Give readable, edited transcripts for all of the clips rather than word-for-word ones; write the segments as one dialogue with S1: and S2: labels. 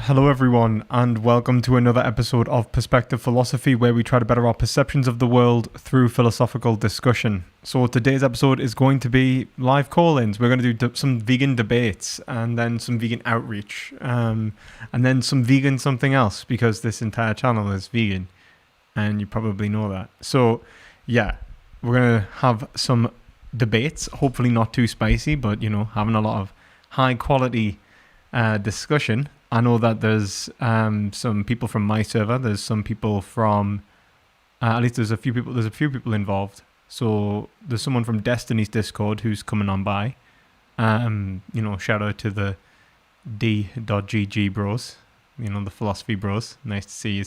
S1: Hello, everyone, and welcome to another episode of Perspective Philosophy, where we try to better our perceptions of the world through philosophical discussion. So today's episode is going to be live call-ins. We're going to do some vegan debates, and then some vegan outreach, and then some vegan something else, because this entire channel is vegan, and you probably know that. So, yeah, we're going to have some debates, hopefully not too spicy, but, having a lot of high-quality discussion. I know that there's some people from my server. There's some people from, at least there's a few people. There's a few people involved. So there's someone from Destiny's Discord who's coming on by. Shout out to the D.GG bros. The philosophy bros. Nice to see you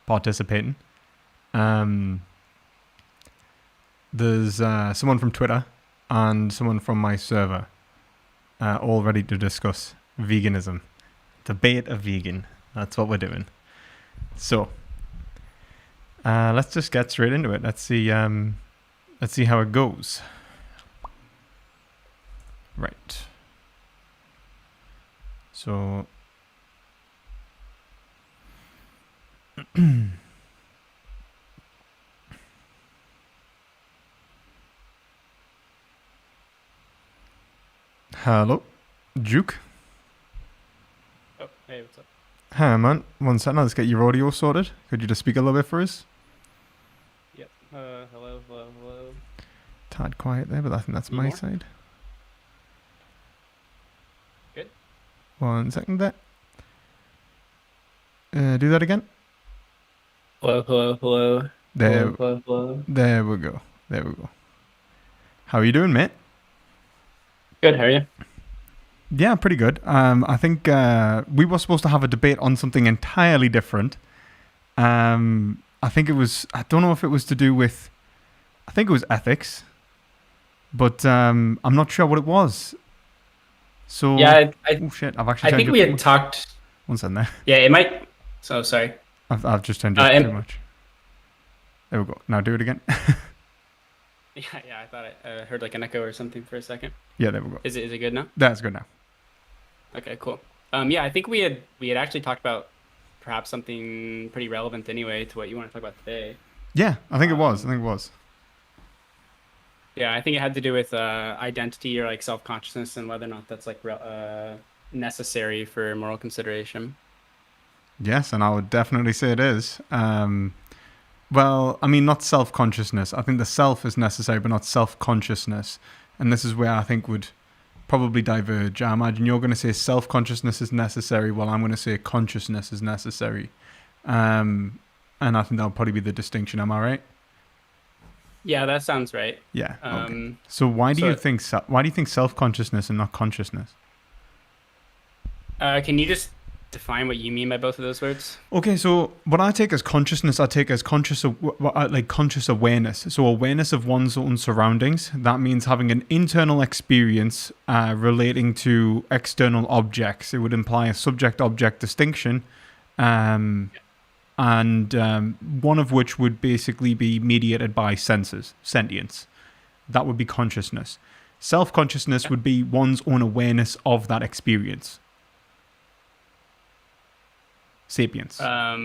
S1: participating. There's someone from Twitter and someone from my server, all ready to discuss veganism. Debate of vegan. That's what we're doing. So, let's just get straight into it. Let's see how it goes. Right. So, hello, Juke.
S2: Hey, what's up?
S1: Hi, man. One second, let's get your audio sorted. Could you just speak a little bit for us?
S2: Yep. Hello.
S1: Tad quiet there, but I think that's my side.
S2: Good.
S1: 1 second there. Do that again.
S2: Hello.
S1: There.
S2: Hello.
S1: There we go. How are you doing, mate?
S2: Good, how are you?
S1: Yeah, pretty good. I think we were supposed to have a debate on something entirely different. I think it was, I don't know if it was to do with, I think it was ethics, but I'm not sure what it was. So,
S2: yeah,
S1: oh shit, I've actually
S2: I think we had talked.
S1: 1 second there.
S2: Yeah, it might. So sorry.
S1: I've just turned it too much. There we go. Now do it again.
S2: Yeah, I thought I heard like an echo or something for a second.
S1: Yeah, there we go.
S2: Is it good now?
S1: That's good now.
S2: Okay, cool. Yeah, I think we had actually talked about perhaps something pretty relevant anyway to what you want to talk about today.
S1: Yeah, I think it was.
S2: Yeah, I think it had to do with identity or like self-consciousness and whether or not that's like necessary for moral consideration.
S1: Yes, and I would definitely say it is. Well, I mean, not self-consciousness. I think the self is necessary, but not self-consciousness. And this is where I think would probably diverge. I imagine you're going to say self-consciousness is necessary, while I'm going to say consciousness is necessary. And I think that'll probably be the distinction. Am I right?
S2: Yeah, that sounds right.
S1: Yeah. Okay. So why do you think self-consciousness and not consciousness?
S2: Can you just define what you mean by both of those words?
S1: Okay, so what I take as consciousness, I take as conscious awareness. So awareness of one's own surroundings. That means having an internal experience relating to external objects. It would imply a subject-object distinction, and one of which would basically be mediated by senses, sentience. That would be consciousness. Self-consciousness would be one's own awareness of that experience. Sapience.
S2: How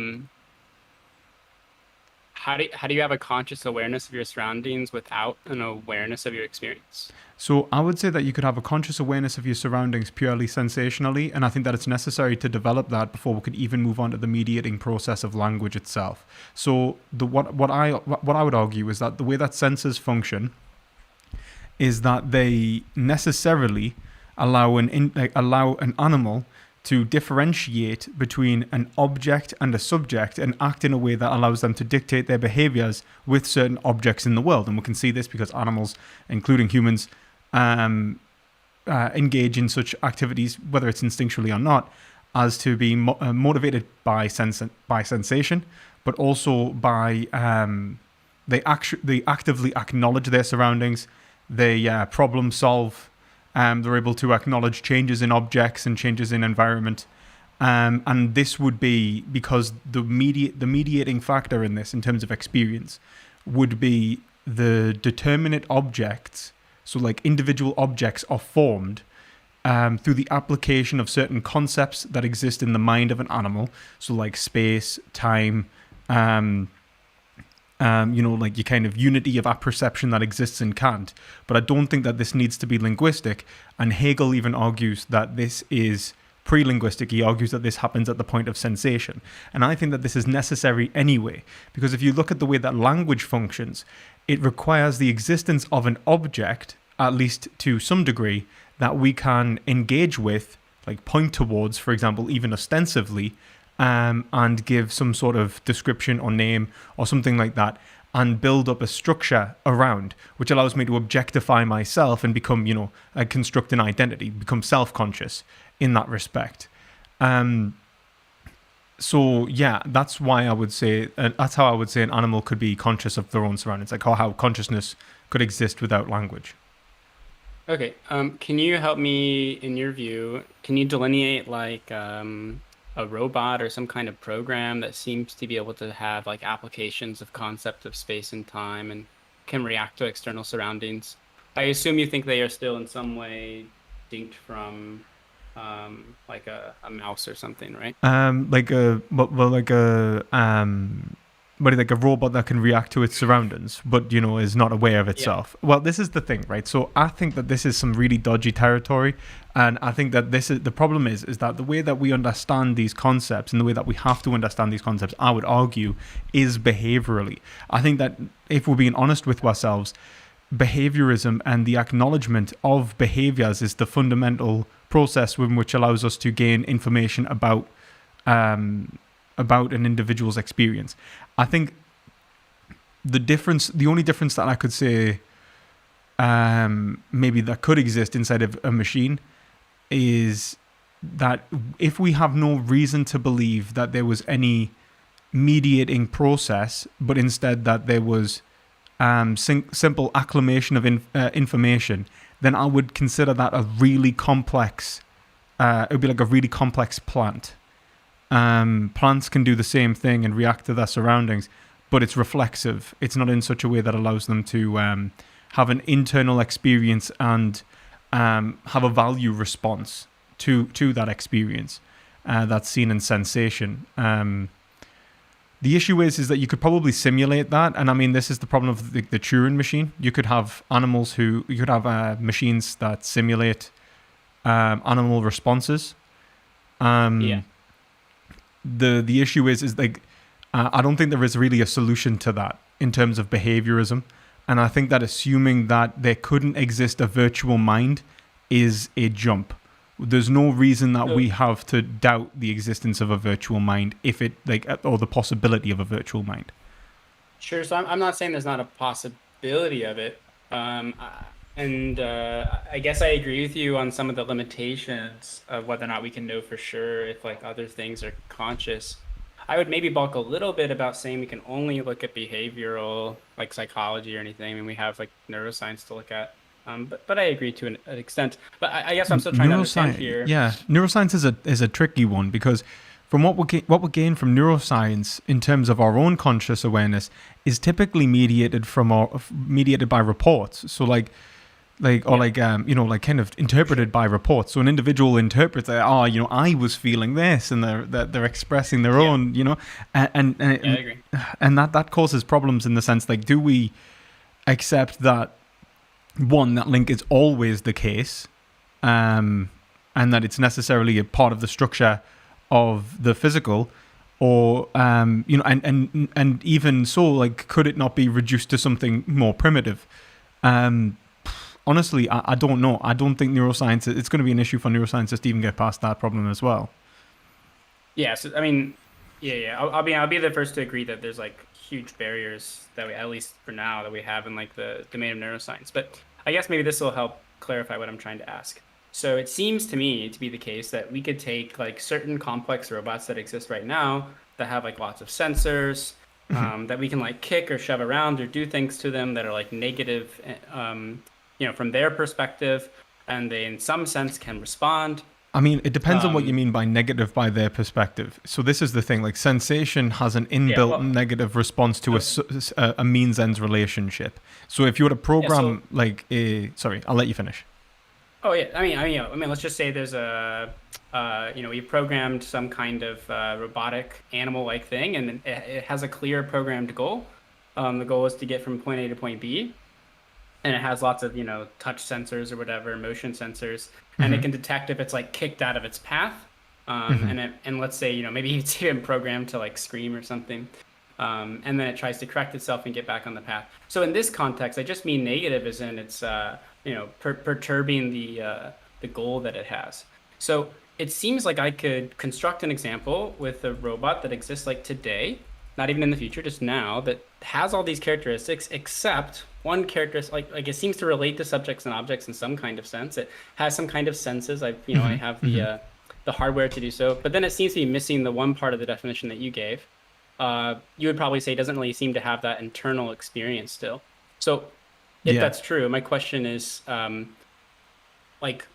S2: do you have a conscious awareness of your surroundings without an awareness of your experience?
S1: So I would say that you could have a conscious awareness of your surroundings purely sensationally, and I think that it's necessary to develop that before we could even move on to the mediating process of language itself. So what I would argue is that the way that senses function is that they necessarily allow an animal to differentiate between an object and a subject and act in a way that allows them to dictate their behaviors with certain objects in the world. And we can see this because animals, including humans, engage in such activities, whether it's instinctually or not, as to be motivated by sensation, but also by they actively acknowledge their surroundings, they problem solve. They're able to acknowledge changes in objects and changes in environment. And this would be because the mediating factor in this, in terms of experience, would be the determinate objects. So like individual objects are formed through the application of certain concepts that exist in the mind of an animal, so like space, time, like your kind of unity of apperception that exists in Kant. But I don't think that this needs to be linguistic. And Hegel even argues that this is pre-linguistic. He argues that this happens at the point of sensation. And I think that this is necessary anyway, because if you look at the way that language functions, it requires the existence of an object, at least to some degree, that we can engage with, like point towards, for example, even ostensively, and give some sort of description or name or something like that, and build up a structure around, which allows me to objectify myself and become, construct an identity, become self-conscious in that respect. So yeah, that's why I would say, that's how I would say an animal could be conscious of their own surroundings, like how consciousness could exist without language.
S2: Okay. Can you help me in your view? Can you delineate like a robot or some kind of program that seems to be able to have like applications of concept of space and time and can react to external surroundings? I assume you think they are still in some way distinct from like a mouse or something, right?
S1: Like a like a robot that can react to its surroundings, but is not aware of itself. Yeah. Well, this is the thing, right? So I think that this is some really dodgy territory, and I think that this is the problem is that the way that we understand these concepts and the way that we have to understand these concepts, I would argue, is behaviorally. I think that if we're being honest with ourselves, behaviorism and the acknowledgement of behaviors is the fundamental process which allows us to gain information about an individual's experience. I think the only difference that I could say maybe that could exist inside of a machine is that if we have no reason to believe that there was any mediating process, but instead that there was simple acclamation of information, then I would consider that a really complex, it would be like a really complex plant. Plants can do the same thing and react to their surroundings, but it's reflexive. It's not in such a way that allows them to have an internal experience and have a value response to that experience that's seen in sensation. The issue is that you could probably simulate that, and I mean this is the problem of the Turing machine. You could have machines that simulate animal responses. The issue is like I don't think there is really a solution to that in terms of behaviorism, and I think that assuming that there couldn't exist a virtual mind is a jump. There's no reason that we have to doubt the existence of a virtual mind or the possibility of a virtual mind.
S2: Sure. So I'm not saying there's not a possibility of it. I guess I agree with you on some of the limitations of whether or not we can know for sure if like other things are conscious. I would maybe balk a little bit about saying we can only look at behavioral, like psychology or anything. I mean, we have like neuroscience to look at. But I agree to an extent. But I guess I'm still trying to understand here.
S1: Yeah, neuroscience is a tricky one because from what we gain from neuroscience in terms of our own conscious awareness is typically mediated by reports. So kind of interpreted by reports. So an individual interprets that, I was feeling this, and they're expressing their own, and I agree. And that causes problems in the sense like, do we accept that? One, that link is always the case, and that it's necessarily a part of the structure of the physical, or and even so, like, could it not be reduced to something more primitive? Honestly, I don't know. I don't think neuroscience. It's going to be an issue for neuroscientists to even get past that problem as well.
S2: Yeah. So I mean, yeah. I'll be the first to agree that there's like huge barriers that we, at least for now, that we have in like the domain of neuroscience. But I guess maybe this will help clarify what I'm trying to ask. So it seems to me to be the case that we could take like certain complex robots that exist right now that have like lots of sensors that we can like kick or shove around or do things to them that are like negative, from their perspective, and they in some sense can respond.
S1: I mean, it depends on what you mean by negative by their perspective. So this is the thing, like sensation has an inbuilt negative response to a means-ends relationship. So if you were to program Sorry, I'll let you finish.
S2: Oh yeah, let's just say there's we programmed some kind of robotic animal-like thing, and it has a clear programmed goal. The goal is to get from point A to point B, and it has lots of, touch sensors or whatever, motion sensors, and it
S1: Hmm.
S2: can detect if it's like kicked out of its path.
S1: Hmm.
S2: And let's say, maybe it's even programmed to like scream or something. And then it tries to correct itself and get back on the path. So in this context, I just mean negative as in it's perturbing the goal that it has. So it seems like I could construct an example with a robot that exists like today, not even in the future, just now, that has all these characteristics, except one characteristic, like it seems to relate to subjects and objects in some kind of sense. It has some kind of senses. I
S1: Hmm.
S2: have
S1: Hmm.
S2: the hardware to do so, but then it seems to be missing the one part of the definition that you gave. You would probably say it doesn't really seem to have that internal experience still. So if
S1: Yeah.
S2: that's true, my question is, like,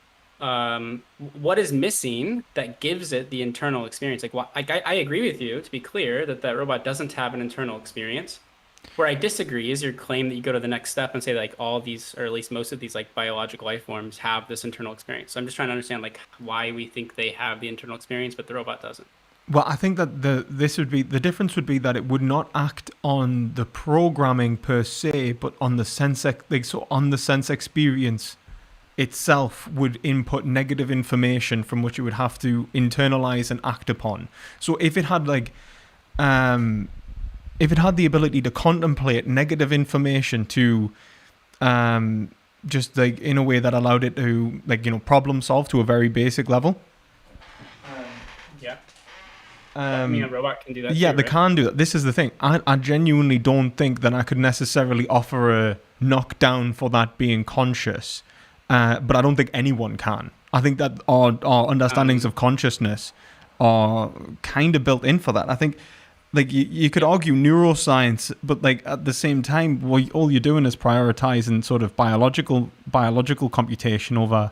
S2: what is missing that gives it the internal experience? I agree with you, to be clear, that that robot doesn't have an internal experience. Where I disagree is your claim that you go to the next step and say like all these, or at least most of these like biological life forms have this internal experience. So I'm just trying to understand like why we think they have the internal experience, but the robot doesn't.
S1: Well, I think that the difference would be that it would not act on the programming per se, but on the on the sense experience itself would input negative information from which it would have to internalize and act upon. So um, if it had the ability to contemplate negative information to just like in a way that allowed it to problem solve to a very basic level.
S2: Yeah. I mean,
S1: Um,
S2: a robot can do that
S1: yeah,
S2: too,
S1: they
S2: right?
S1: can do that. This is the thing. I genuinely don't think that I could necessarily offer a knockdown for that being conscious, but I don't think anyone can. I think that our understandings
S2: Um,
S1: of consciousness are kind of built in for that. I think like you could
S2: yeah.
S1: argue neuroscience, but like at the same time, all you're doing is prioritizing sort of biological computation over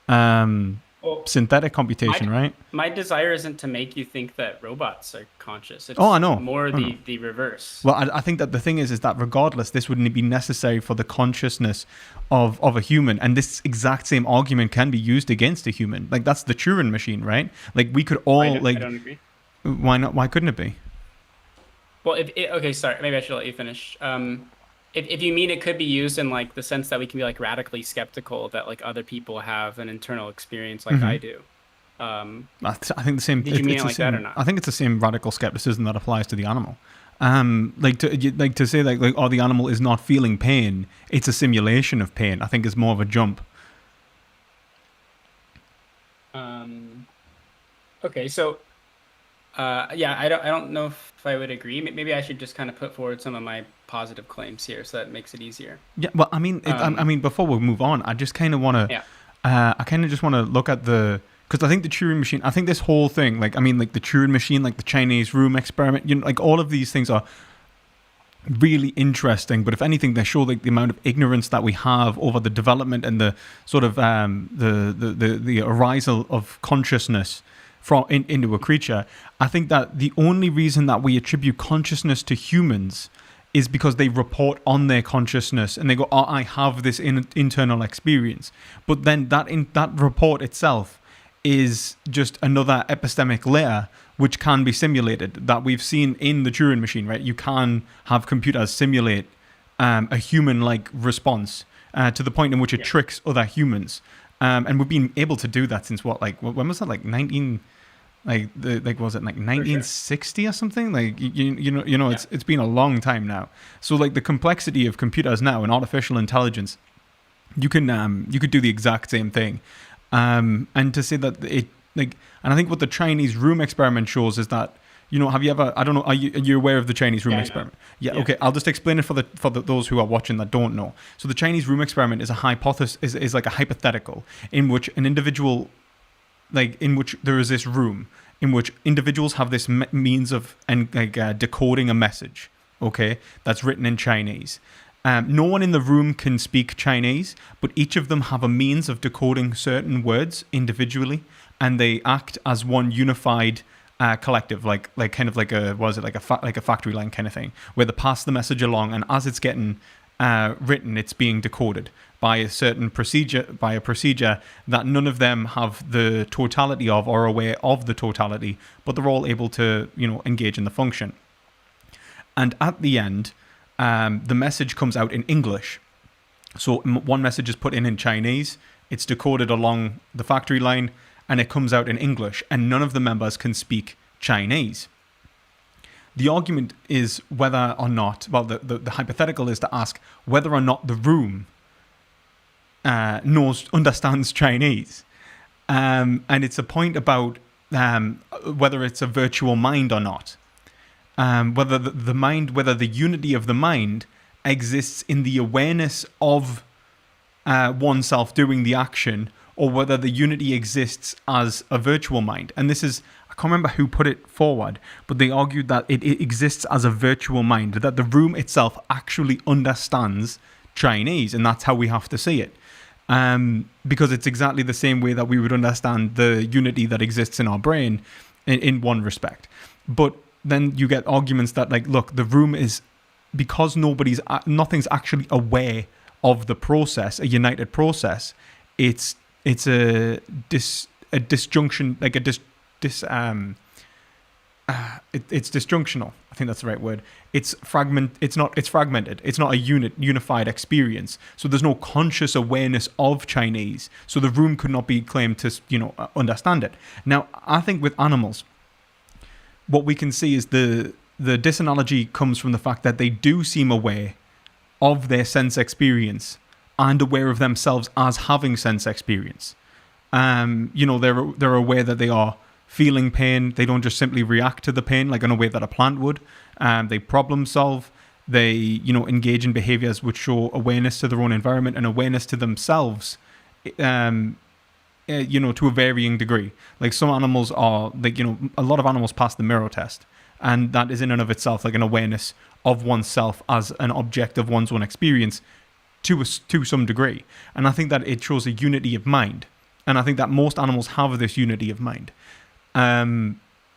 S1: um,
S2: Well,
S1: synthetic
S2: my
S1: computation, right?
S2: my desire isn't to make you think that robots are conscious.
S1: Oh, I
S2: It's
S1: know.
S2: more
S1: I know.
S2: the reverse.
S1: Well, I think that the thing is that regardless, this wouldn't be necessary for the consciousness of a human, and this exact same argument can be used against a human. Like that's the Turing machine, right? Like we could all
S2: I
S1: like,
S2: don't agree.
S1: why not? Why couldn't it be?
S2: Well, okay, sorry, maybe I should let you finish. If you mean it could be used in like the sense that we can be like radically skeptical that like other people have an internal experience like
S1: Hmm.
S2: I do. Um,
S1: I think the same.
S2: did you mean it
S1: It's the
S2: like that or
S1: same.
S2: not?
S1: I think it's the same radical skepticism that applies to the animal. Like to say like oh the animal is not feeling pain. It's a simulation of pain. I think is more of a jump.
S2: Um, okay, so yeah, I don't know if I would agree. Maybe I should just kind of put forward some of my positive claims here, so that makes it easier.
S1: Yeah. Well, I mean, I
S2: Um,
S1: mean, before we move on, I just kind of want to
S2: yeah,
S1: I kind of just want to look at because I think the Turing machine, I think this whole thing, like, I mean, like the Turing machine, like the Chinese room experiment, like all of these things are really interesting. But if anything, they show like the amount of ignorance that we have over the development and the sort of the arisal of consciousness into a creature. I think that the only reason that we attribute consciousness to humans is because they report on their consciousness and they go, "Oh, I have this internal experience." But then that report itself is just another epistemic layer which can be simulated that we've seen in the Turing machine, right? You can have computers simulate a human-like response to the point in which it
S2: yeah,
S1: tricks other humans, and we've been able to do that since what, like, when was that? Like 19, like was it like
S2: for sure.
S1: 1960 or something? Like you know,
S2: Yeah.
S1: it's been a long time now. So like the complexity of computers now and artificial intelligence, you could do the exact same thing, and to say that it like, and I think what the Chinese room experiment shows is that, have you ever, I don't know, are you aware of the Chinese room
S2: Yeah, I know.
S1: experiment? Yeah,
S2: Yeah.
S1: okay, I'll just explain it for those who are watching that don't know. So the Chinese room experiment is a hypothesis, is like a hypothetical in which an individual, like in which there is this room in which individuals have this means of decoding a message, okay, that's written in Chinese. No one in the room can speak Chinese, but each of them have a means of decoding certain words individually, and they act as one unified collective, like kind of like a, was it like like a factory line kind of thing, where they pass the message along, and as it's getting written, it's being decoded by a certain procedure that none of them have the totality of or aware of the totality, but they're all able to, engage in the function. And at the end, the message comes out in English. So one message is put in Chinese, it's decoded along the factory line, and it comes out in English, and none of the members can speak Chinese. The argument is whether or not, well, the hypothetical is to ask whether or not the room understands Chinese. And it's a point about whether it's a virtual mind or not. Whether whether the unity of the mind exists in the awareness of oneself doing the action, or whether the unity exists as a virtual mind. And this is, I can't remember who put it forward, but they argued that it exists as a virtual mind, that the room itself actually understands Chinese, and that's how we have to see it. Because it's exactly the same way that we would understand the unity that exists in our brain in one respect. But then you get arguments that, like, look, the room is, because nothing's actually aware of the process, a united process, it's a disjunction, like it's disjunctional. I think that's the right word. It's fragmented. It's not a unified experience. So there's no conscious awareness of Chinese. So the room could not be claimed to, understand it. Now, I think with animals, what we can see is the disanalogy comes from the fact that they do seem aware of their sense experience and aware of themselves as having sense experience. They're aware that they are feeling pain. They don't just simply react to the pain like in a way that a plant would. They problem solve. They, engage in behaviors which show awareness to their own environment and awareness to themselves, to a varying degree. Like some animals are, like, a lot of animals pass the mirror test. And that is in and of itself like an awareness of oneself as an object of one's own experience to some degree. And I think that it shows a unity of mind. And I think that most animals have this unity of mind.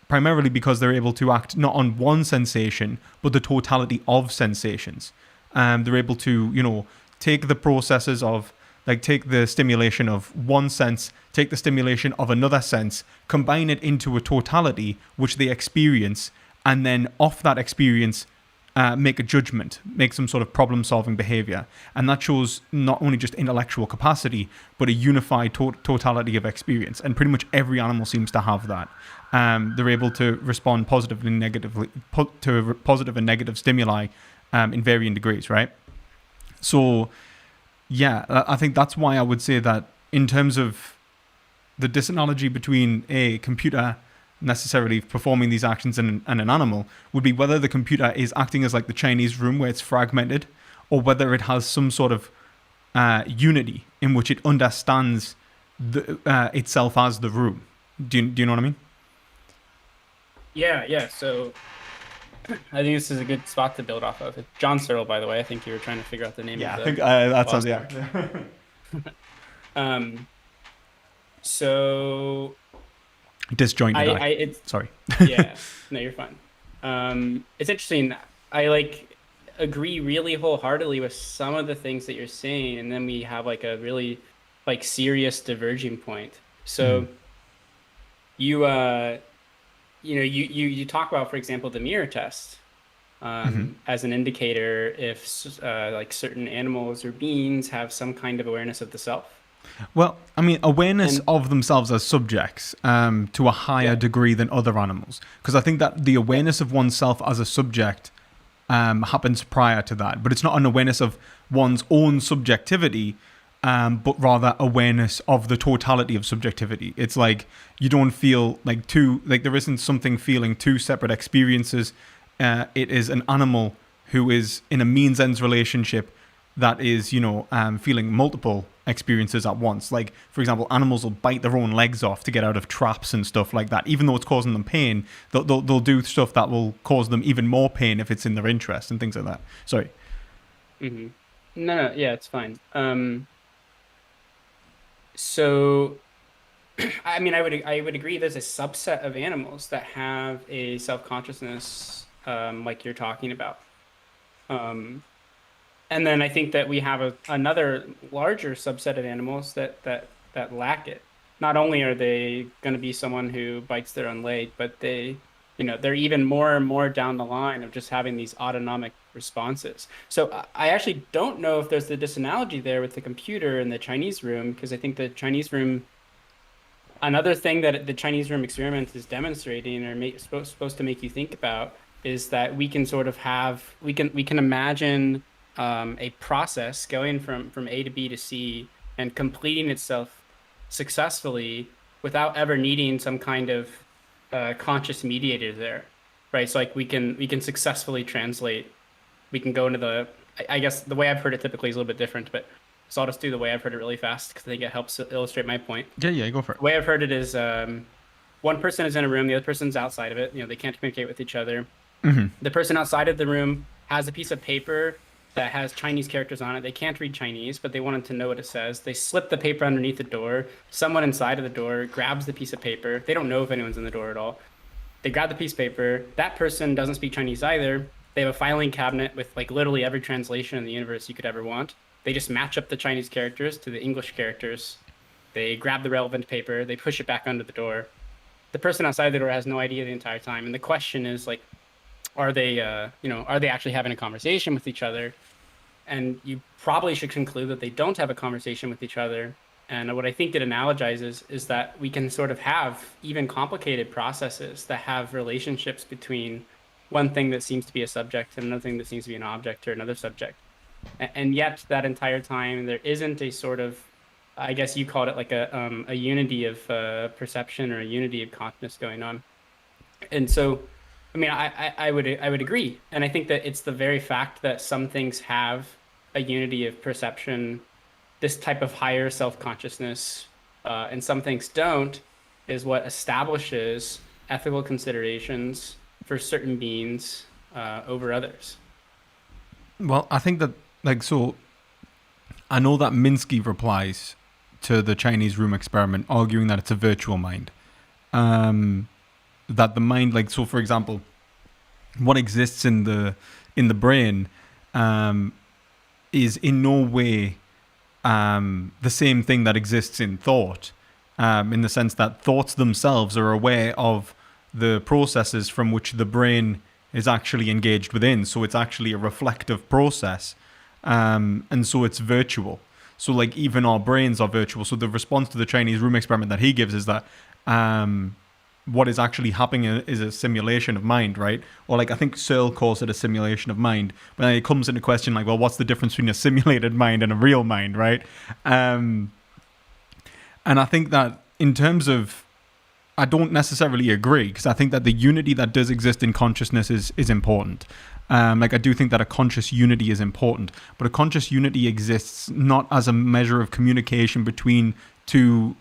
S1: Primarily because they're able to act not on one sensation, but the totality of sensations. They're able to, take the processes of, like, take the stimulation of one sense, take the stimulation of another sense, combine it into a totality which they experience, and then off that experience, make a judgment, make some sort of problem-solving behavior. And that shows not only just intellectual capacity, but a unified totality of experience. And pretty much every animal seems to have that. They're able to respond positively and negatively to positive and negative stimuli in varying degrees, right? So, yeah, I think that's why I would say that in terms of the disanalogy between a computer necessarily performing these actions and an animal would be whether the computer is acting as like the Chinese room where it's fragmented, or whether it has some sort of unity in which it understands itself as the room. Do you know what I mean?
S2: Yeah. So I think this is a good spot to build off of. John Searle, by the way. I think you were trying to figure out the name.
S1: Yeah,
S2: of
S1: I think that sounds, yeah.
S2: So
S1: disjointed. Sorry.
S2: Yeah, no, you're fine. It's interesting. I agree really wholeheartedly with some of the things that you're saying, and then we have like a really serious diverging point. So you talk about, for example, the mirror test as an indicator if certain animals or beings have some kind of awareness of the self.
S1: Well, I mean, awareness of themselves as subjects to a higher degree than other animals. Because I think that the awareness of oneself as a subject happens prior to that. But it's not an awareness of one's own subjectivity, but rather awareness of the totality of subjectivity. It's like you don't feel there isn't something feeling two separate experiences. It is an animal who is in a means-ends relationship that is, feeling multiple experiences at once. Like, for example, animals will bite their own legs off to get out of traps and stuff like that. Even though it's causing them pain, they'll do stuff that will cause them even more pain if it's in their interest and things like that. Sorry.
S2: Mm-hmm. No, yeah, it's fine. So, I mean, I would agree there's a subset of animals that have a self-consciousness like you're talking about. And then I think that we have another larger subset of animals that lack it. Not only are they going to be someone who bites their own leg, but they're even more and more down the line of just having these autonomic responses. So I actually don't know if there's the disanalogy there with the computer in the Chinese room, because I think the Chinese room, another thing that the Chinese room experiment is demonstrating or supposed to make you think about is that we can sort of we can imagine a process going from A to B to C and completing itself successfully without ever needing some kind of conscious mediator there, right? So like we can successfully translate. We can go into I guess the way I've heard it typically is a little bit different, but so I'll just do the way I've heard it really fast because I think it helps illustrate my point.
S1: Yeah, yeah, go for it.
S2: The way I've heard it is one person is in a room, the other person's outside of it. They can't communicate with each other.
S1: Mm-hmm.
S2: The person outside of the room has a piece of paper that has Chinese characters on it. They can't read Chinese, but they wanted to know what it says. They slip the paper underneath the door. Someone inside of the door grabs the piece of paper. They don't know if anyone's in the door at all. They grab the piece of paper. That person doesn't speak Chinese either. They have a filing cabinet with like literally every translation in the universe you could ever want. They just match up the Chinese characters to the English characters. They grab the relevant paper. They push it back under the door. The person outside the door has no idea the entire time. And the question is like, are they actually having a conversation with each other? And you probably should conclude that they don't have a conversation with each other. And what I think it analogizes is that we can sort of have even complicated processes that have relationships between one thing that seems to be a subject and another thing that seems to be an object or another subject. And yet that entire time there isn't a sort of, I guess you called it like a unity of perception or a unity of consciousness going on. And so, I mean, I would agree, and I think that it's the very fact that some things have a unity of perception, this type of higher self-consciousness, and some things don't, is what establishes ethical considerations for certain beings over others.
S1: Well, I think that, like, so I know that Minsky replies to the Chinese room experiment, arguing that it's a virtual mind. That the mind, like, so for example, what exists in the brain is in no way the same thing that exists in thought, in the sense that thoughts themselves are aware of the processes from which the brain is actually engaged within. So it's actually a reflective process, and so it's virtual. So like even our brains are virtual. So the response to the Chinese room experiment that he gives is that what is actually happening is a simulation of mind, right? Or like I think Searle calls it a simulation of mind. But then it comes into question like, well, what's the difference between a simulated mind and a real mind, right? And I think that in terms of, I don't necessarily agree, because I think that the unity that does exist in consciousness is important. Like I do think that a conscious unity is important, but a conscious unity exists not as a measure of communication between two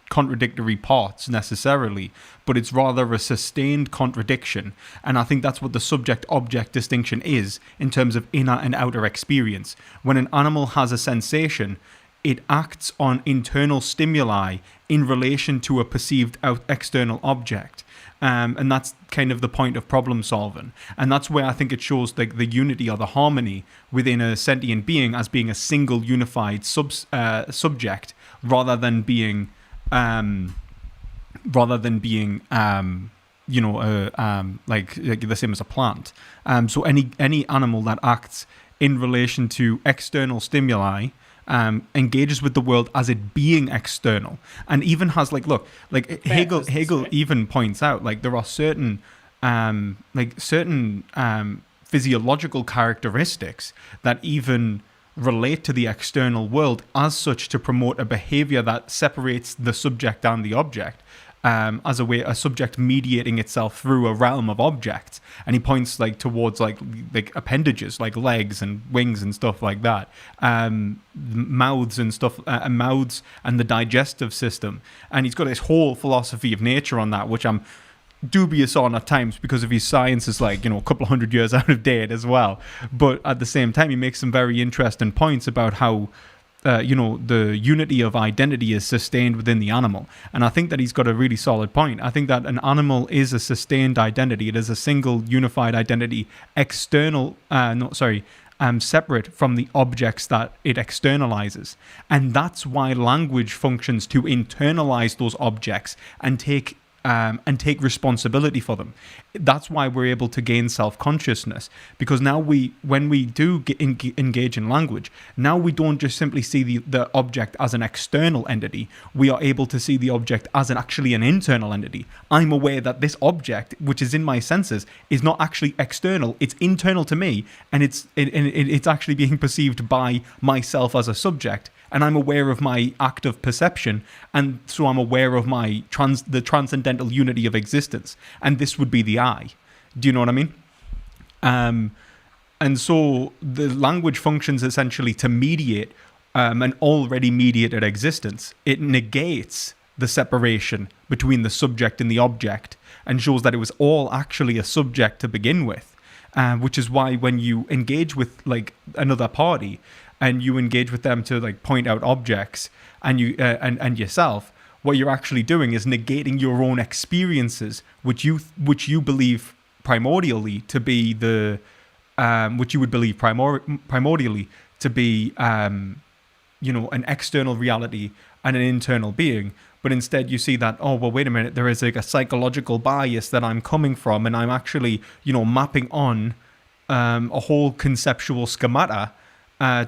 S1: contradictory parts necessarily, but it's rather a sustained contradiction. And I think that's what the subject-object distinction is in terms of inner and outer experience. When an animal has a sensation, it acts on internal stimuli in relation to a perceived external object. And that's kind of the point of problem solving. And that's where I think it shows like the unity or the harmony within a sentient being as being a single unified subject rather than being like the same as a plant. So any animal that acts in relation to external stimuli engages with the world as it being external, and even has Hegel even points out like there are certain physiological characteristics that even relate to the external world as such to promote a behavior that separates the subject and the object, as a subject mediating itself through a realm of objects. And he points like towards like appendages like legs and wings and stuff like that, mouths and stuff, mouths and the digestive system. And he's got this whole philosophy of nature on that, which I'm dubious on at times because of his science is like, a couple of 100 years out of date as well. But at the same time, he makes some very interesting points about how the unity of identity is sustained within the animal. And I think that he's got a really solid point. I think that an animal is a sustained identity. It is a single unified identity, separate from the objects that it externalizes. And that's why language functions to internalize those objects and take responsibility for them. That's why we're able to gain self-consciousness, because now when we do engage in language, now we don't just simply see the object as an external entity. We are able to see the object as actually an internal entity. I'm aware that this object, which is in my senses, is not actually external. It's internal to me, and it's actually being perceived by myself as a subject. And I'm aware of my act of perception, and so I'm aware of the transcendental unity of existence. And this would be the I. Do you know what I mean? And so the language functions essentially to mediate an already mediated existence. It negates the separation between the subject and the object, and shows that it was all actually a subject to begin with. Which is why when you engage with like another party, and you engage with them to like point out objects and you and yourself, what you're actually doing is negating your own experiences, which you believe primordially to be which you would believe primordially to be an external reality and an internal being. But instead you see that, oh, well, wait a minute, there is like a psychological bias that I'm coming from, and I'm actually mapping on a whole conceptual schemata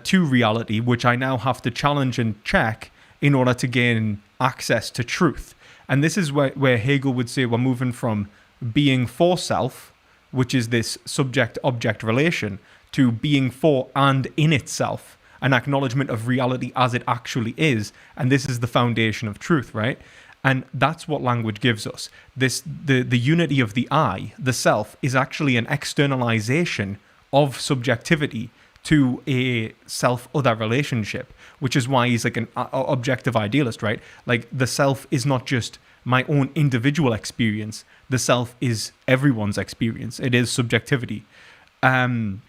S1: to reality, which I now have to challenge and check in order to gain access to truth. And this is where Hegel would say we're moving from being for self, which is this subject-object relation, to being for and in itself, an acknowledgement of reality as it actually is. And this is the foundation of truth, right? And that's what language gives us. The unity of the I, the self, is actually an externalization of subjectivity to a self-other relationship, which is why he's like an objective idealist, right? Like the self is not just my own individual experience. The self is everyone's experience. It is subjectivity. And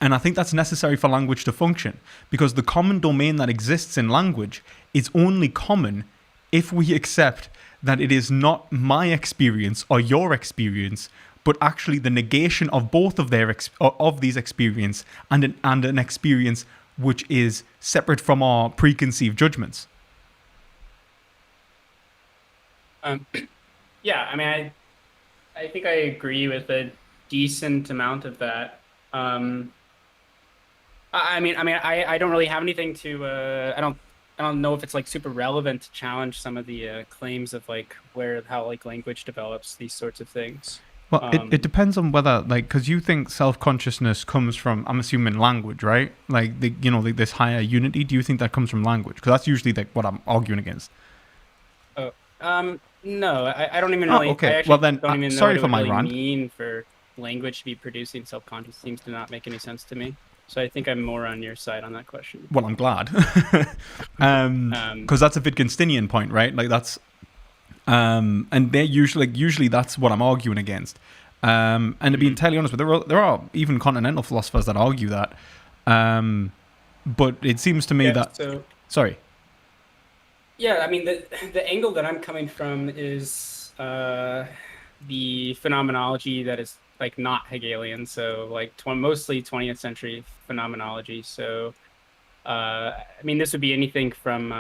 S1: I think that's necessary for language to function, because the common domain that exists in language is only common if we accept that it is not my experience or your experience, but actually the negation of both of these experience and an experience which is separate from our preconceived judgments.
S2: Yeah, I mean, I think I agree with a decent amount of that. I don't really have anything to. I don't know if it's like super relevant to challenge some of the claims of like how like language develops these sorts of things.
S1: Well, it depends on whether, like, because you think self-consciousness comes from, I'm assuming, language, right? Like, this higher unity. Do you think that comes from language? Because that's usually like what I'm arguing against.
S2: No, I don't even really.
S1: Okay.
S2: I actually
S1: Well, then,
S2: don't even know
S1: sorry
S2: what
S1: for
S2: it would
S1: my
S2: really
S1: rant.
S2: mean for language to be producing self-conscious. Seems to not make any sense to me. So I think I'm more on your side on that question.
S1: Well, I'm glad, because that's a Wittgensteinian point, right? Like that's. And they're usually that's what I'm arguing against. And to be entirely honest, but there are even continental philosophers that argue that. But it seems to me that.
S2: So,
S1: sorry.
S2: Yeah, I mean the angle that I'm coming from is the phenomenology that is like not Hegelian, so like mostly 20th century phenomenology. So I mean this would be anything from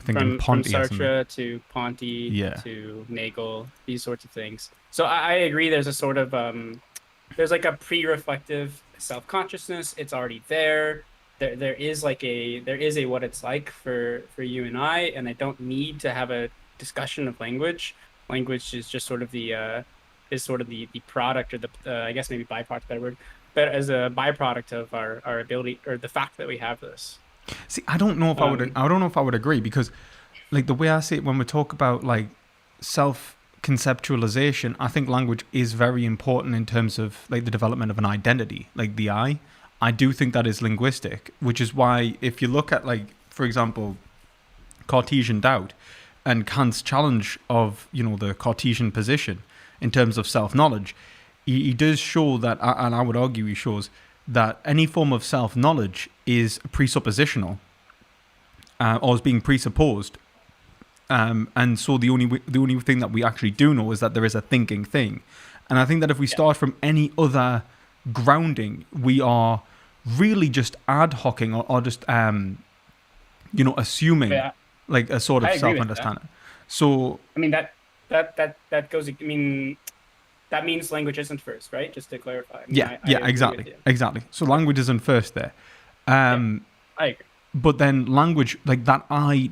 S2: Sartre to Ponty to Nagel, these sorts of things. So I agree. There's a sort of there's like a pre-reflective self-consciousness. It's already there. There is a what it's like for you and I don't need to have a discussion of language. Language is just sort of the product, or the I guess maybe byproduct, better word, but as a byproduct of our ability, or the fact that we have this.
S1: See, I don't know if I would agree, because like the way I see it when we talk about like self-conceptualization, I think language is very important in terms of like the development of an identity, like the I do think that is linguistic, which is why if you look at like, for example, Cartesian doubt and Kant's challenge of, the Cartesian position in terms of self-knowledge, he does show that, and I would argue he shows that any form of self-knowledge is presuppositional, or is being presupposed, and so the only thing that we actually do know is that there is a thinking thing. And I think that if we start from any other grounding, we are really just ad hocing, or just assuming
S2: Yeah,
S1: like a sort of
S2: I agree with that.
S1: self-understanding. So
S2: I mean that goes. I mean that means language isn't first, right? Just to clarify. I mean
S1: yeah,
S2: I
S1: yeah,
S2: agree with
S1: exactly,
S2: you.
S1: exactly. So
S2: Okay.
S1: language isn't first there.
S2: Yeah,
S1: Um,
S2: I agree.
S1: but then language like that, I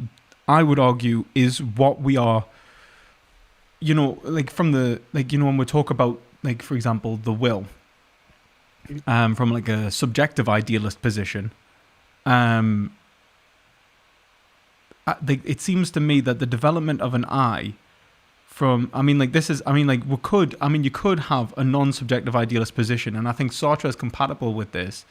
S1: would argue, is what we are, like from the, like, when we talk about, like, for example, the will,
S2: Mhm.
S1: from like a subjective idealist position. um it seems to me that the development of an I, from, I mean, like, this is, I mean, like, you could have a non-subjective idealist position, and I think Sartre is compatible with this,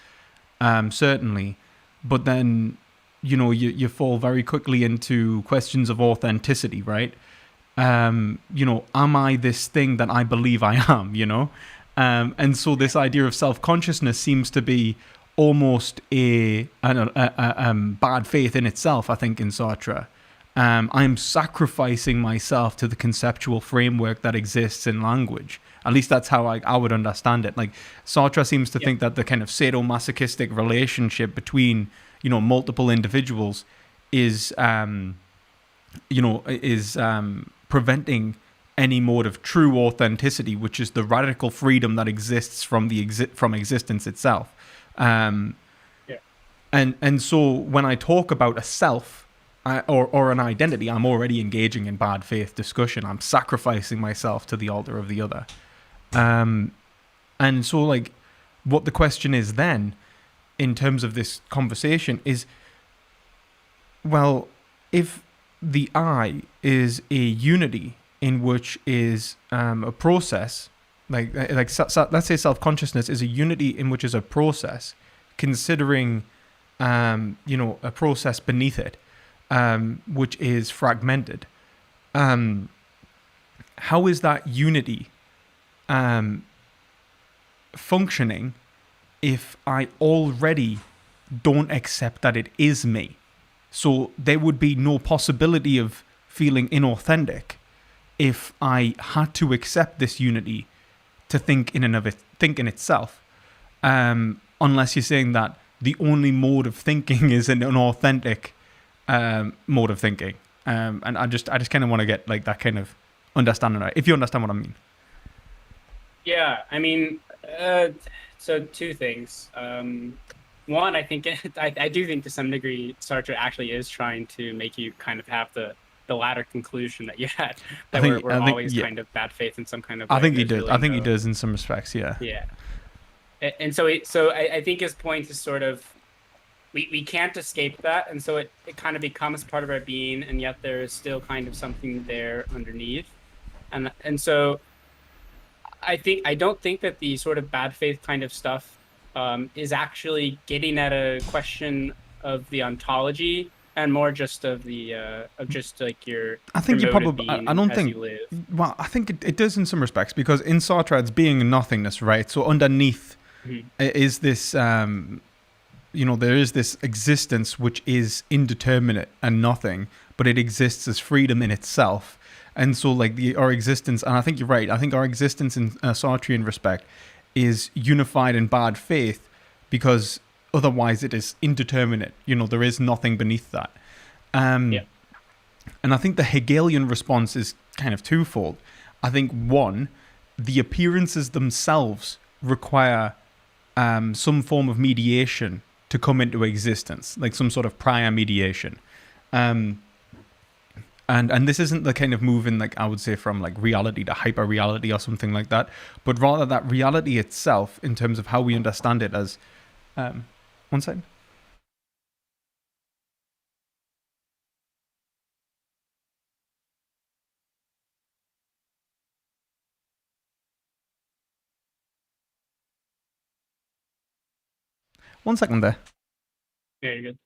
S1: certainly. But then, you fall very quickly into questions of authenticity, right? Am I this thing that I believe I am? And so this idea of self-consciousness seems to be almost bad faith in itself, I think, in Sartre. I'm sacrificing myself to the conceptual framework that exists in language. At least that's how I would understand it. Like, Sartre seems to
S2: Yeah,
S1: think that the kind of sadomasochistic relationship between, multiple individuals is, preventing any mode of true authenticity, which is the radical freedom that exists from from existence itself. Um,
S2: yeah,
S1: and so when I talk about a self, or an identity, I'm already engaging in bad faith discussion. I'm sacrificing myself to the altar of the other. Um, and so, like, what the question is then, in terms of this conversation, is, well, if the I is a unity in which is, a process, let's say self consciousness is a unity in which is a process, considering, a process beneath it, which is fragmented. Um, how is that unity, um, functioning if I already don't accept that it is me? So there would be no possibility of feeling inauthentic if I had to accept this unity to think in itself. Unless you're saying that the only mode of thinking is an authentic, mode of thinking. And I just kind of want to get like that kind of understanding, right? If you understand what I mean.
S2: yeah. I mean, uh, so two things. One, I think I do think to some degree Sartre actually is trying to make you kind of have the latter conclusion that you had,
S1: I
S2: that
S1: think
S2: we're
S1: I think
S2: always
S1: yeah.
S2: kind of bad faith in some kind of
S1: I
S2: way,
S1: think
S2: and
S1: he
S2: there's
S1: does.
S2: really
S1: I think he
S2: no.
S1: does in some respects. Yeah.
S2: Yeah. And so I think his point is sort of we can't escape that, and so it kind of becomes part of our being, and yet there is still kind of something there underneath. And so I don't think that the sort of bad faith kind of stuff is actually getting at a question of the ontology, and more just of just like
S1: I
S2: your
S1: think you
S2: mode of
S1: probably.
S2: being
S1: I
S2: and
S1: don't
S2: as
S1: think.
S2: you live.
S1: Well, I think it does in some respects, because in Sartre it's being nothingness, right? So underneath
S2: Mhm.
S1: is this, there is this existence which is indeterminate and nothing, but it exists as freedom in itself. And so, like, our existence, and I think you're right. I think our existence in a Sartrean respect is unified in bad faith, because otherwise it is indeterminate. There is nothing beneath that.
S2: Yeah,
S1: Um, and I think the Hegelian response is kind of twofold. I think, one, the appearances themselves require, some form of mediation to come into existence, like some sort of prior mediation. Um, and this isn't the kind of moving, like, I would say, from like reality to hyper reality or something like that, but rather that reality itself, in terms of how we understand it as, um, one second. One second there.
S2: very good.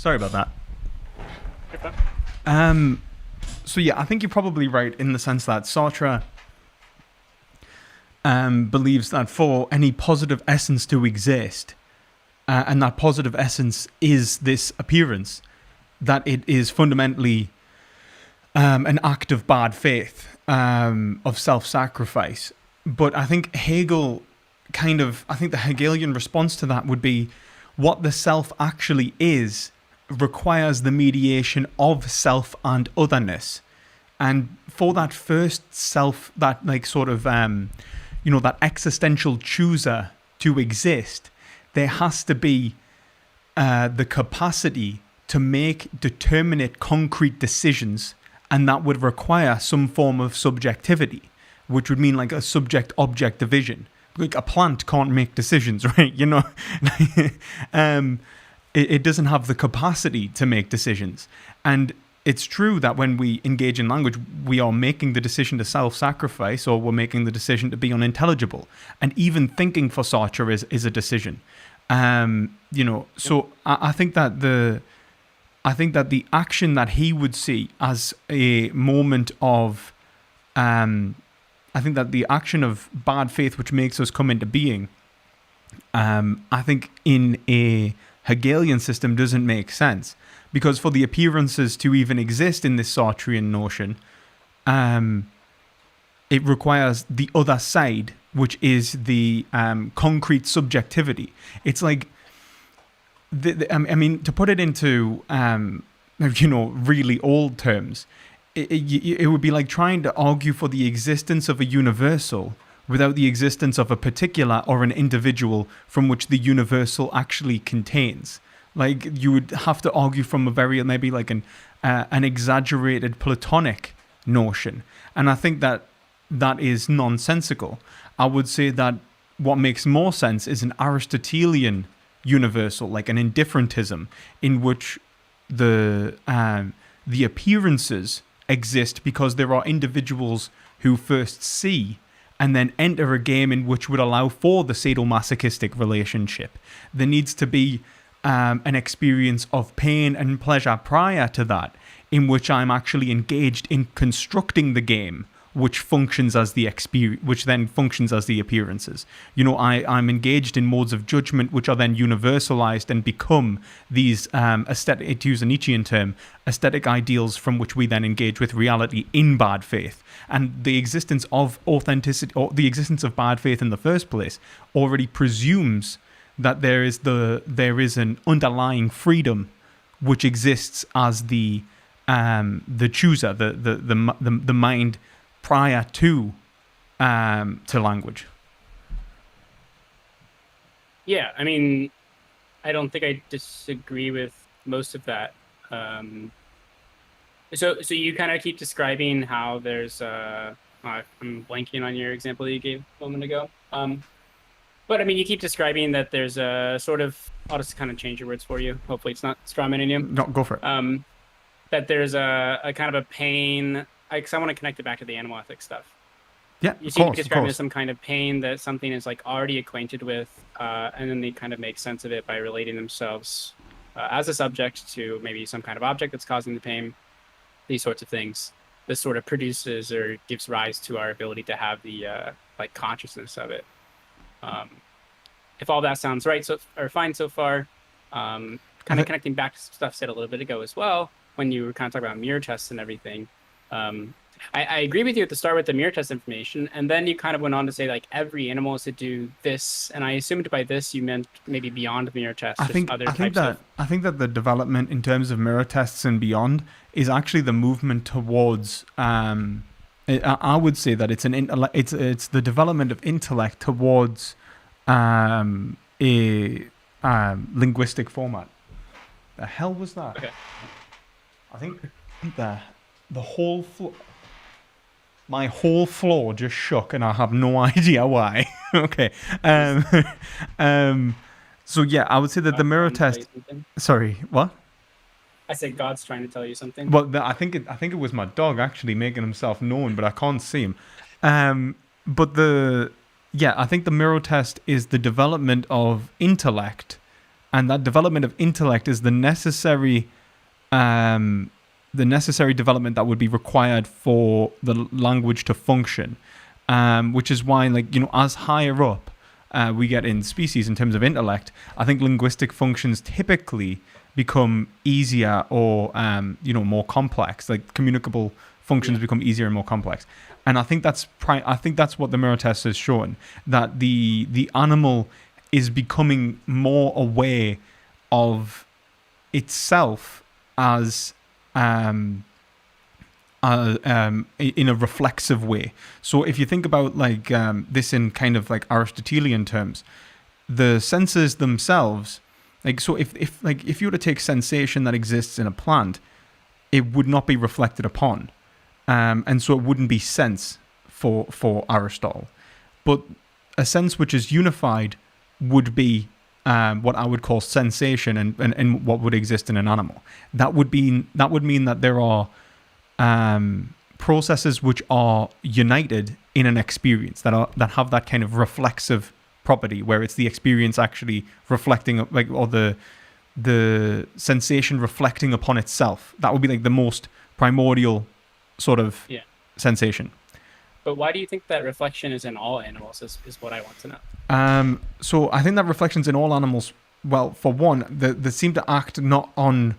S1: Sorry about that.
S2: Okay.
S1: So yeah, I think you're probably right in the sense that Sartre believes that for any positive essence to exist, and that positive essence is this appearance, that it is fundamentally an act of bad faith, of self-sacrifice. But I think I think the Hegelian response to that would be what the self actually is requires the mediation of self and otherness. And for that first self, that like sort of, that existential chooser to exist, there has to be the capacity to make determinate, concrete decisions, and that would require some form of subjectivity, which would mean like a subject-object division. Like a plant can't make decisions, right? It doesn't have the capacity to make decisions. And it's true that when we engage in language, we are making the decision to self-sacrifice, or we're making the decision to be unintelligible. And even thinking for Sartre is a decision. So I think that the action that he would see as a moment of, I think that the action of bad faith which makes us come into being, I think in a Hegelian system doesn't make sense. Because for the appearances to even exist in this Sartrean notion, it requires the other side, which is the concrete subjectivity. It's like, to put it into, really old terms, it would be like trying to argue for the existence of a universal without the existence of a particular or an individual from which the universal actually contains. Like, you would have to argue from a very, maybe like an exaggerated Platonic notion. And I think that is nonsensical. I would say that what makes more sense is an Aristotelian universal, like an indifferentism, in which the appearances exist because there are individuals who first see and then enter a game in which would allow for the sadomasochistic relationship. There needs to be an experience of pain and pleasure prior to that, in which I'm actually engaged in constructing the game, which functions as the experience, which then functions as the appearances. I'm engaged in modes of judgment which are then universalized and become these aesthetic, to use a Nietzschean term, aesthetic ideals from which we then engage with reality in bad faith. And the existence of authenticity, or the existence of bad faith in the first place, already presumes that there is an underlying freedom which exists as the chooser, the mind prior to language.
S2: Yeah, I don't think I disagree with most of that. So you kind of keep describing how there's I'm blanking on your example that you gave a moment ago. But you keep describing that there's a sort of, I'll just kind of change your words for you. Hopefully it's not strawmanning you.
S1: No, go for it.
S2: That there's a kind of a pain, because I want to connect it back to the animal ethics stuff.
S1: Yeah,
S2: you seem to describe it as some kind of pain that something is like already acquainted with, and then they kind of make sense of it by relating themselves as a subject to maybe some kind of object that's causing the pain. These sorts of things. This sort of produces or gives rise to our ability to have the consciousness of it. If all that sounds right or fine so far, kind of connecting back to stuff said a little bit ago as well, when you were kind of talking about mirror tests and everything. I agree with you at the start with the mirror test information, and then you kind of went on to say like every animal is to do this, and I assumed by this you meant maybe beyond mirror tests.
S1: I think that the development in terms of mirror tests and beyond is actually the movement towards. I would say that it's the development of intellect towards a linguistic format. The hell was that?
S2: Okay.
S1: I think the whole floor. My whole floor just shook, and I have no idea why. Okay. So yeah, I would say that the mirror test. Sorry, what?
S2: I said God's trying to tell you something.
S1: Well, I think it was my dog actually making himself known, but I can't see him. I think the mirror test is the development of intellect and that development of intellect is the necessary development that would be required for the language to function, which is why, like, as higher up we get in species in terms of intellect, I think linguistic functions typically become easier or more complex. Like, communicable functions become easier and more complex. And I think that's what the mirror test has shown, that the animal is becoming more aware of itself as in a reflexive way. So if you think about like this in kind of like Aristotelian terms, the senses themselves, like, so if you were to take sensation that exists in a plant, it would not be reflected upon, and so it wouldn't be sense for Aristotle. But a sense which is unified would be what I would call sensation, and what would exist in an animal. That would mean that there are processes which are united in an experience that have that kind of reflexive property, where it's the experience actually reflecting, like, or the sensation reflecting upon itself. That would be like the most primordial sort of sensation.
S2: But why do you think that reflection is in all animals is what I want to know.
S1: So I think that reflection's in all animals. Well, for one, they seem to act not on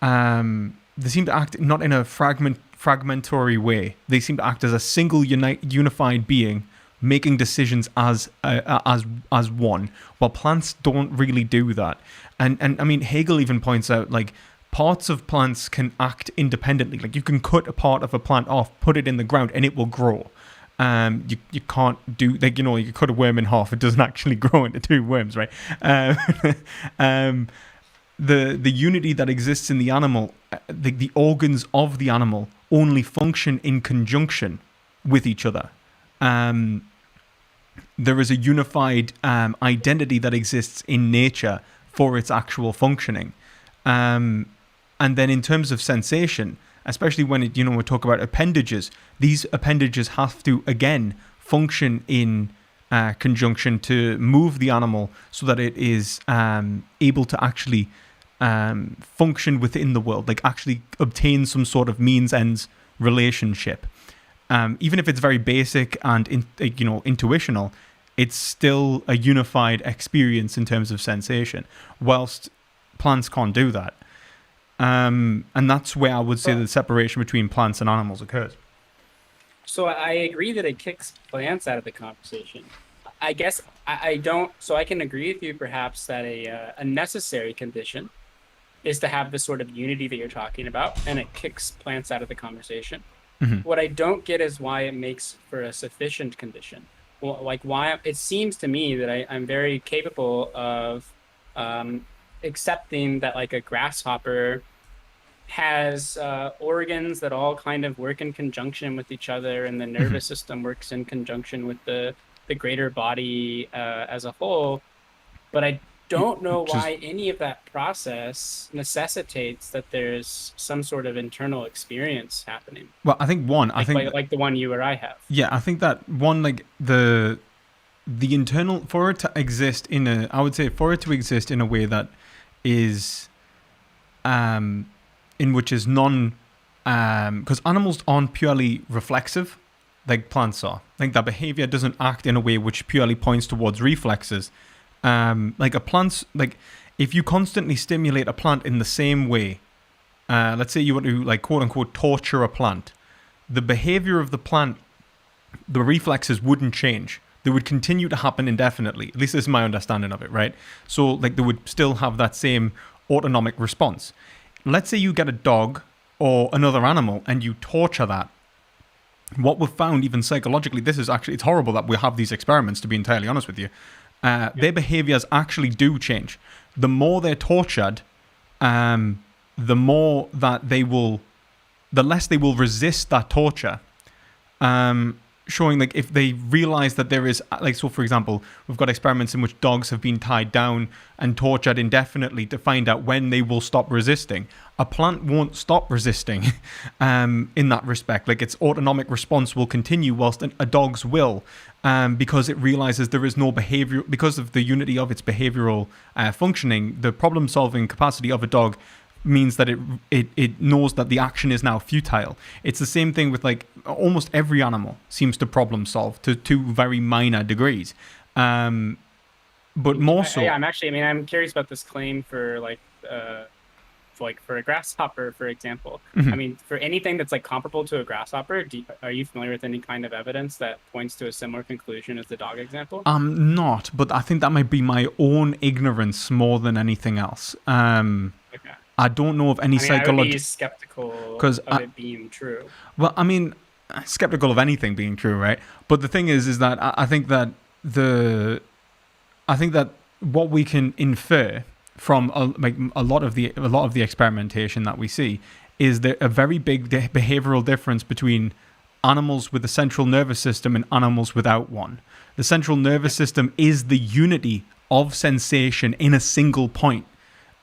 S1: they seem to act not in a fragmentary way. They seem to act as a single unified being, making decisions as one. While plants don't really do that. And I mean, Hegel even points out, like, parts of plants can act independently. Like, you can cut a part of a plant off, put it in the ground, and it will grow. You can't do, like, you cut a worm in half, it doesn't actually grow into two worms, right? The unity that exists in the animal, the organs of the animal only function in conjunction with each other. There is a unified identity that exists in nature for its actual functioning. And then in terms of sensation, especially when we talk about appendages, these appendages have to, again, function in conjunction to move the animal so that it is able to actually function within the world, like actually obtain some sort of means-ends relationship. Even if it's very basic and intuitional, it's still a unified experience in terms of sensation, whilst plants can't do that. And that's where I would say the separation between plants and animals occurs.
S2: So I agree that it kicks plants out of the conversation. I guess I don't. So I can agree with you perhaps that a necessary condition is to have the sort of unity that you're talking about, and it kicks plants out of the conversation. Mm-hmm. What I don't get is why it makes for a sufficient condition. Well, like, why it seems to me that I'm very capable of accepting that, like, a grasshopper has organs that all kind of work in conjunction with each other, and the nervous system works in conjunction with the greater body as a whole. But I don't know why any of that process necessitates that there's some sort of internal experience happening.
S1: Well, I think
S2: like the one you or I have.
S1: Yeah, I think that one, like, the internal, for it to exist in a way that is in which is because animals aren't purely reflexive like plants are. Like, their behavior doesn't act in a way which purely points towards reflexes. Like a plant, like, if you constantly stimulate a plant in the same way, let's say you want to, like, quote unquote torture a plant, the behavior of the plant, the reflexes wouldn't change. They would continue to happen indefinitely. At least this is my understanding of it, right? So, like, they would still have that same autonomic response. Let's say you get a dog or another animal and you torture that. What we've found, even psychologically, it's horrible that we have these experiments, to be entirely honest with you. Their behaviors actually do change. The more they're tortured, the less they will resist that torture. showing like if they realize that there is like, so for example, we've got experiments in which dogs have been tied down and tortured indefinitely to find out when they will stop resisting. A plant won't stop resisting in that respect. Like its autonomic response will continue, whilst a dog's will, because it realizes there is no behavior, because of the unity of its behavioral functioning. The problem solving capacity of a dog means that it knows that the action is now futile. It's the same thing with like almost every animal seems to problem solve to very minor degrees, but more so.
S2: Yeah, I'm actually. I mean, I'm curious about this claim for for a grasshopper, for example. I mean, for anything that's like comparable to a grasshopper, are you familiar with any kind of evidence that points to a similar conclusion as the dog example?
S1: I'm not, but I think that might be my own ignorance more than anything else.
S2: Okay.
S1: I don't know of any
S2: I would
S1: psychology
S2: be skeptical
S1: because
S2: of it being true.
S1: well, I mean, skeptical of anything being true, right? But the thing is that I think that what we can infer from a lot of the experimentation that we see is there a very big behavioral difference between animals with a central nervous system and animals without one. The central nervous system is the unity of sensation in a single point.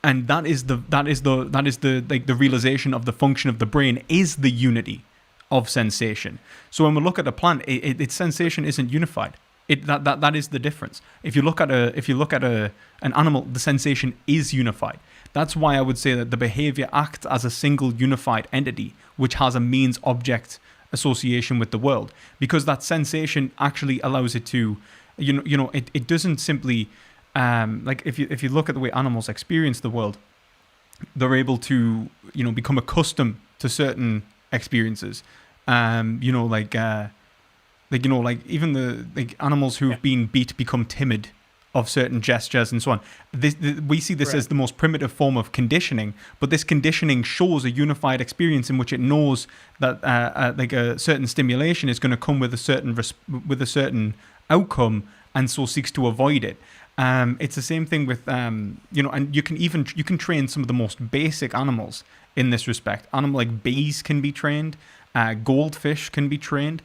S1: And that is the like the realization of the function of the brain is the unity of sensation. So when we look at a plant, its sensation isn't unified. That is the difference. If you look at an animal, the sensation is unified. That's why I would say that the behavior acts as a single unified entity, which has a means object association with the world, because that sensation actually allows it to, it doesn't simply. Like if you look at the way animals experience the world, they're able to become accustomed to certain experiences. Like even the animals who've been beat become timid of certain gestures and so on. We see this as the most primitive form of conditioning, but this conditioning shows a unified experience in which it knows that like a certain stimulation is going to come with a certain outcome, and so seeks to avoid it. It's the same thing with and you can train some of the most basic animals in this respect. Animals like bees can be trained, goldfish can be trained.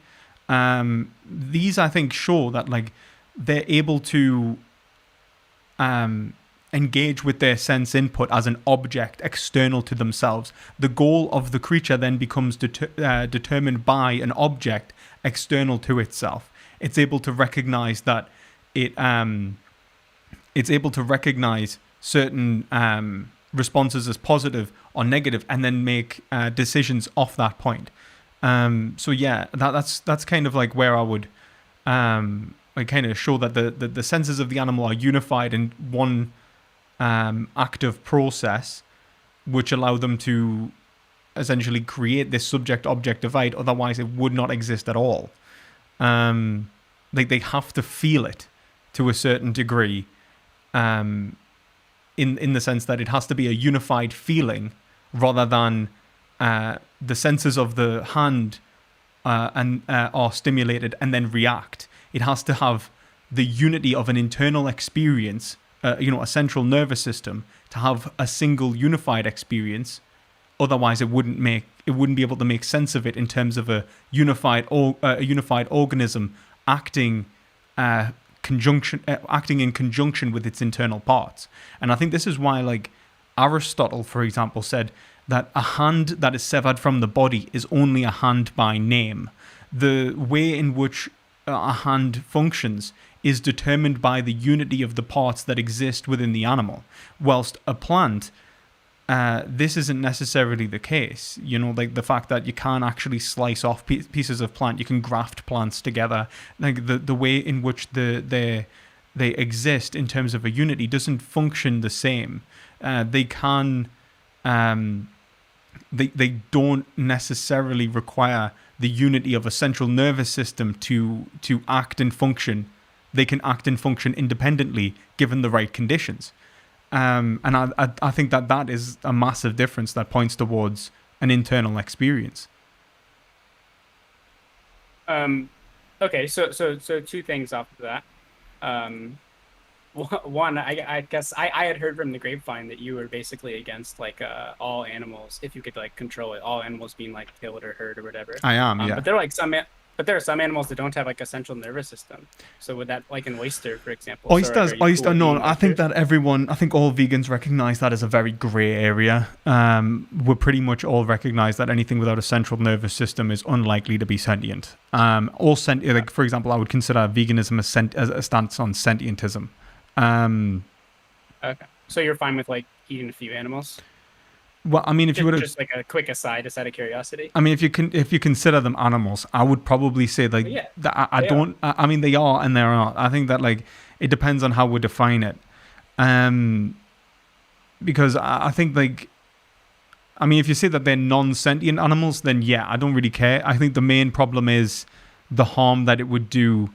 S1: These I think show that like they're able to engage with their sense input as an object external to themselves. The goal of the creature then becomes determined by an object external to itself. It's able to recognize that it's able to recognize certain responses as positive or negative, and then make decisions off that point. So yeah, that's kind of like where I would like kind of show that the senses of the animal are unified in one active process, which allow them to essentially create this subject-object divide. Otherwise, it would not exist at all. Like they have to feel it to a certain degree. In the sense that it has to be a unified feeling rather than the senses of the hand are stimulated and then react. It has to have the unity of an internal experience, a central nervous system, to have a single unified experience. Otherwise, it wouldn't be able to make sense of it in terms of a unified organism acting in conjunction with its internal parts. And I think this is why, like, Aristotle, for example, said that a hand that is severed from the body is only a hand by name. The way in which a hand functions is determined by the unity of the parts that exist within the animal. Whilst a plant, this isn't necessarily the case. Like the fact that you can't actually slice off pieces of plant, you can graft plants together. Like the way in which they exist in terms of a unity doesn't function the same. They can, they don't necessarily require the unity of a central nervous system to act and function. They can act and function independently given the right conditions. And I think that is a massive difference that points towards an internal experience.
S2: Okay, so two things off of that. One, I guess I had heard from the grapevine that you were basically against like all animals, if you could like control it, all animals being like killed or hurt or whatever.
S1: I am, yeah.
S2: But there are like some But there are some animals that don't have like a central nervous system. So would that, like an oyster, for example? So
S1: Oysters,
S2: are you cool with
S1: no,
S2: eating
S1: I think
S2: oysters?
S1: that I think all vegans recognize that as a very grey area. We pretty much all recognize that anything without a central nervous system is unlikely to be sentient. Like for example, I would consider veganism as a stance on sentientism. Um,
S2: Okay. So you're fine with like eating a few animals?
S1: well, I mean, if you were to
S2: Just like a quick aside, just out of curiosity.
S1: I mean, if you consider them animals, I would probably say like
S2: But yeah,
S1: that. I
S2: they are.
S1: don't. I mean, they are and they're not. I think that like it depends on how we define it. Um, because I think like I mean, if you say that they're non-sentient animals, then yeah, I don't really care. I think the main problem is the harm that it would do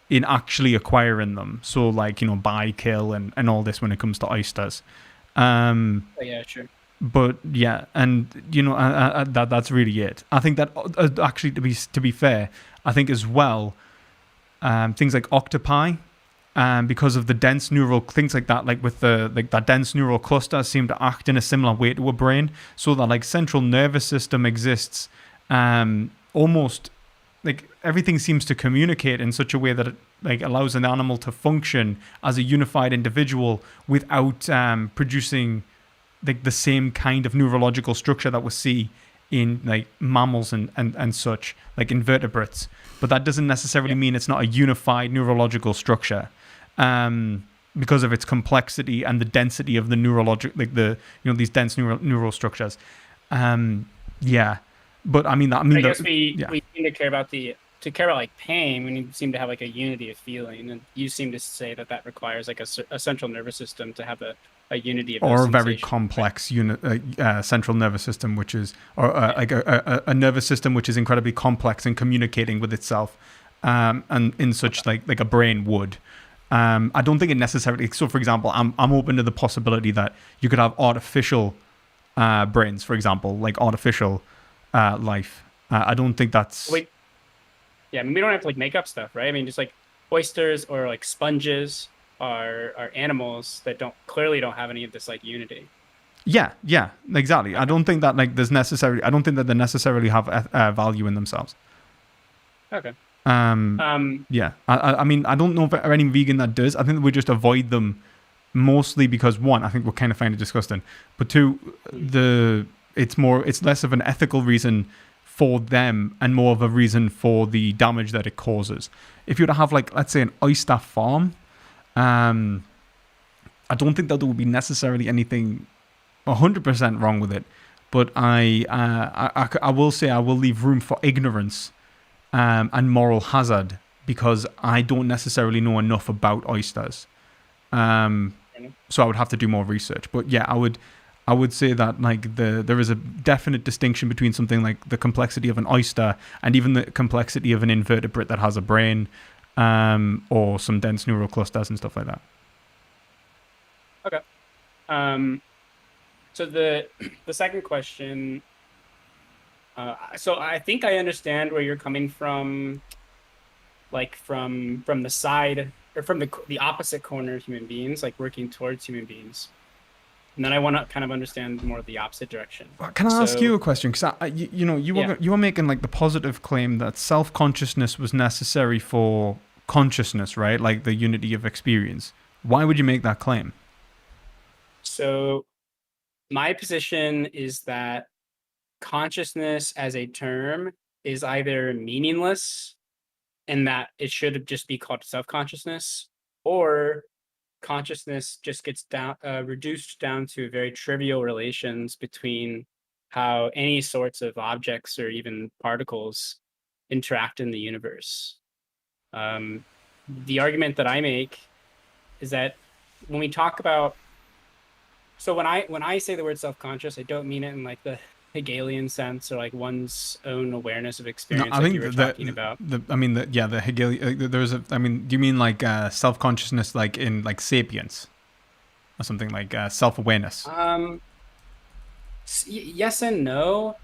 S1: in actually acquiring them. So like buy, kill, and all this when it comes to oysters. Um,
S2: But yeah, sure.
S1: but yeah, and that's really it. I think that actually to be fair, I think as well, things like octopi, because of the dense neural things like that, like with the like that dense neural cluster, seem to act in a similar way to a brain, so that like central nervous system exists, almost like everything seems to communicate in such a way that it like allows an animal to function as a unified individual without producing like the same kind of neurological structure that we see in like mammals and such, like invertebrates. But that doesn't necessarily
S2: Yeah.
S1: mean it's not a unified neurological structure, because of its complexity and the density of the neurologic, like these dense neural structures. Yeah, but
S2: I guess
S1: yeah.
S2: we seem to care about to care about like pain. We need, seem to have like a unity of feeling, and you seem to say that that requires like a central nervous system to have a unity of those
S1: Or a very
S2: sensations, right?
S1: complex central nervous system, which is, or
S2: Yeah.
S1: like a nervous system which is incredibly complex and communicating with itself, and in
S2: Okay.
S1: such like a brain would. I don't think it necessarily. So, for example, I'm open to the possibility that you could have artificial brains, for example, like artificial life. I don't think that's.
S2: Wait. Yeah, I mean, we don't have to like make up stuff, right? I mean, just like oysters or like sponges are animals that don't clearly don't have any of this like unity.
S1: Yeah, yeah, exactly. I
S2: Okay.
S1: don't think that like there's necessarily. I don't think that they necessarily have value in themselves.
S2: Okay.
S1: Um,
S2: Um.
S1: yeah, I mean, I don't know if any vegan that does. I think we just avoid them mostly because one, I think we kind of find it disgusting, but two, it's less of an ethical reason for them and more of a reason for the damage that it causes. If you were to have like, let's say, an oyster farm, um, I don't think that there would be necessarily anything 100% wrong with it, but I will say I will leave room for ignorance, and moral hazard, because I don't necessarily know enough about oysters. So I would have to do more research. But yeah, I would say that like there is a definite distinction between something like the complexity of an oyster and even the complexity of an invertebrate that has a brain, or some dense neural clusters and stuff like that.
S2: Okay. Um. So the the second question. So I think I understand where you're coming from, like from the side or from the opposite corner of human beings, like working towards human beings. And then I want to kind of understand more of the opposite direction.
S1: Can I ask you
S2: So
S1: a question? Because you
S2: yeah.
S1: were making like the positive claim that self consciousness was necessary for consciousness, right? Like the unity of experience. Why would you make that claim?
S2: So my position is that consciousness as a term is either meaningless and that it should just be called self-consciousness, or consciousness just gets down reduced down to very trivial relations between how any sorts of objects or even particles interact in the universe. Um, the argument that I make is that when we talk about, so when I say the word self-conscious, I don't mean it in like the Hegelian sense or like one's own awareness of
S1: No,
S2: experience
S1: I
S2: like you
S1: think
S2: were talking about.
S1: I mean, the Hegelian, there's a, I mean, do you mean like self consciousness, like in like sapience or something like self awareness?
S2: Um, yes and no.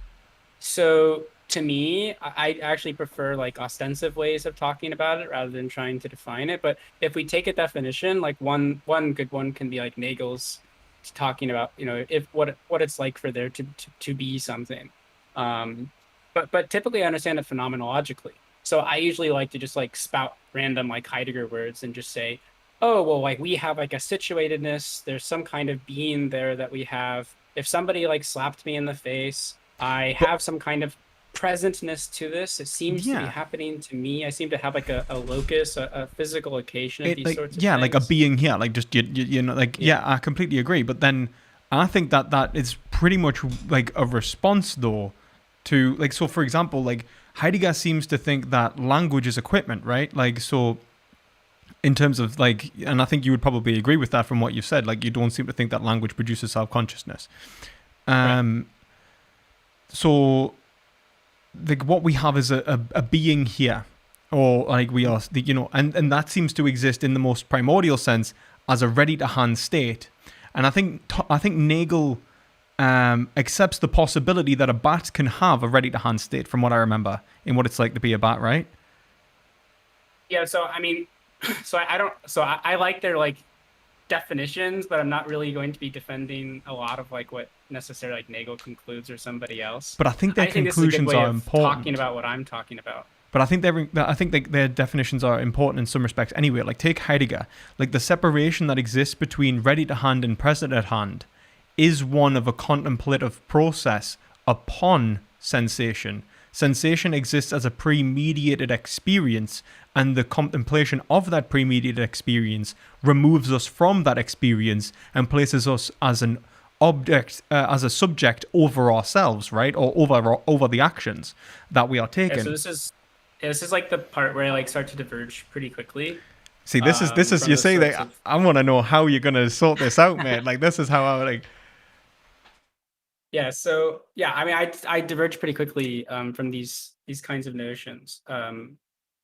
S2: So to me, I actually prefer like ostensive ways of talking about it rather than trying to define it. But if we take a definition, like one good one can be like Nagel's talking about, if what it's like for there to be something. Um, but typically I understand it phenomenologically. So I usually like to just like spout random like Heidegger words and just say, oh, well, like we have like a situatedness. There's some kind of being there that we have. If somebody like slapped me in the face, I
S1: But
S2: have some kind of presentness to this. It seems to be
S1: yeah,
S2: happening to me. I seem to have like a locus, a physical occasion of
S1: it
S2: these
S1: like
S2: sorts of
S1: yeah, like a
S2: things.
S1: being here, like just you know, like
S2: Yeah.
S1: yeah, I completely agree. But then I think that that is pretty much like a response though to like, so for example, like Heidegger seems to think that language is equipment, right? Like so in terms of like, and I think you would probably agree with that from what you've said. Like you don't seem to think that language produces self consciousness.
S2: Right.
S1: Um, so like what we have is a being here, or like we are, you know, and that seems to exist in the most primordial sense as a ready to hand state. And I think Nagel accepts the possibility that a bat can have a ready to hand state, from what I remember in What It's Like to Be a Bat, right?
S2: Yeah. So I mean, I don't. So I like their like definitions, but I'm not really going to be defending a lot of like what necessarily like Nagel concludes or somebody else.
S1: But I think their
S2: I think this is a good
S1: conclusions
S2: way
S1: are
S2: of talking
S1: important.
S2: about what I'm talking about.
S1: But I think their definitions are important in some respects anyway. Like take Heidegger, like the separation that exists between ready to hand and present at hand is one of a contemplative process upon sensation. Sensation exists as a pre-mediated experience, and the contemplation of that pre-mediated experience removes us from that experience and places us as an object, as a subject over ourselves, right, or over the actions that we are
S2: Yeah, so
S1: taking.
S2: this is like the part where I like start to diverge pretty quickly
S1: See, this is
S2: from
S1: you
S2: the
S1: say
S2: sorts
S1: that
S2: of
S1: I want to know how you're gonna sort this out, mate. Like this is how I like.
S2: yeah. So yeah, I mean, I diverge pretty quickly from these kinds of notions.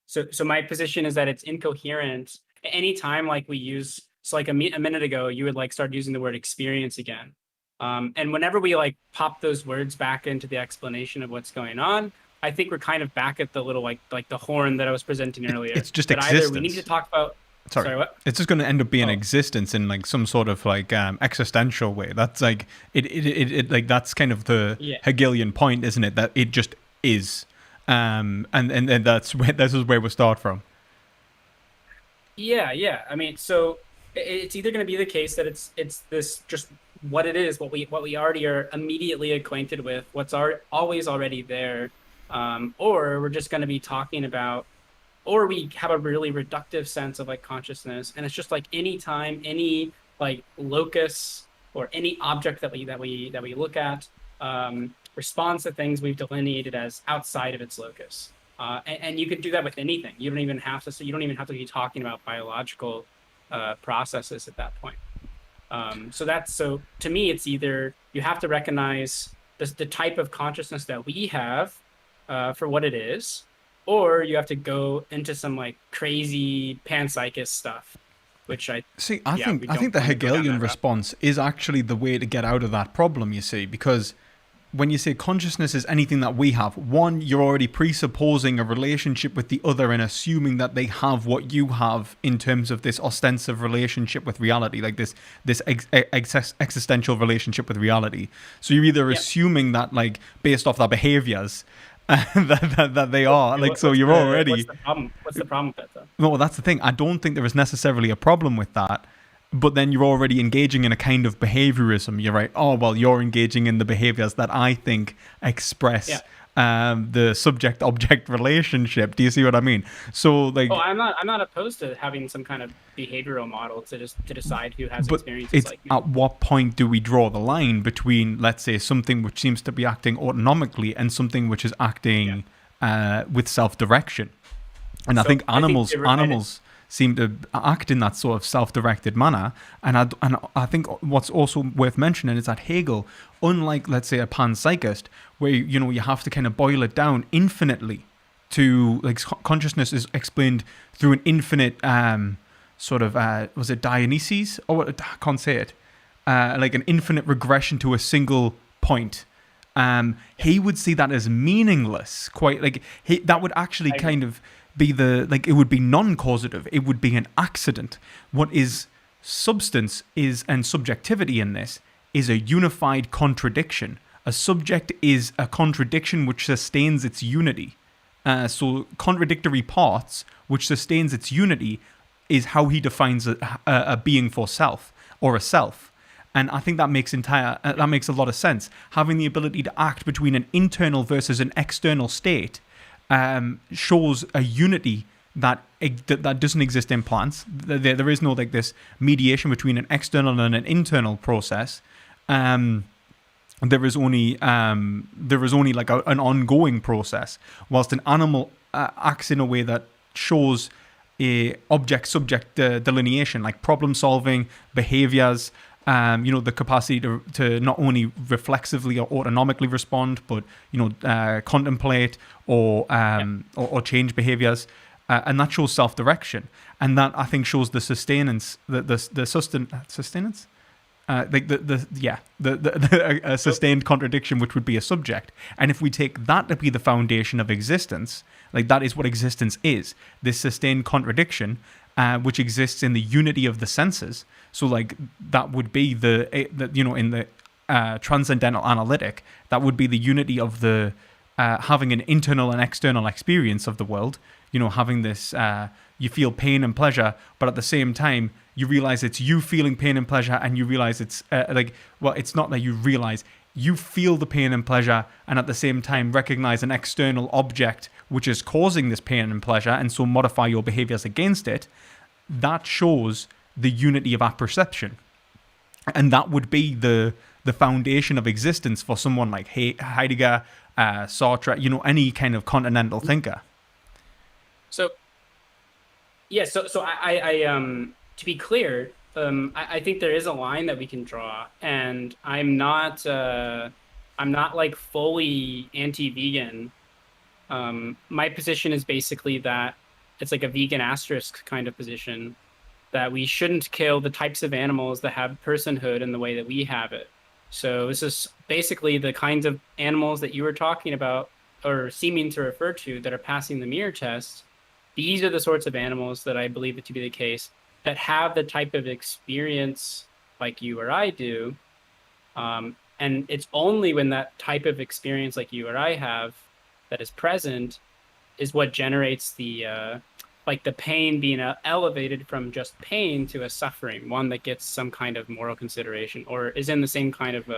S2: So my position is that it's incoherent anytime like we use, so like a minute ago you would like start using the word experience again, and whenever we like pop those words back into the explanation of what's going on, I think we're kind of back at the little like the horn that I was presenting earlier,
S1: It's just
S2: that either we need to
S1: existence.
S2: talk about,
S1: Sorry,
S2: sorry, what?
S1: it's just going to end up being
S2: Oh,
S1: existence in like some sort of like existential way. That's like it like that's kind of the
S2: yeah.
S1: Hegelian point, isn't it? That it just is, and that's where this is where we start from.
S2: Yeah, yeah. I mean, so it's either going to be the case that it's this just what it is, what we already are immediately acquainted with, what's always already there, or we're just going to be talking about, or we have a really reductive sense of like consciousness, and it's just like any time, any like locus or any object that we look at responds to things we've delineated as outside of its locus. And you can do that with anything. You don't even have to. So you don't even have to be talking about biological processes at that point. So to me, it's either you have to recognize the type of consciousness that we have for what it is, or you have to go into some like crazy panpsychist stuff, which
S1: See, I
S2: yeah,
S1: think
S2: we
S1: I
S2: don't
S1: think the
S2: want to go down
S1: Hegelian
S2: that route.
S1: response is actually the way to get out of that problem. You see, because when you say consciousness is anything that we have, one, you're already presupposing a relationship with the other and assuming that they have what you have in terms of this ostensive relationship with reality, like this existential relationship with reality. So you're either
S2: Yeah.
S1: assuming that, like, based off their behaviors, that they are like. So
S2: What's
S1: you're
S2: the what's
S1: already
S2: the problem? What's the problem with that though?
S1: no. That's the thing. I don't think there is necessarily a problem with that, but then you're already engaging in a kind of behaviorism. You're right. Oh, well, you're engaging in the behaviors that I think express
S2: Yeah.
S1: the subject-object relationship. Do you see what I mean? So,
S2: Oh,
S1: like,
S2: I'm not opposed to having some kind of behavioral model to decide who has
S1: but
S2: experiences
S1: it's
S2: like me.
S1: at what point do we draw the line between, let's say, something which seems to be acting autonomically and something which is
S2: Yeah.
S1: acting with self-direction? And I
S2: So
S1: think
S2: I think
S1: animals seem to act in that sort of self-directed manner. And I think what's also worth mentioning is that Hegel, unlike, let's say, a panpsychist, where you have to kind of boil it down infinitely to, like, consciousness is explained through an infinite sort of was it Dionysus, or what, I can't say it, like an infinite regression to a single point.
S2: Yeah,
S1: He would see that as meaningless. Quite like that would actually
S2: I agree.
S1: kind of be it would be non-causative. It would be an accident. What is substance is and subjectivity in this is a unified contradiction. A subject is a contradiction which sustains its unity. So contradictory parts, which sustains its unity, is how he defines a being for self or a self. And I think that makes a lot of sense. Having the ability to act between an internal versus an external state shows a unity that doesn't exist in plants. There is no like this mediation between an external and an internal process. There is only like an ongoing process, whilst an animal acts in a way that shows a object-subject delineation, like problem-solving, behaviors, the capacity to not only reflexively or autonomically respond, but contemplate or change behaviors, and that shows self-direction, and that I think shows the sustenance, sustenance. A sustained contradiction, which would be a subject. And if we take that to be the foundation of existence, like that is what existence is, this sustained contradiction, which exists in the unity of the senses. So like that would be in the transcendental analytic, that would be the unity of the having an internal and external experience of the world. Having this, you feel pain and pleasure, but at the same time, you realize it's you feeling pain and pleasure, and you realize it's it's not that you realize, you feel the pain and pleasure, and at the same time recognize an external object which is causing this pain and pleasure, and so modify your behaviors against it. That shows the unity of apperception, and that would be the foundation of existence for someone like Heidegger, Sartre, any kind of continental thinker.
S2: So, yeah. So I to be clear, I think there is a line that we can draw, and I'm not like fully anti-vegan. My position is basically that it's like a vegan asterisk kind of position, that we shouldn't kill the types of animals that have personhood in the way that we have it. So this is basically the kinds of animals that you were talking about or seeming to refer to that are passing the mirror test. These are the sorts of animals that I believe it to be the case that have the type of experience like you or I do. And it's only when that type of experience like you or I have that is present is what generates the pain being elevated from just pain to a suffering, one that gets some kind of moral consideration or is in the same kind of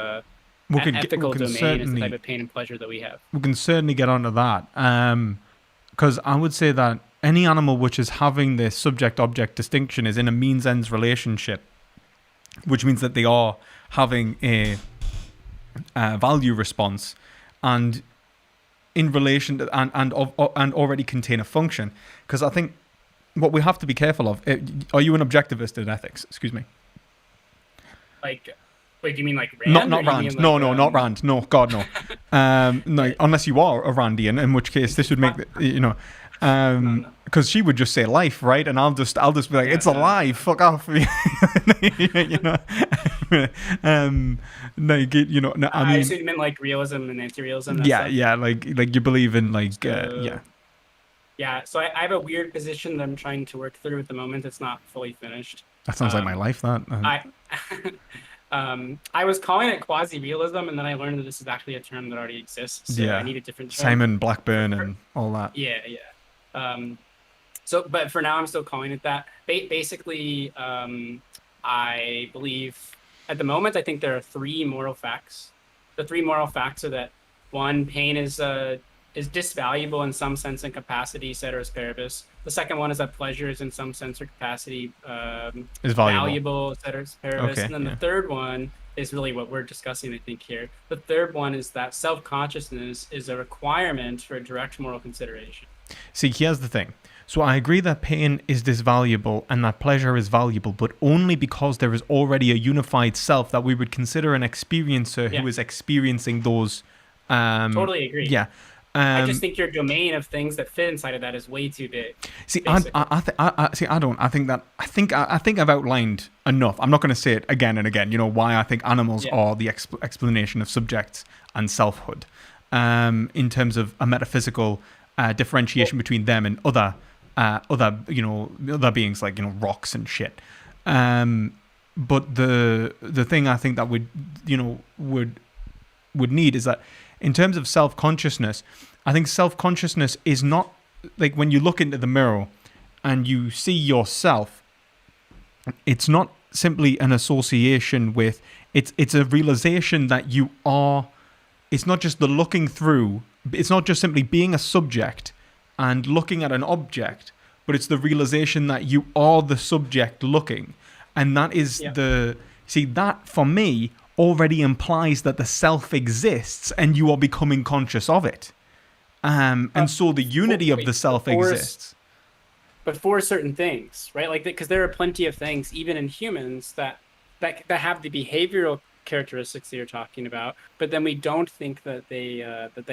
S2: ethical domain as the type of pain and pleasure that we have.
S1: We can certainly get onto that. Because I would say that any animal which is having this subject-object distinction is in a means-ends relationship, which means that they are having a value response, and in relation to, and already contain a function. Because I think what we have to be careful of. Are you an objectivist in ethics? Excuse me.
S2: Like, wait, do you mean like Rand?
S1: Not Rand. No, not Rand. No, God, no. No, unless you are a Randian, in which case this would make because she would just say life, right? And I'll just be like, it's alive. Fuck off. I
S2: assume you meant like realism and anti-realism.
S1: Yeah. Like you believe in
S2: Yeah, so I have a weird position that I'm trying to work through at the moment. It's not fully finished.
S1: That sounds like my life, that.
S2: I was calling it quasi-realism, and then I learned that this is actually a term that already exists. So I need a different term.
S1: Simon Blackburn and all that.
S2: Yeah. But for now, I'm still calling it that. Basically, I believe at the moment, I think there are three moral facts. The three moral facts are that, one, pain is disvaluable in some sense and capacity, ceteris paribus. The second one is that pleasure is in some sense or capacity
S1: is
S2: valuable, ceteris paribus.
S1: Okay,
S2: and then the third one is really what we're discussing, I think, here. The third one is that self-consciousness is a requirement for direct moral consideration.
S1: See, here's the thing. So I agree that pain is disvaluable and that pleasure is valuable, but only because there is already a unified self that we would consider an experiencer who is experiencing those.
S2: Totally agree.
S1: Yeah.
S2: I just think your domain of things that fit inside of that is way too big.
S1: See, I think I've outlined enough. I'm not going to say it again and again. Why I think animals are the explanation of subjects and selfhood, in terms of a metaphysical differentiation between them and other beings like rocks and shit. But the thing I think that would need is that in terms of self-consciousness, I think self-consciousness is not like when you look into the mirror and you see yourself, it's not simply an association with, it's a realization that you are, it's not just the looking through, it's not just simply being a subject and looking at an object, but it's the realization that you are the subject looking. And that is
S2: Yeah.
S1: the, see, that for me already implies that the self exists and you are becoming conscious of it. And so the unity of the
S2: Wait,
S1: self exists.
S2: but for certain things, right? Like, because there are plenty of things, even in humans, that have the behavioral characteristics that you're talking about, but then we don't think that they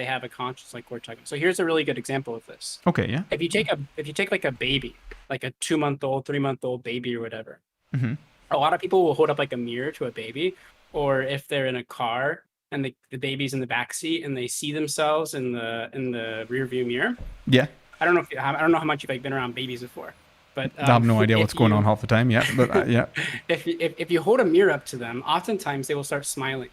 S2: have a conscience like we're talking. So here's a really good example of this.
S1: Okay, yeah.
S2: If you take like a baby, like a 2 month old, 3 month old baby or whatever,
S1: Mm-hmm.
S2: a lot of people will hold up like a mirror to a baby, or if they're in a car and the baby's in the back seat and they see themselves in the rear view mirror.
S1: Yeah.
S2: I don't know how much you've like been around babies before, but
S1: I have no idea what's
S2: if
S1: going on
S2: you
S1: half the time. Yeah, but yeah.
S2: if you hold a mirror up to them, oftentimes they will start smiling.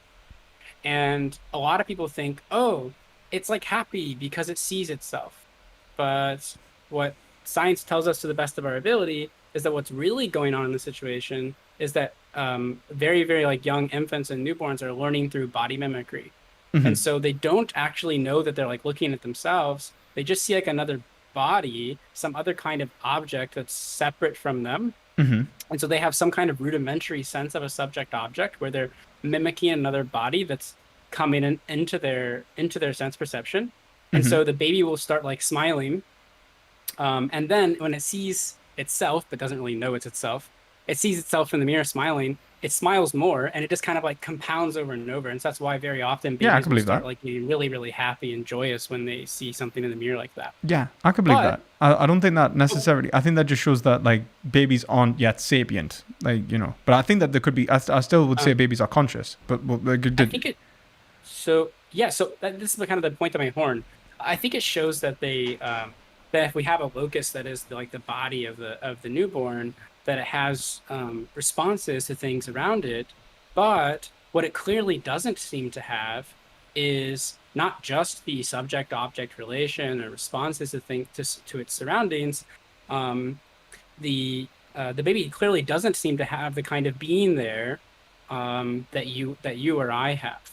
S2: And a lot of people think, oh, it's like happy because it sees itself. But what science tells us to the best of our ability is that what's really going on in the situation is that very, very like young infants and newborns are learning through body mimicry.
S1: Mm-hmm.
S2: And so they don't actually know that they're like looking at themselves. They just see like another body, some other kind of object that's separate from them.
S1: Mm-hmm.
S2: And so they have some kind of rudimentary sense of a subject object where they're mimicking another body that's coming into their sense perception. And
S1: Mm-hmm.
S2: so the baby will start like smiling. And then when it sees itself, but doesn't really know it's itself, it sees itself in the mirror smiling, it smiles more and it just kind of like compounds over and over. And so that's why very often
S1: Yeah, I
S2: babies
S1: can
S2: will
S1: believe
S2: start
S1: that.
S2: like being really, really happy and joyous when they see something in the mirror like that.
S1: Yeah, I can believe
S2: But
S1: that. I don't think that necessarily. I think that just shows that like babies aren't yet sapient, like you know. But I think that there could be. I still would say
S2: um,
S1: babies are conscious, but well, they
S2: I
S1: did.
S2: think it So yeah, so this is the kind of the point of my horn. I think it shows that that if we have a locus that is like the body of the newborn, that it has responses to things around it. But what it clearly doesn't seem to have is not just the subject-object relation or responses to its surroundings. Um, the baby clearly doesn't seem to have the kind of being there that you or I have.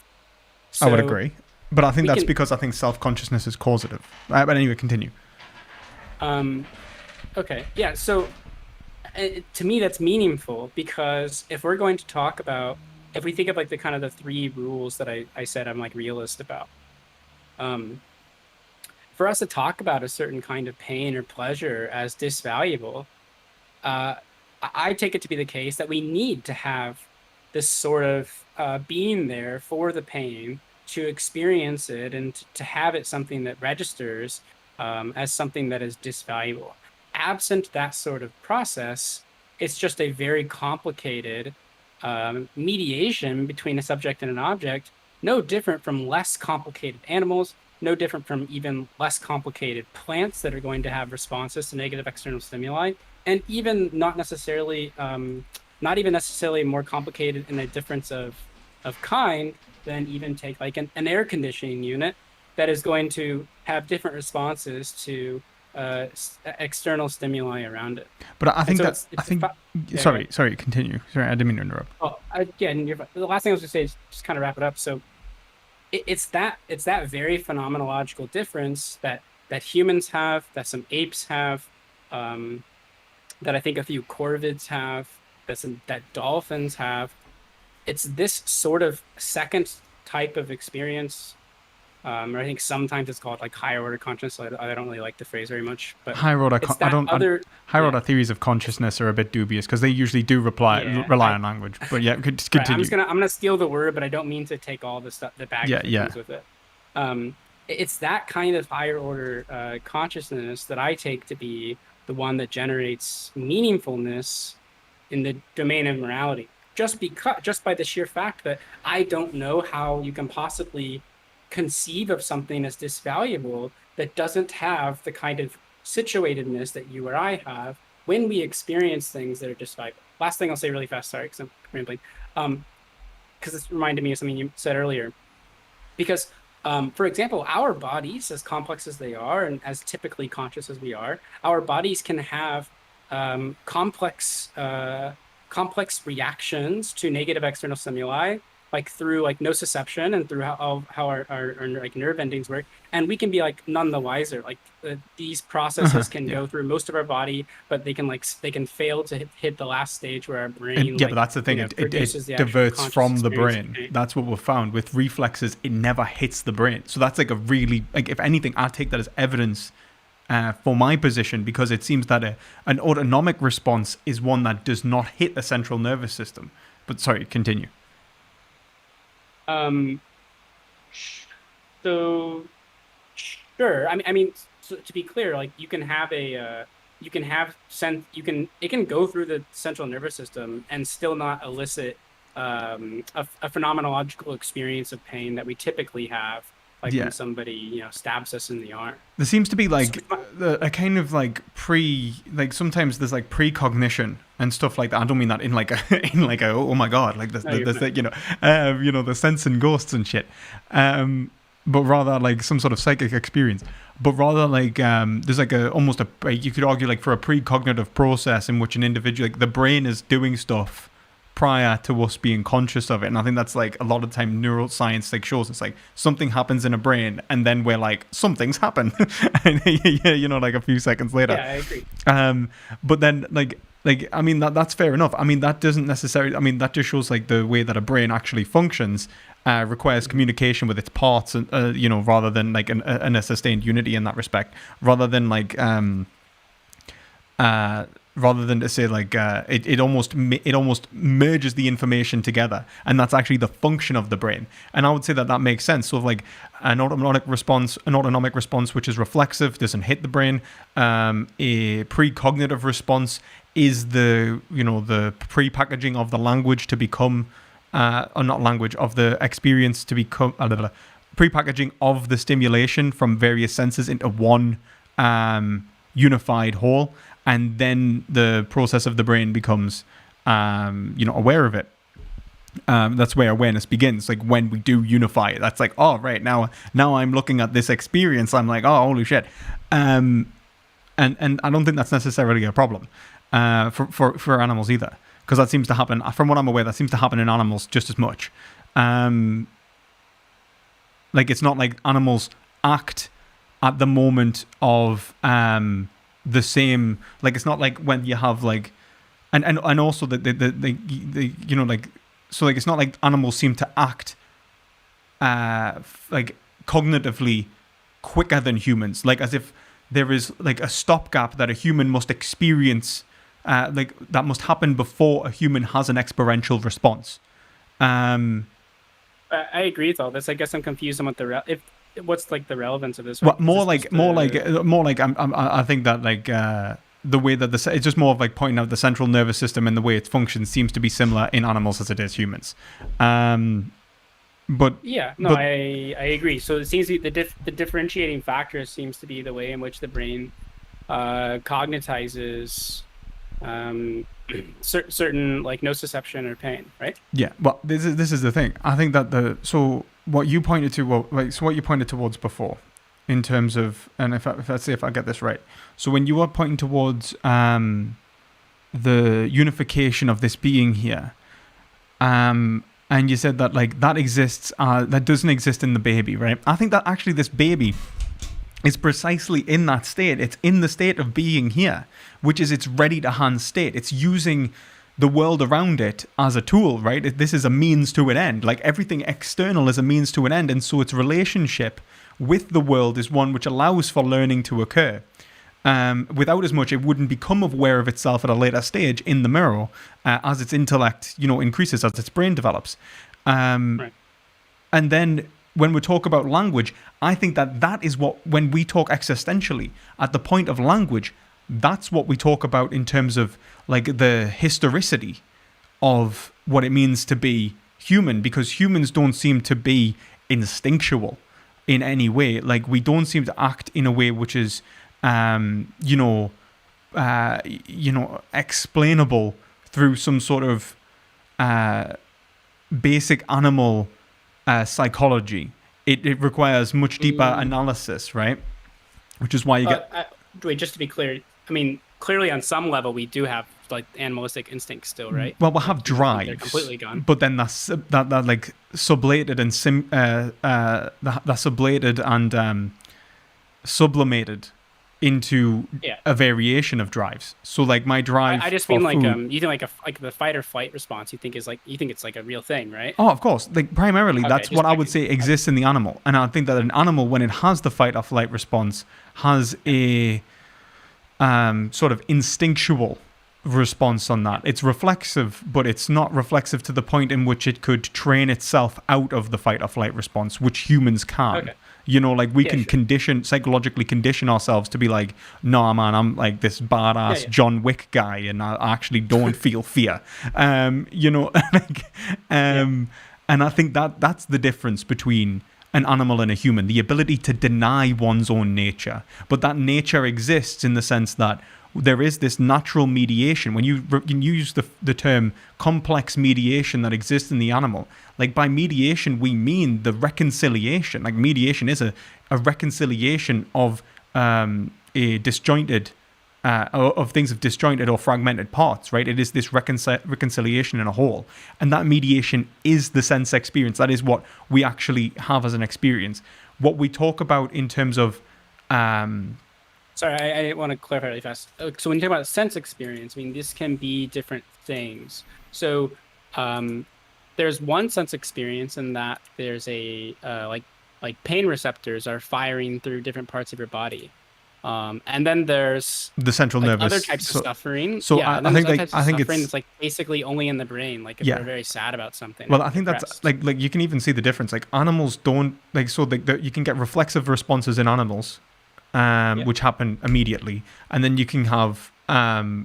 S1: I would
S2: So
S1: agree, but I think
S2: we
S1: that's
S2: can,
S1: because I think self consciousness is causative. But anyway, continue.
S2: um, okay, yeah. So to me, that's meaningful because if we're going to talk about, if we think of like the kind of the three rules that I said I'm like realist about, um, for us to talk about a certain kind of pain or pleasure as disvaluable, uh, I take it to be the case that we need to have this sort of being there for the pain to experience it and to have it something that registers as something that is disvaluable. Absent that sort of process, it's just a very complicated mediation between a subject and an object, no different from less complicated animals, no different from even less complicated plants that are going to have responses to negative external stimuli, and even not even necessarily more complicated in a difference of kind than even take like an air conditioning unit that is going to have different responses to external stimuli around it.
S1: But I
S2: And
S1: think
S2: so
S1: that I think.
S2: yeah, go ahead.
S1: Sorry. Continue. Sorry, I didn't mean to interrupt.
S2: Oh, again, the last thing I was going to say is just kind of wrap it up. So it's that very phenomenological difference that humans have, that some apes have, um, that I think a few corvids have, that dolphins have. It's this sort of second type of experience. Or I think sometimes it's called like higher order consciousness. So I don't really like the phrase very much, but
S1: Higher order.
S2: it's
S1: I
S2: that
S1: don't.
S2: other.
S1: Higher
S2: Yeah,
S1: order theories of consciousness are a bit dubious because they usually do
S2: yeah.
S1: rely on language. But yeah, just
S2: Right.
S1: continue.
S2: I'm gonna steal the word, but I don't mean to take all the stuff, the baggage
S1: Yeah,
S2: that
S1: yeah.
S2: comes with it. It's that kind of higher order consciousness that I take to be the one that generates meaningfulness in the domain of morality. Just by the sheer fact that I don't know how you can possibly conceive of something as disvaluable that doesn't have the kind of situatedness that you or I have when we experience things that are disvaluable. Last thing I'll say really fast, sorry, because I'm rambling. Because this reminded me of something you said earlier. Because For example, our bodies, as complex as they are and as typically conscious as we are, our bodies can have complex reactions to negative external stimuli, like through like nociception and through how our like nerve endings work. And we can be like none the wiser. Like these processes can
S1: Yeah.
S2: go through most of our body, but they can fail to hit the last stage where our brain
S1: Yeah, but
S2: like
S1: that's the thing. It
S2: produces the actual
S1: diverts
S2: conscious
S1: from the
S2: experience of
S1: brain.
S2: pain.
S1: That's what we've found with reflexes. It never hits the brain. So that's like a really like. If anything, I take that as evidence for my position because it seems that an autonomic response is one that does not hit the central nervous system. But sorry, continue.
S2: Um, So sure. I mean, so to be clear, like you can have you can have it can go through the central nervous system and still not elicit a phenomenological experience of pain that we typically have, like when
S1: Yeah,
S2: somebody stabs us in the arm.
S1: there seems to be
S2: So
S1: like a kind of like like sometimes there's like precognition and stuff like that. I don't mean that in like a in like a oh my god like
S2: no, you're
S1: there's
S2: fine.
S1: like the sense and ghosts and shit. But rather like some sort of psychic experience. But rather like there's like a almost a you could argue like for a precognitive process in which an individual like the brain is doing stuff prior to us being conscious of it. And I think that's like a lot of the time neuroscience like shows it's like something happens in a brain and then we're like something's happened and like a few seconds later.
S2: Yeah, I agree.
S1: um but then like I mean that's fair enough. I mean that doesn't necessarily, I mean that just shows like the way that a brain actually functions requires
S2: Mhm.
S1: communication with its parts and rather than like a sustained unity in that respect, rather than like uh rather than to say like it almost merges the information together, and that's actually the function of the brain. And I would say that that makes sense. So like an autonomic response which is reflexive doesn't hit the brain. A precognitive response is the pre-packaging of the language to become or not language of the experience to become pre-packaging of the stimulation from various senses into one unified whole, and then the process of the brain becomes aware of it. That's where awareness begins, like when we do unify it. That's like, oh right, now I'm looking at this experience, I'm like, oh holy shit. And I don't think that's necessarily a problem for animals either, because that seems to happen, from what I'm aware, that seems to happen in animals just as much. Like it's not like animals act at the moment of the same, like it's not like when you have like and also the like, so like it's not like animals seem to act like cognitively quicker than humans, like as if there is like a stopgap that a human must experience, like that must happen before a human has an experiential response. um
S2: I agree with all this. I guess I'm confused on what if what's like the relevance of this,
S1: Well,
S2: right? Is this just
S1: more like I think that like the way that it's just more of like pointing out the central nervous system and the way it functions seems to be similar in animals as it is humans. But
S2: Yeah, no,
S1: but
S2: I agree. So it seems the differentiating factor seems to be the way in which the brain cognitizes um, certain like nociception or pain, right?
S1: yeah, well, this is the thing. I think that what you pointed to, well, like so what you pointed towards before, in terms of, and if let's see if I get this right. So when you were pointing towards the unification of this being here, and you said that like that exists, that doesn't exist in the baby, right? I think that actually this baby is precisely in that state. It's in the state of being here, which is its ready-to-hand state. It's using the world around it as a tool, right? This is a means to an end. Like everything external is a means to an end, and so its relationship with the world is one which allows for learning to occur. Without as much, it wouldn't become aware of itself at a later stage in the mirror as its intellect, increases, as its brain develops.
S2: Right.
S1: And then when we talk about language, I think that is what, when we talk existentially, at the point of language, that's what we talk about in terms of like the historicity of what it means to be human, because humans don't seem to be instinctual in any way. Like we don't seem to act in a way which is explainable through some sort of basic animal psychology. it requires much deeper analysis, right? Which is why you get
S2: Wait, just to be clear, I mean, clearly on some level we do have like animalistic instincts still, right?
S1: well, we'll
S2: Like,
S1: have
S2: you don't think they're
S1: drives,
S2: completely gone.
S1: but then that like sublated and that's sublated and sublimated into
S2: Yeah.
S1: a variation of drives. So like my drive
S2: I just
S1: for
S2: mean like
S1: food,
S2: you think like the fight or flight response you think it's like a real thing, right?
S1: oh, of course. Like primarily,
S2: Okay,
S1: that's
S2: just
S1: what I would
S2: checking.
S1: say exists in the animal, and I think that an animal, when it has the fight or flight response, has a sort of instinctual response on that. It's reflexive, but it's not reflexive to the point in which it could train itself out of the fight or flight response, which humans can.
S2: Okay.
S1: You know, like we
S2: Yeah,
S1: can
S2: sure.
S1: psychologically condition ourselves to be like, nah, man, I'm like this badass
S2: Yeah.
S1: John Wick guy, and I actually don't feel fear. You know, like,
S2: Yeah.
S1: and I think that that's the difference between an animal and a human, the ability to deny one's own nature. But that nature exists in the sense that there is this natural mediation. When you use the term complex mediation that exists in the animal, like by mediation, we mean the reconciliation. Like mediation is a reconciliation of a disjointed, of things of disjointed or fragmented parts, right? It is this reconciliation in a whole. And that mediation is the sense experience. That is what we actually have as an experience. What we talk about in terms of...
S2: Sorry, I want to clarify really fast. So when you talk about sense experience, I mean, this can be different things. So there's one sense experience in that there's a like pain receptors are firing through different parts of your body. And then there's
S1: the central
S2: like
S1: nervous...
S2: other types of suffering.
S1: So
S2: Yeah, and
S1: I
S2: then there's
S1: think
S2: other
S1: like
S2: types of
S1: I think
S2: suffering
S1: it's...
S2: that's like basically only in the brain, like if
S1: Yeah.
S2: you're very sad about something.
S1: Well,
S2: or
S1: I think that's
S2: depressed.
S1: like you can even see the difference. Like animals don't like so you can get reflexive responses in animals, which happen immediately, and then you can have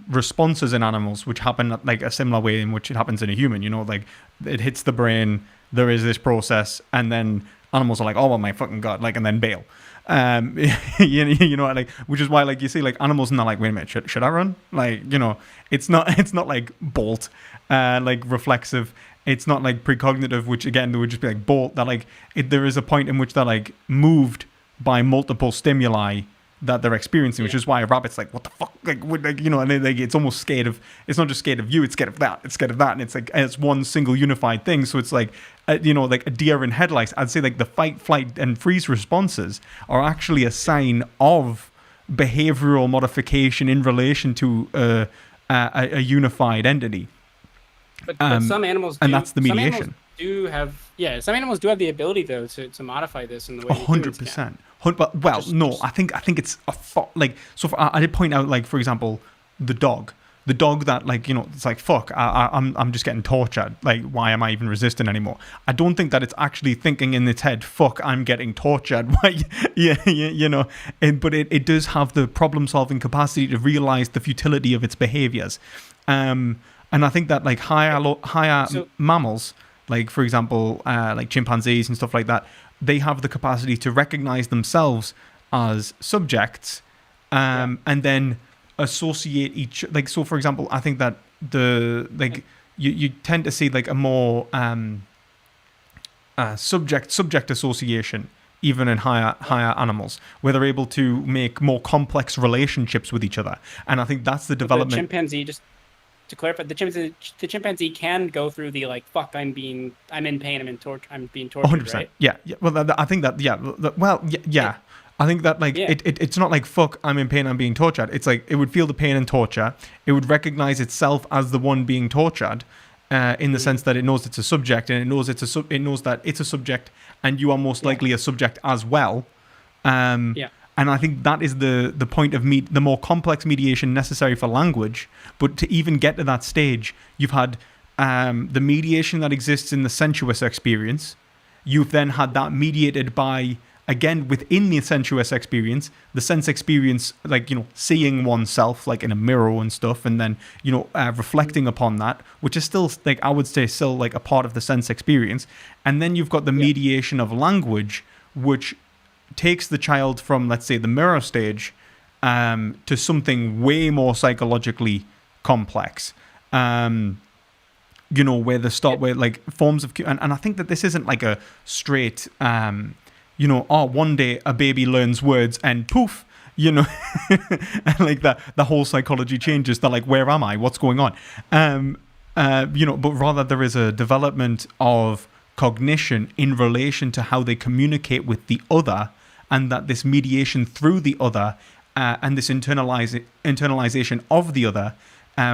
S1: responses in animals which happen like a similar way in which it happens in a human. You know, like it hits the brain, there is this process, and then animals are like, oh my fucking god, like, and then bail. You know, like, which is why, like, you see, like, animals and they're like, wait a minute, should I run? Like, you know, it's not like bolt, like reflexive. It's not like precognitive, which again, they would just be like bolt. That like, there is a point in which they're like moved by multiple stimuli that they're experiencing, which is why a rabbit's like, what the fuck? Like you know, and like, it's almost scared of, it's not just scared of you, it's scared of that, and it's like, it's one single unified thing. So it's like, you know, like a deer in headlights. I'd say like the fight, flight, and freeze responses are actually a sign of behavioral modification in relation to a unified entity.
S2: But some animals do,
S1: and that's the mediation.
S2: Some animals do have, some animals do have the ability though to modify this in the way
S1: 100%. Well, no, I think it's like, so I did point out, like, for example, the dog that, like, you know, it's like, fuck, I'm just getting tortured, like, why am I even resisting anymore? I don't think that it's actually thinking in its head, fuck, I'm getting tortured. You know, but it does have the problem solving capacity to realize the futility of its behaviors. And I think that, like, higher mammals, like, for example, like chimpanzees and stuff like that, they have the capacity to recognize themselves as subjects, and then associate each, like, so for example, I think that you tend to see like a more subject association even in higher animals, where they're able to make more complex relationships with each other. And I think that's the development.
S2: The chimpanzee, just to clarify, the chimpanzee can go through the, like, fuck, I'm in pain, I'm being tortured,
S1: 100%.
S2: right?
S1: Yeah. Well, I think that, yeah. I think that, like, it's not like, fuck, I'm in pain, I'm being tortured. It's like, it would feel the pain and torture. It would recognize itself as the one being tortured, in the sense that it knows it's a subject, and it knows that it's a subject, and you are most likely a subject as well. And I think that is the point of the more complex mediation necessary for language. But to even get to that stage, you've had the mediation that exists in the sensuous experience. You've then had that mediated by, again, within the sensuous experience, the sense experience, like, you know, seeing oneself, like, in a mirror and stuff, and then, you know, reflecting upon that, which is still, like, I would say still, like, a part of the sense experience. And then you've got the mediation of language, which takes the child from, let's say, the mirror stage to something way more psychologically complex. You know, where they start with, like, forms of... And I think that this isn't, like, a straight... oh, one day a baby learns words and poof, you know, and like the whole psychology changes. They're like, where am I? What's going on? But rather there is a development of cognition in relation to how they communicate with the other, and that this mediation through the other and this internalization of the other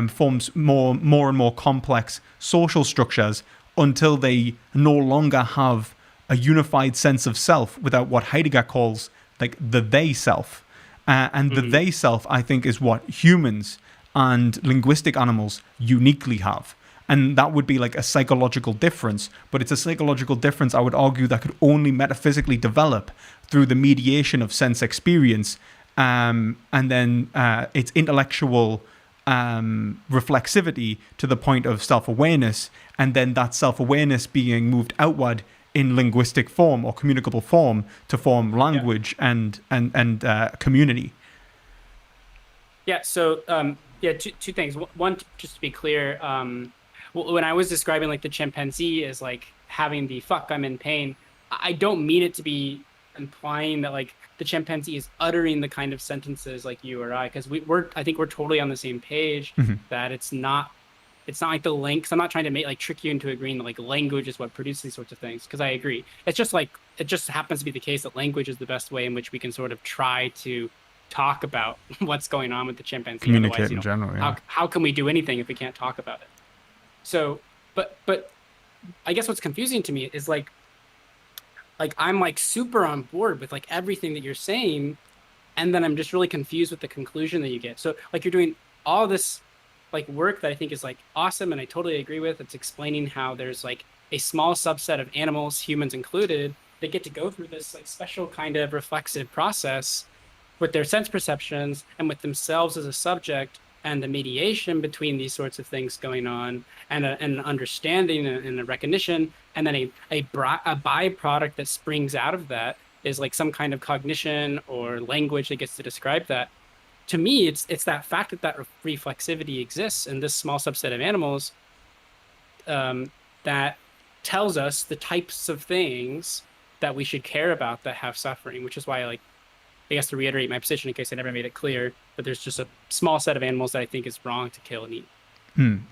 S1: forms more and more complex social structures until they no longer have a unified sense of self without what Heidegger calls like the they self. And the they self, I think, is what humans and linguistic animals uniquely have. And that would be like a psychological difference, but it's a psychological difference, I would argue, that could only metaphysically develop through the mediation of sense experience, and then its intellectual reflexivity to the point of self-awareness, and then that self-awareness being moved outward in linguistic form or communicable form to form language and community.
S2: Yeah. So two things. One, just to be clear, when I was describing like the chimpanzee as like having the "fuck, I'm in pain," I don't mean it to be implying that like the chimpanzee is uttering the kind of sentences like you or I, because I think we're totally on the same page that it's not like the links. I'm not trying to trick you into agreeing that like language is what produces these sorts of things, because I agree. It's just like it just happens to be the case that language is the best way in which we can sort of try to talk about what's going on with the chimpanzee.
S1: Communicate
S2: Otherwise,
S1: in general. Yeah.
S2: How can we do anything if we can't talk about it? So, but I guess what's confusing to me is like I'm like super on board with like everything that you're saying, and then I'm just really confused with the conclusion that you get. So like you're doing all this like work that I think is like awesome, and I totally agree with. It's explaining how there's like a small subset of animals, humans included, that get to go through this like special kind of reflexive process with their sense perceptions and with themselves as a subject, and the mediation between these sorts of things going on, and an understanding and a recognition, and then a byproduct that springs out of that is like some kind of cognition or language that gets to describe that. To me, it's that fact that reflexivity exists in this small subset of animals that tells us the types of things that we should care about that have suffering, which is why I guess to reiterate my position in case I never made it clear, that there's just a small set of animals that I think is wrong to kill and eat.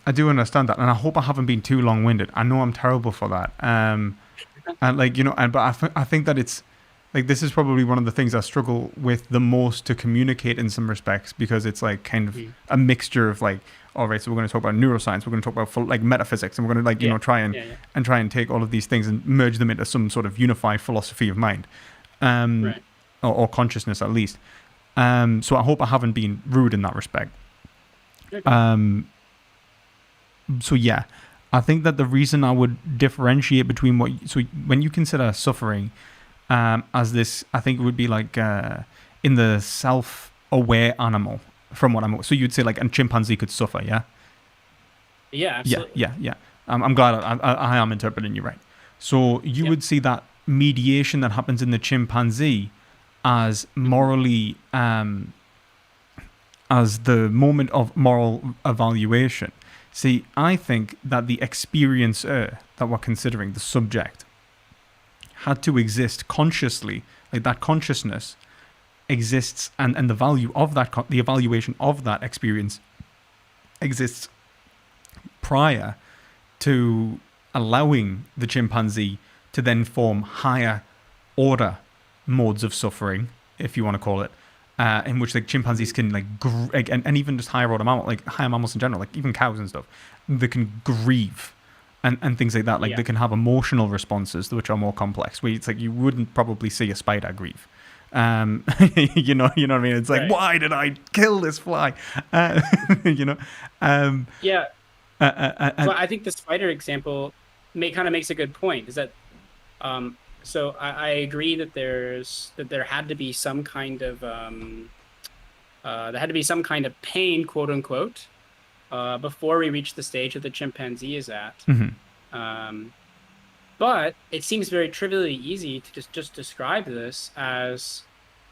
S1: I do understand that, and I hope I haven't been too long-winded. I know I'm terrible for that. And but I think that it's like this is probably one of the things I struggle with the most to communicate in some respects, because it's like kind of a mixture of like, all right, so we're going to talk about neuroscience, we're going to talk about like metaphysics, and we're going to try and take all of these things and merge them into some sort of unified philosophy of mind.
S2: Right.
S1: Or consciousness, at least. So I hope I haven't been rude in that respect. So yeah, I think that the reason I would differentiate between when you consider suffering as this, I think it would be like in the self-aware animal, from what so you'd say like a chimpanzee could suffer, yeah?
S2: Yeah, absolutely.
S1: Yeah. I'm glad I am interpreting you right. So you would see that mediation that happens in the chimpanzee as morally, as the moment of moral evaluation. See, I think that the experiencer that we're considering, the subject, had to exist consciously, like that consciousness exists, and the value of that, the evaluation of that experience exists prior to allowing the chimpanzee to then form higher order modes of suffering, if you want to call it, in which like chimpanzees can and even just higher order mammals, like higher mammals in general, like even cows and stuff, they can grieve and things like that. Like they can have emotional responses which are more complex. Where it's like you wouldn't probably see a spider grieve. You know what I mean? It's like, why did I kill this fly?
S2: So I think the spider example kind of makes a good point. Is that so I agree that there had to be some kind of pain, quote unquote, before we reach the stage that the chimpanzee is at. But it seems very trivially easy to just describe this as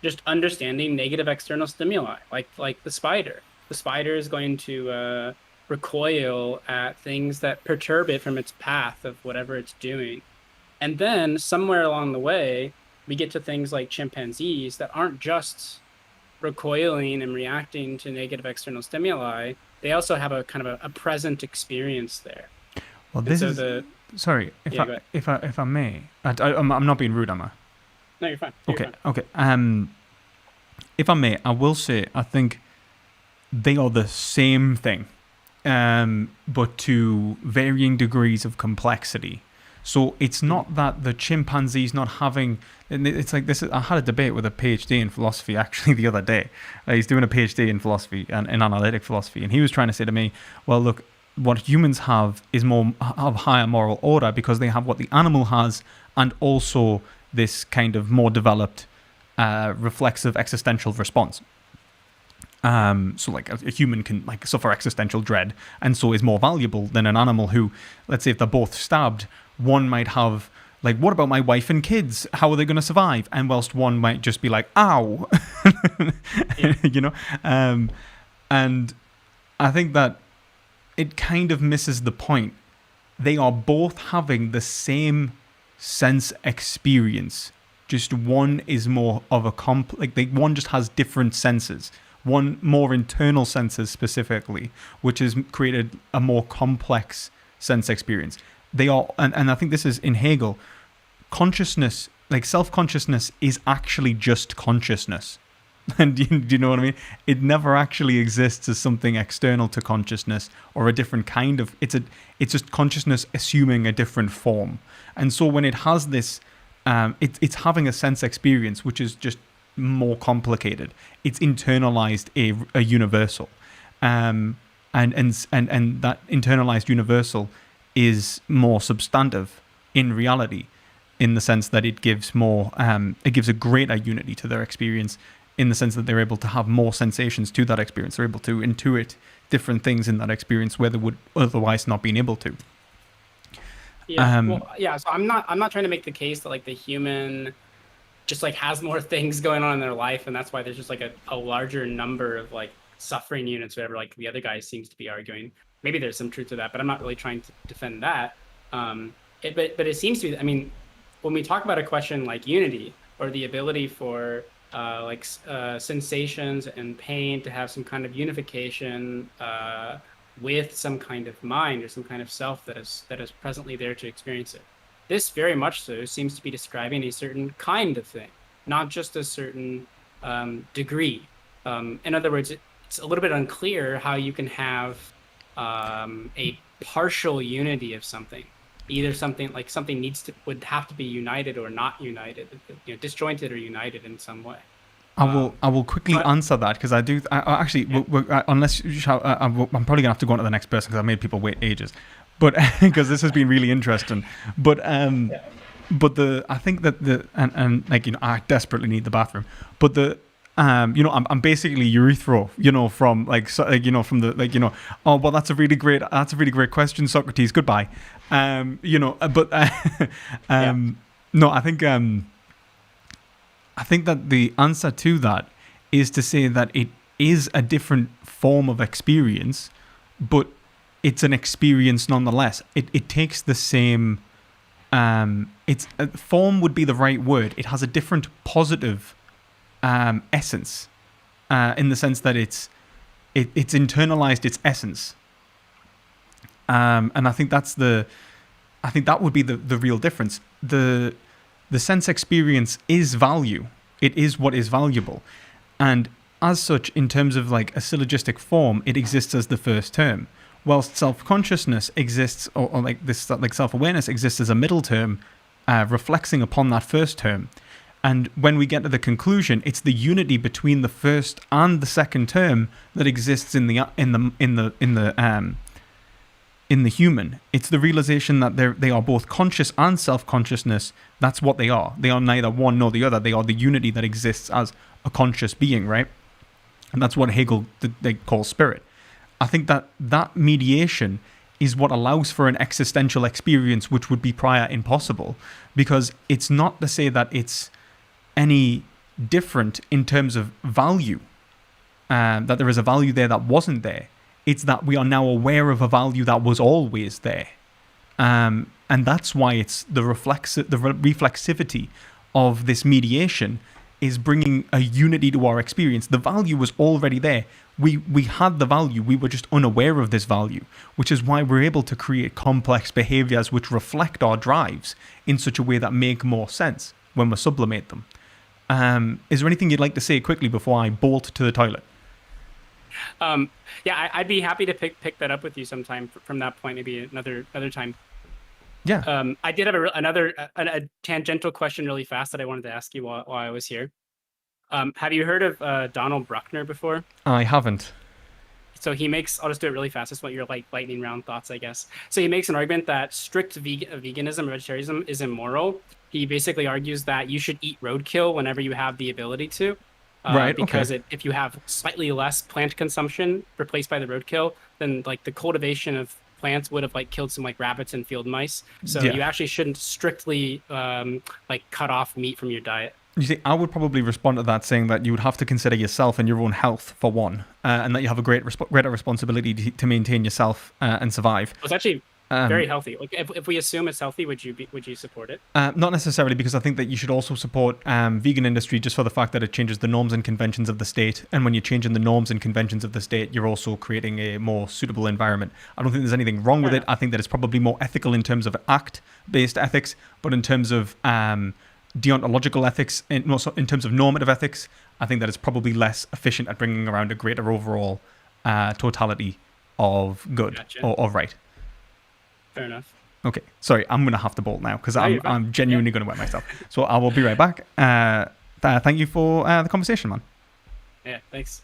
S2: just understanding negative external stimuli, like the spider. The spider is going to recoil at things that perturb it from its path of whatever it's doing. And then somewhere along the way, we get to things like chimpanzees that aren't just recoiling and reacting to negative external stimuli. They also have a kind of a present experience there.
S1: Well,
S2: And
S1: this
S2: so
S1: is sorry if I may. I'm not being rude, am I?
S2: No, you're fine. You're
S1: Okay,
S2: fine.
S1: okay. If I may, I will say I think they are the same thing, but to varying degrees of complexity. So it's not that the chimpanzee's not having. It's like this. I had a debate with a PhD in philosophy actually the other day. He's doing a PhD in philosophy and in analytic philosophy, and he was trying to say to me, "Well, look, what humans have is more of higher moral order because they have what the animal has, and also this kind of more developed reflexive existential response." So like a human can like suffer existential dread and so is more valuable than an animal who, let's say if they're both stabbed, one might have like, what about my wife and kids? How are they going to survive? And whilst one might just be like, ow, you know? And I think that it kind of misses the point. They are both having the same sense experience. Just one is more of a one just has different senses. One more internal senses specifically, which has created a more complex sense experience. They are, and I think this is in Hegel, consciousness, like self-consciousness is actually just consciousness. And do you know what I mean? It never actually exists as something external to consciousness or a different kind of, it's just consciousness assuming a different form. And so when it has this, it's having a sense experience, which is just more complicated. It's internalized a universal, and that internalized universal is more substantive in reality, in the sense that it gives more, it gives a greater unity to their experience, in the sense that they're able to have more sensations to that experience. They're able to intuit different things in that experience where they would otherwise not been able to.
S2: Yeah. So I'm not trying to make the case that like the human just like has more things going on in their life, and that's why there's just like a larger number of like suffering units, whatever, like the other guy seems to be arguing. Maybe there's some truth to that, but I'm not really trying to defend that. But it seems to be, I mean, when we talk about a question like unity or the ability for sensations and pain to have some kind of unification with some kind of mind or some kind of self that is presently there to experience it. This very much so seems to be describing a certain kind of thing, not just a certain degree. In other words, it's a little bit unclear how you can have a partial unity of something. Either something would have to be united or not united, disjointed or united in some way.
S1: I will quickly answer that because I do. Unless I'm probably gonna have to go on to the next person because I made people wait ages. But because this has been really interesting, but I think that I desperately need the bathroom. But I'm basically urethral, from from the oh well, that's a really great question, Socrates. Goodbye, but no, I think that the answer to that is to say that it is a different form of experience, but it's an experience nonetheless. It takes the same. Form would be the right word. It has a different positive essence, in the sense that it's internalized its essence. And I think that would be the real difference. The sense experience is value. It is what is valuable, and as such, in terms of like a syllogistic form, it exists as the first term. Whilst self-consciousness exists, or like this, like self-awareness exists as a middle term, reflecting upon that first term. And when we get to the conclusion, it's the unity between the first and the second term that exists in the human. It's the realization that they are both conscious and self-consciousness. That's what they are. They are neither one nor the other. They are the unity that exists as a conscious being, right? And that's what Hegel they call spirit. I think that mediation is what allows for an existential experience which would be prior impossible, because it's not to say that it's any different in terms of value, that there is a value there that wasn't there. It's that we are now aware of a value that was always there. And that's why it's the reflexivity of this mediation is bringing a unity to our experience. The value was already there. We had the value. We were just unaware of this value, which is why we're able to create complex behaviors which reflect our drives in such a way that make more sense when we sublimate them. Is there anything you'd like to say quickly before I bolt to the toilet?
S2: Yeah, I'd be happy to pick that up with you sometime from that point, maybe another time.
S1: Yeah.
S2: I did have a tangential question really fast that I wanted to ask you while I was here. Have you heard of Donald Bruckner before?
S1: I haven't.
S2: So he makes, I'll just do it really fast. Just want your like lightning round thoughts, I guess. So he makes an argument that strict veganism or vegetarianism is immoral. He basically argues that you should eat roadkill whenever you have the ability to,
S1: Right,
S2: because
S1: okay.
S2: if you have slightly less plant consumption replaced by the roadkill, then like the cultivation of plants would have like killed some like rabbits and field mice. So
S1: Yeah.
S2: you actually shouldn't strictly like cut off meat from your diet.
S1: You see, I would probably respond to that saying that you would have to consider yourself and your own health for one, and that you have a greater responsibility to maintain yourself and survive.
S2: It's actually very
S1: Um,
S2: healthy. Like if we assume it's healthy, would you support it?
S1: Not necessarily, because I think that you should also support vegan industry just for the fact that it changes the norms and conventions of the state. And when you're changing the norms and conventions of the state, you're also creating a more suitable environment. I don't think there's anything wrong with
S2: Fair
S1: it.
S2: enough.
S1: I think that it's probably more ethical in terms of act-based ethics, but in terms of deontological ethics, also in terms of normative ethics, I think that it's probably less efficient at bringing around a greater overall totality of good
S2: Gotcha.
S1: or right.
S2: Fair enough.
S1: Okay, sorry, I'm going to have to bolt now because
S2: No,
S1: I'm,
S2: you're fine.
S1: I'm genuinely going to wet myself. So I will be right back. Thank you for the conversation, man.
S2: Yeah, thanks.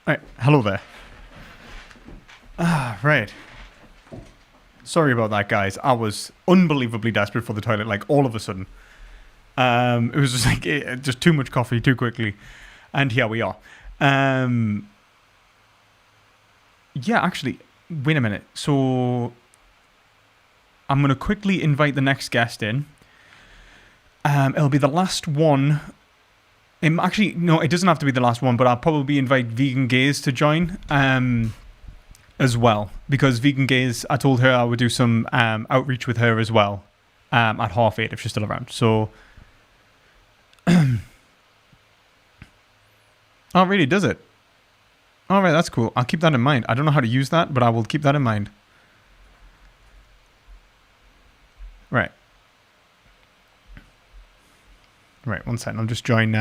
S1: All right, hello there. Right. Sorry about that, guys. I was unbelievably desperate for the toilet, like all of a sudden. It was just like just too much coffee too quickly, and here we are. Yeah, actually, wait a minute. So I'm going to quickly invite the next guest in. It'll be the last one. Actually, no, it doesn't have to be the last one, but I'll probably invite Vegan Gaze to join as well. Because Vegan Gaze, I told her I would do some outreach with her as well at 8:30 if she's still around. So, oh, really, does it? All right, that's cool. I'll keep that in mind. I don't know how to use that, but I will keep that in mind. Right. Right, one second. I'll just join.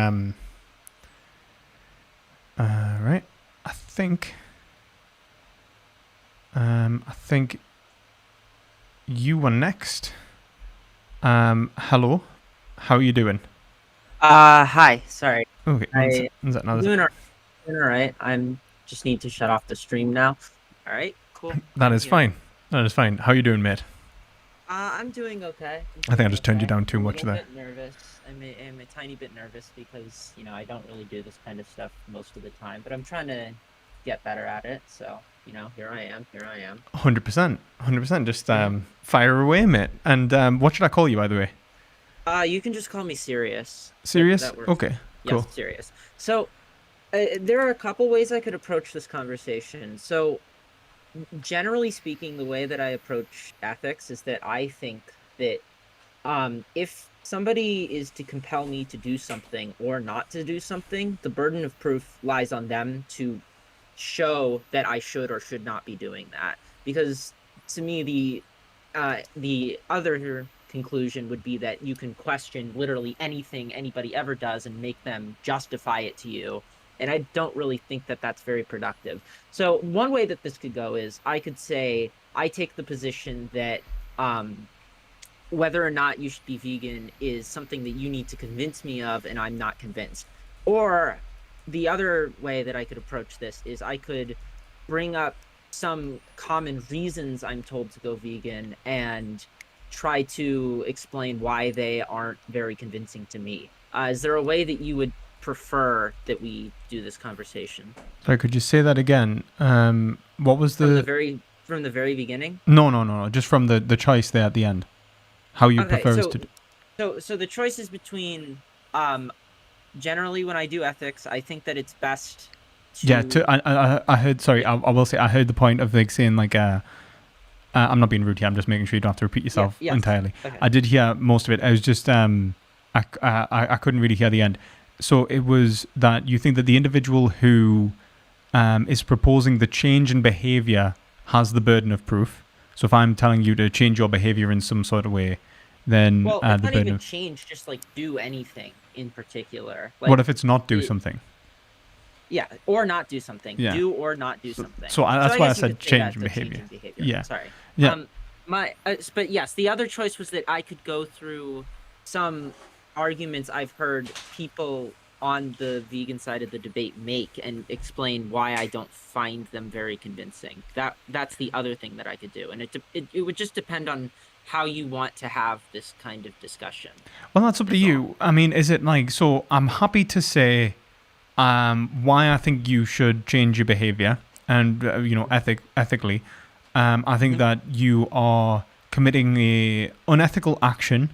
S1: Right. I think you were next. Hello. How are you doing?
S3: Hi. Sorry.
S1: Okay.
S3: I'm doing all right. I'm just need to shut off the stream now. All right. Cool.
S1: That is fine. That is fine. How are you doing, mate?
S3: I'm doing okay.
S1: I think I just turned you down too much there.
S3: I'm a bit nervous. I'm a tiny bit nervous because I don't really do this kind of stuff most of the time, but I'm trying to get better at it. So here I am.
S1: 100%. 100%. Just fire away, mate. And what should I call you, by the way?
S3: You can just call me Sirius.
S1: Serious?
S3: That works.
S1: Okay. Cool.
S3: Yes, Sirius. So there are a couple ways I could approach this conversation. So generally speaking, the way that I approach ethics is that I think that if somebody is to compel me to do something or not to do something, the burden of proof lies on them to show that I should or should not be doing that. Because to me, the other conclusion would be that you can question literally anything anybody ever does and make them justify it to you. And I don't really think that that's very productive. So one way that this could go is I could say I take the position that whether or not you should be vegan is something that you need to convince me of, and I'm not convinced. Or the other way that I could approach this is I could bring up some common reasons I'm told to go vegan and try to explain why they aren't very convincing to me. Is there a way that you would prefer that we do this conversation?
S1: Sorry, could you say that again? What was
S3: from the very beginning?
S1: No. Just from the choice there at the end. How you prefer us to do.
S3: So the choice is between generally when I do ethics, I think that it's best to...
S1: Yeah, I heard, sorry, I will say I heard the point of like saying like I'm not being rude here, I'm just making sure you don't have to repeat yourself entirely. Okay. I did hear most of it. I was just I couldn't really hear the end. So it was that you think that the individual who is proposing the change in behavior has the burden of proof. So if I'm telling you to change your behavior in some sort of way, then
S3: well,
S1: the
S3: it's not
S1: burden
S3: even
S1: of...
S3: change, just like do anything in particular.
S1: Like, what if it's not do something?
S3: Yeah, or not do something.
S1: Yeah.
S3: Do or not do something.
S1: So that's why I said change in behavior. Yeah.
S3: Sorry.
S1: Yeah.
S3: But yes, the other choice was that I could go through some arguments I've heard people on the vegan side of the debate make and explain why I don't find them very convincing. That's the other thing that I could do, and it would just depend on how you want to have this kind of discussion.
S1: Well, that's up to you. I mean, is it like, so I'm happy to say why I think you should change your behavior and ethically. I think that you are committing a unethical action,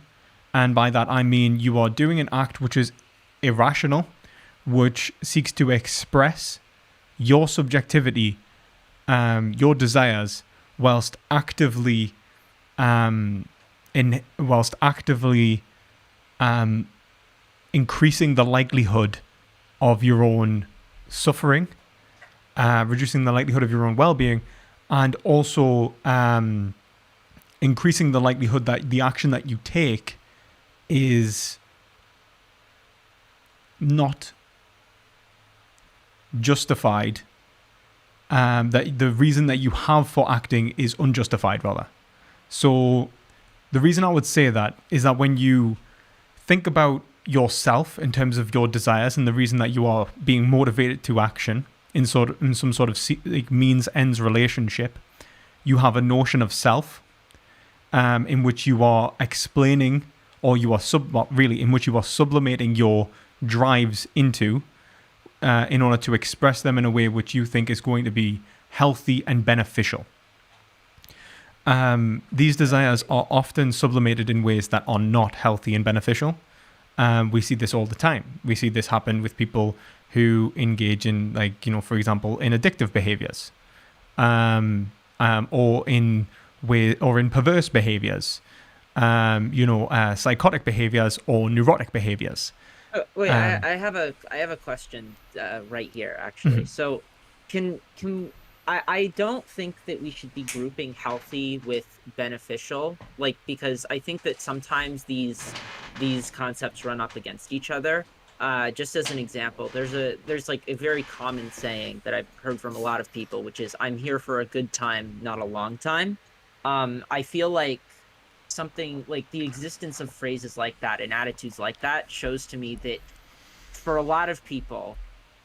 S1: and by that I mean you are doing an act which is irrational, which seeks to express your subjectivity, your desires, whilst actively increasing the likelihood of your own suffering, reducing the likelihood of your own well-being, and also increasing the likelihood that the action that you take is not justified, that the reason that you have for acting is unjustified, rather. So the reason I would say that is that when you think about yourself in terms of your desires and the reason that you are being motivated to action in some sort of means ends relationship, you have a notion of self in which you are explaining, or you are in which you are sublimating your drives into in order to express them in a way which you think is going to be healthy and beneficial. these desires are often sublimated in ways that are not healthy and beneficial. We see this all the time. We see this happen with people who engage in, like, for example, in addictive behaviors, or in perverse behaviors, psychotic behaviors or neurotic behaviors.
S3: Wait, I have a question right here actually. So, can I don't think that we should be grouping healthy with beneficial, like, because I think that sometimes these concepts run up against each other. Just as an example, there's like a very common saying that I've heard from a lot of people, which is "I'm here for a good time, not a long time." I feel like something like the existence of phrases like that and attitudes like that shows to me that for a lot of people,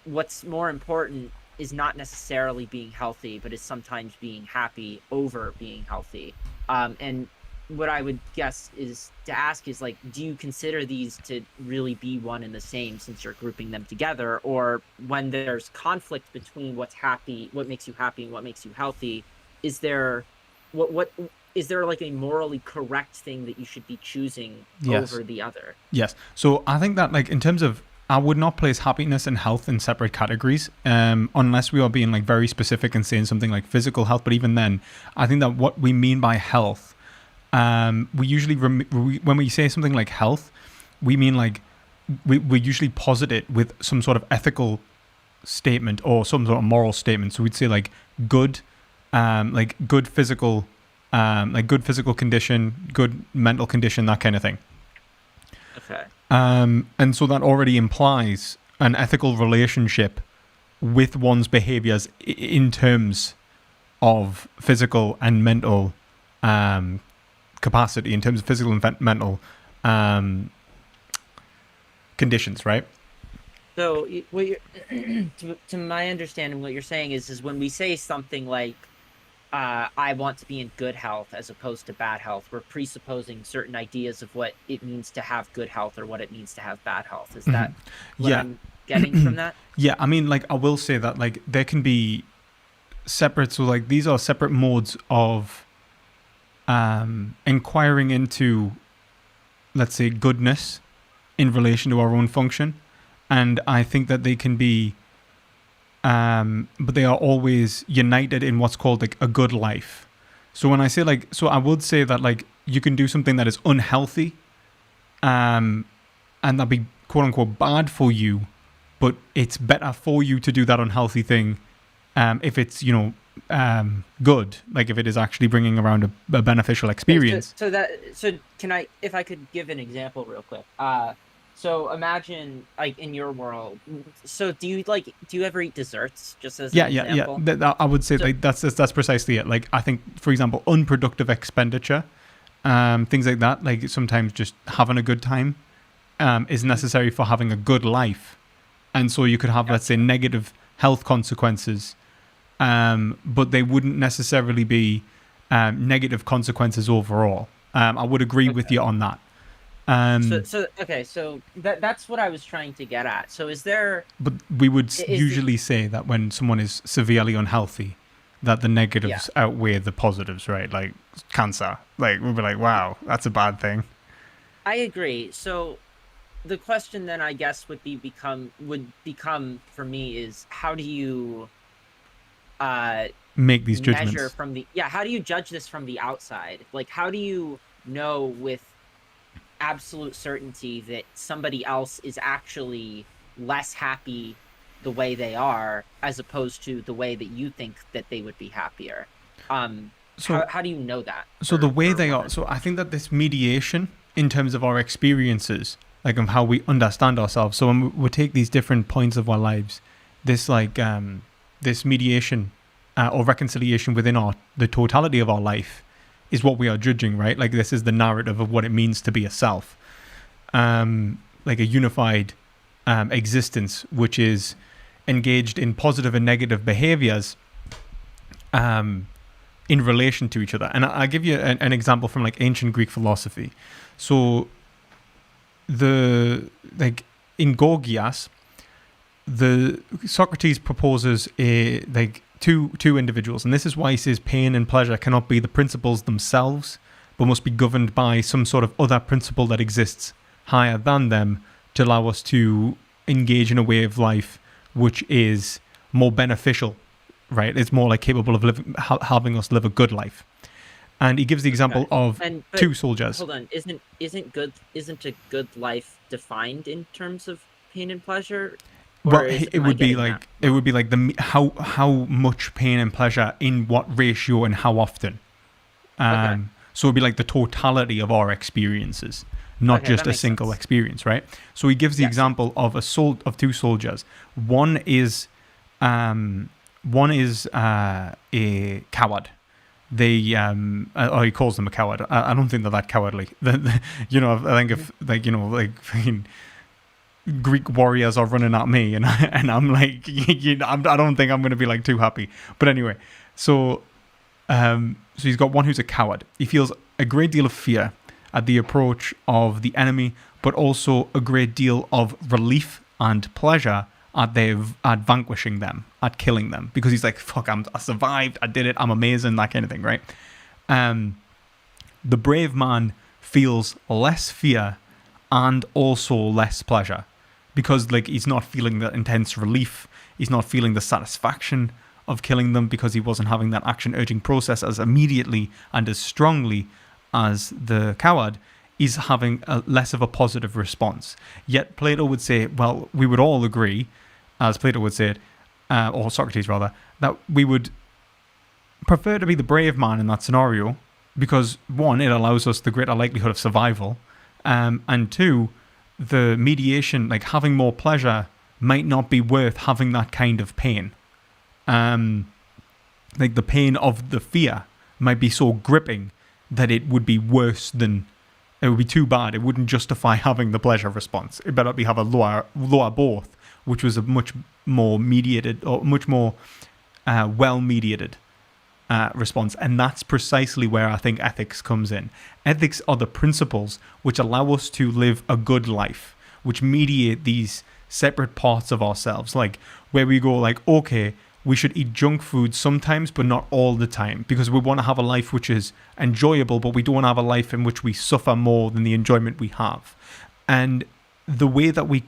S3: what's more important is not necessarily being healthy, but is sometimes being happy over being healthy. And what I would guess is to ask is, like, do you consider these to really be one and the same since you're grouping them together? Or when there's conflict between what makes you happy and what makes you healthy, is there what is there like a morally correct thing that you should be choosing over the other?
S1: Yes. So I think that, like, in terms of, I would not place happiness and health in separate categories, unless we are being like very specific and saying something like physical health. But even then, I think that what we mean by health, we usually when we say something like health, we mean like we usually posit it with some sort of ethical statement or some sort of moral statement. So we'd say like good physical, like good physical condition, good mental condition, that kind of thing.
S3: Okay.
S1: And so that already implies an ethical relationship with one's behaviors in terms of physical and mental capacity, in terms of physical and mental conditions, right?
S3: So what you're to my understanding, what you're saying is when we say something like I want to be in good health as opposed to bad health, we're presupposing certain ideas of what it means to have good health or what it means to have bad health. Is that what I'm getting from that?
S1: Yeah, I mean, like, I will say that, like, there can be separate, so like these are separate modes of inquiring into, let's say, goodness in relation to our own function. And I think that they can be but they are always united in what's called like a good life. So when I say like, so I would say that like you can do something that is unhealthy, and that'd be quote unquote bad for you, but it's better for you to do that unhealthy thing, if it's good, like if it is actually bringing around a beneficial experience.
S3: So can I, if I could give an example real quick? So imagine, like, in your world. So do you ever eat desserts? Just as an example?
S1: Yeah. I would say like that's precisely it. Like, I think, for example, unproductive expenditure, things like that. Like, sometimes just having a good time is necessary for having a good life, and so you could have, let's say, negative health consequences, but they wouldn't necessarily be negative consequences overall. I would agree with you on that.
S3: So that's what I was trying to get at. So is there?
S1: But we would usually say that when someone is severely unhealthy, that the negatives outweigh the positives, right? Like cancer. Like, we'd be like, wow, that's a bad thing.
S3: I agree. So the question then, I guess, would become for me is, how do you
S1: make these judgments?
S3: Measure how do you judge this from the outside? Like, how do you know with absolute certainty that somebody else is actually less happy the way they are as opposed to the way that you think that they would be happier? So how do you know that?
S1: So the way they are. So I think that this mediation in terms of our experiences, like of how we understand ourselves. So when we take these different points of our lives, this like this mediation or reconciliation within the totality of our life is what we are judging, right? Like, this is the narrative of what it means to be a self, like a unified existence, which is engaged in positive and negative behaviors in relation to each other. And I'll give you an example from like ancient Greek philosophy. So in Gorgias, Socrates proposes two individuals, and this is why he says pain and pleasure cannot be the principles themselves, but must be governed by some sort of other principle that exists higher than them to allow us to engage in a way of life which is more beneficial, right? It's more like capable of having us live a good life. And he gives the example of two soldiers.
S3: Hold on, isn't a good life defined in terms of pain and pleasure?
S1: Well, it would be like the how much pain and pleasure in what ratio and how often. So it'd be like the totality of our experiences, not just a single experience, right? So he gives the example of two soldiers. One is a coward. They or he calls them a coward. I don't think they're that cowardly. You know, I think if like fucking Greek warriors are running at me, and I'm like, I don't think I'm going to be like too happy. But anyway, so he's got one who's a coward. He feels a great deal of fear at the approach of the enemy, but also a great deal of relief and pleasure at vanquishing them, at killing them, because he's like, fuck, I survived, I did it, I'm amazing, that kind of thing, right? The brave man feels less fear and also less pleasure, because like he's not feeling that intense relief, he's not feeling the satisfaction of killing them, because he wasn't having that action urging process as immediately and as strongly as the coward. He's having less of a positive response. Yet Plato would say, well, we would all agree, as Plato would say it, or Socrates rather, that we would prefer to be the brave man in that scenario, because one, it allows us the greater likelihood of survival, and two, the mediation, like having more pleasure, might not be worth having that kind of pain. Like the pain of the fear might be so gripping that it would be worse than, it would be too bad. It wouldn't justify having the pleasure response. It better have a lower both, which was a much more mediated, or much more well-mediated response. And that's precisely where I think ethics comes in. Ethics are the principles which allow us to live a good life, which mediate these separate parts of ourselves, like where we go like, okay, we should eat junk food sometimes, but not all the time, because we want to have a life which is enjoyable, but we don't want to have a life in which we suffer more than the enjoyment we have. And the way that we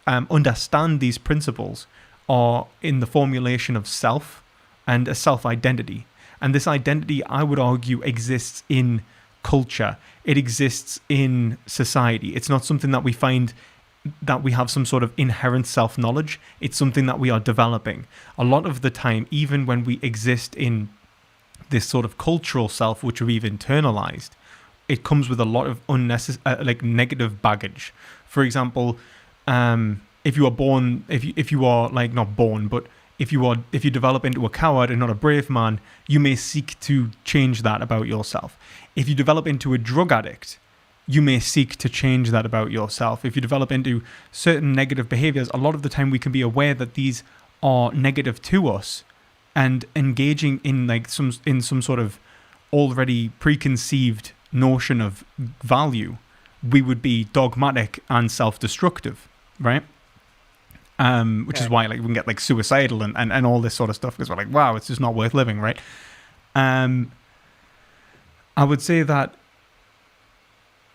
S1: understand these principles are in the formulation of self and a self-identity. And this identity, I would argue, exists in culture. It exists in society. It's not something that we find that we have some sort of inherent self-knowledge. It's something that we are developing. A lot of the time, even when we exist in this sort of cultural self, which we've internalized, it comes with a lot of like negative baggage. For example, if you are born, if you are like not born, but if you develop into a coward and not a brave man, you may seek to change that about yourself. If you develop into a drug addict, you may seek to change that about yourself. If you develop into certain negative behaviors, a lot of the time we can be aware that these are negative to us, and engaging in like some sort of already preconceived notion of value, we would be dogmatic and self-destructive, right? Which is why like we can get like suicidal and all this sort of stuff, because we're like, wow, it's just not worth living, right? I would say that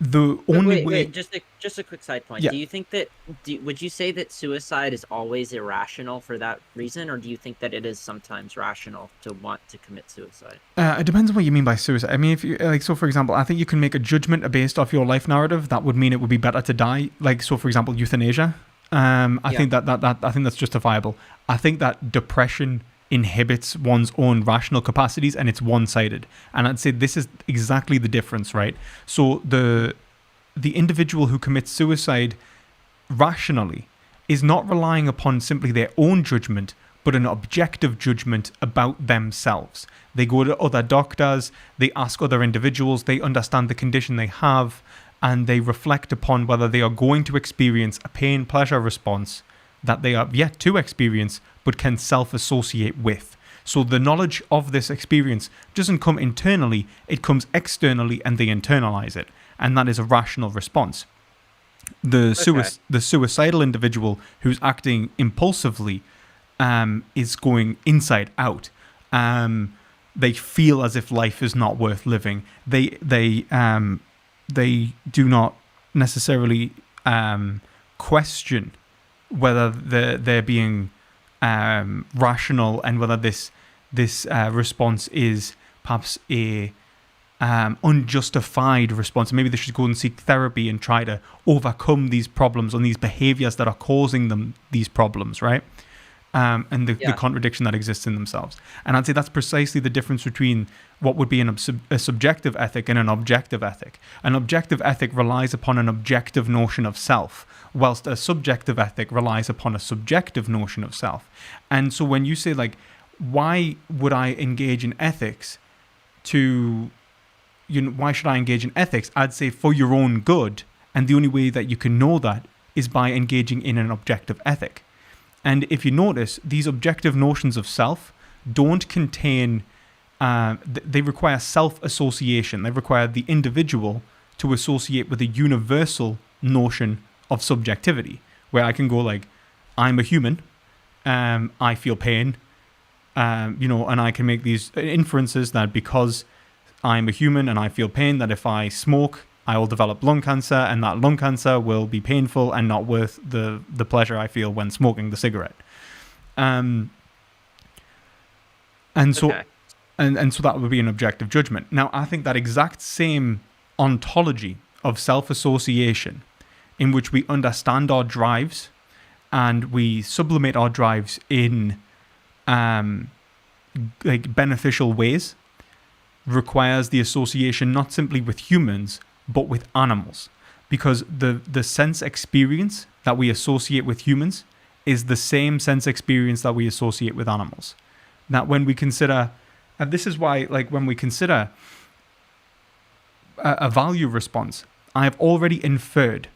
S1: the only way...
S3: Just a quick side point.
S1: Yeah.
S3: Do you think that... would you say that suicide is always irrational for that reason, or do you think that it is sometimes rational to want to commit suicide?
S1: It depends on what you mean by suicide. I mean, if you like, so for example, I think you can make a judgment based off your life narrative. That would mean it would be better to die. Like, so for example, euthanasia. I think that I think that's justifiable. I think that depression inhibits one's own rational capacities, and it's one-sided. And I'd say this is exactly the difference, right? So the individual who commits suicide rationally is not relying upon simply their own judgment, but an objective judgment about themselves. They go to other doctors, they ask other individuals, they understand the condition they have, and they reflect upon whether they are going to experience a pain-pleasure response that they are yet to experience, but can self-associate with. So the knowledge of this experience doesn't come internally, it comes externally, and they internalize it. And that is a rational response. The suicidal individual who's acting impulsively is going inside out. They feel as if life is not worth living. They do not necessarily question whether they're being rational, and whether this response is perhaps a unjustified response. Maybe they should go and seek therapy and try to overcome these problems and these behaviors that are causing them these problems, right? And the contradiction that exists in themselves. And I'd say that's precisely the difference between what would be a subjective ethic and an objective ethic. An objective ethic relies upon an objective notion of self, whilst a subjective ethic relies upon a subjective notion of self. And so when you say, like, why would I engage in ethics why should I engage in ethics? I'd say for your own good. And the only way that you can know that is by engaging in an objective ethic. And if you notice, these objective notions of self don't contain, they require self-association. They require the individual to associate with a universal notion of subjectivity, where I can go like, I'm a human, I feel pain, and I can make these inferences that because I'm a human and I feel pain, that if I smoke, I will develop lung cancer, and that lung cancer will be painful and not worth the pleasure I feel when smoking the cigarette. And so that would be an objective judgment. Now, I think that exact same ontology of self-association, in which we understand our drives and we sublimate our drives in beneficial ways, requires the association not simply with humans but with animals, because the sense experience that we associate with humans is the same sense experience that we associate with animals. That when we consider, and this is why, like, when we consider a value response, I have already inferred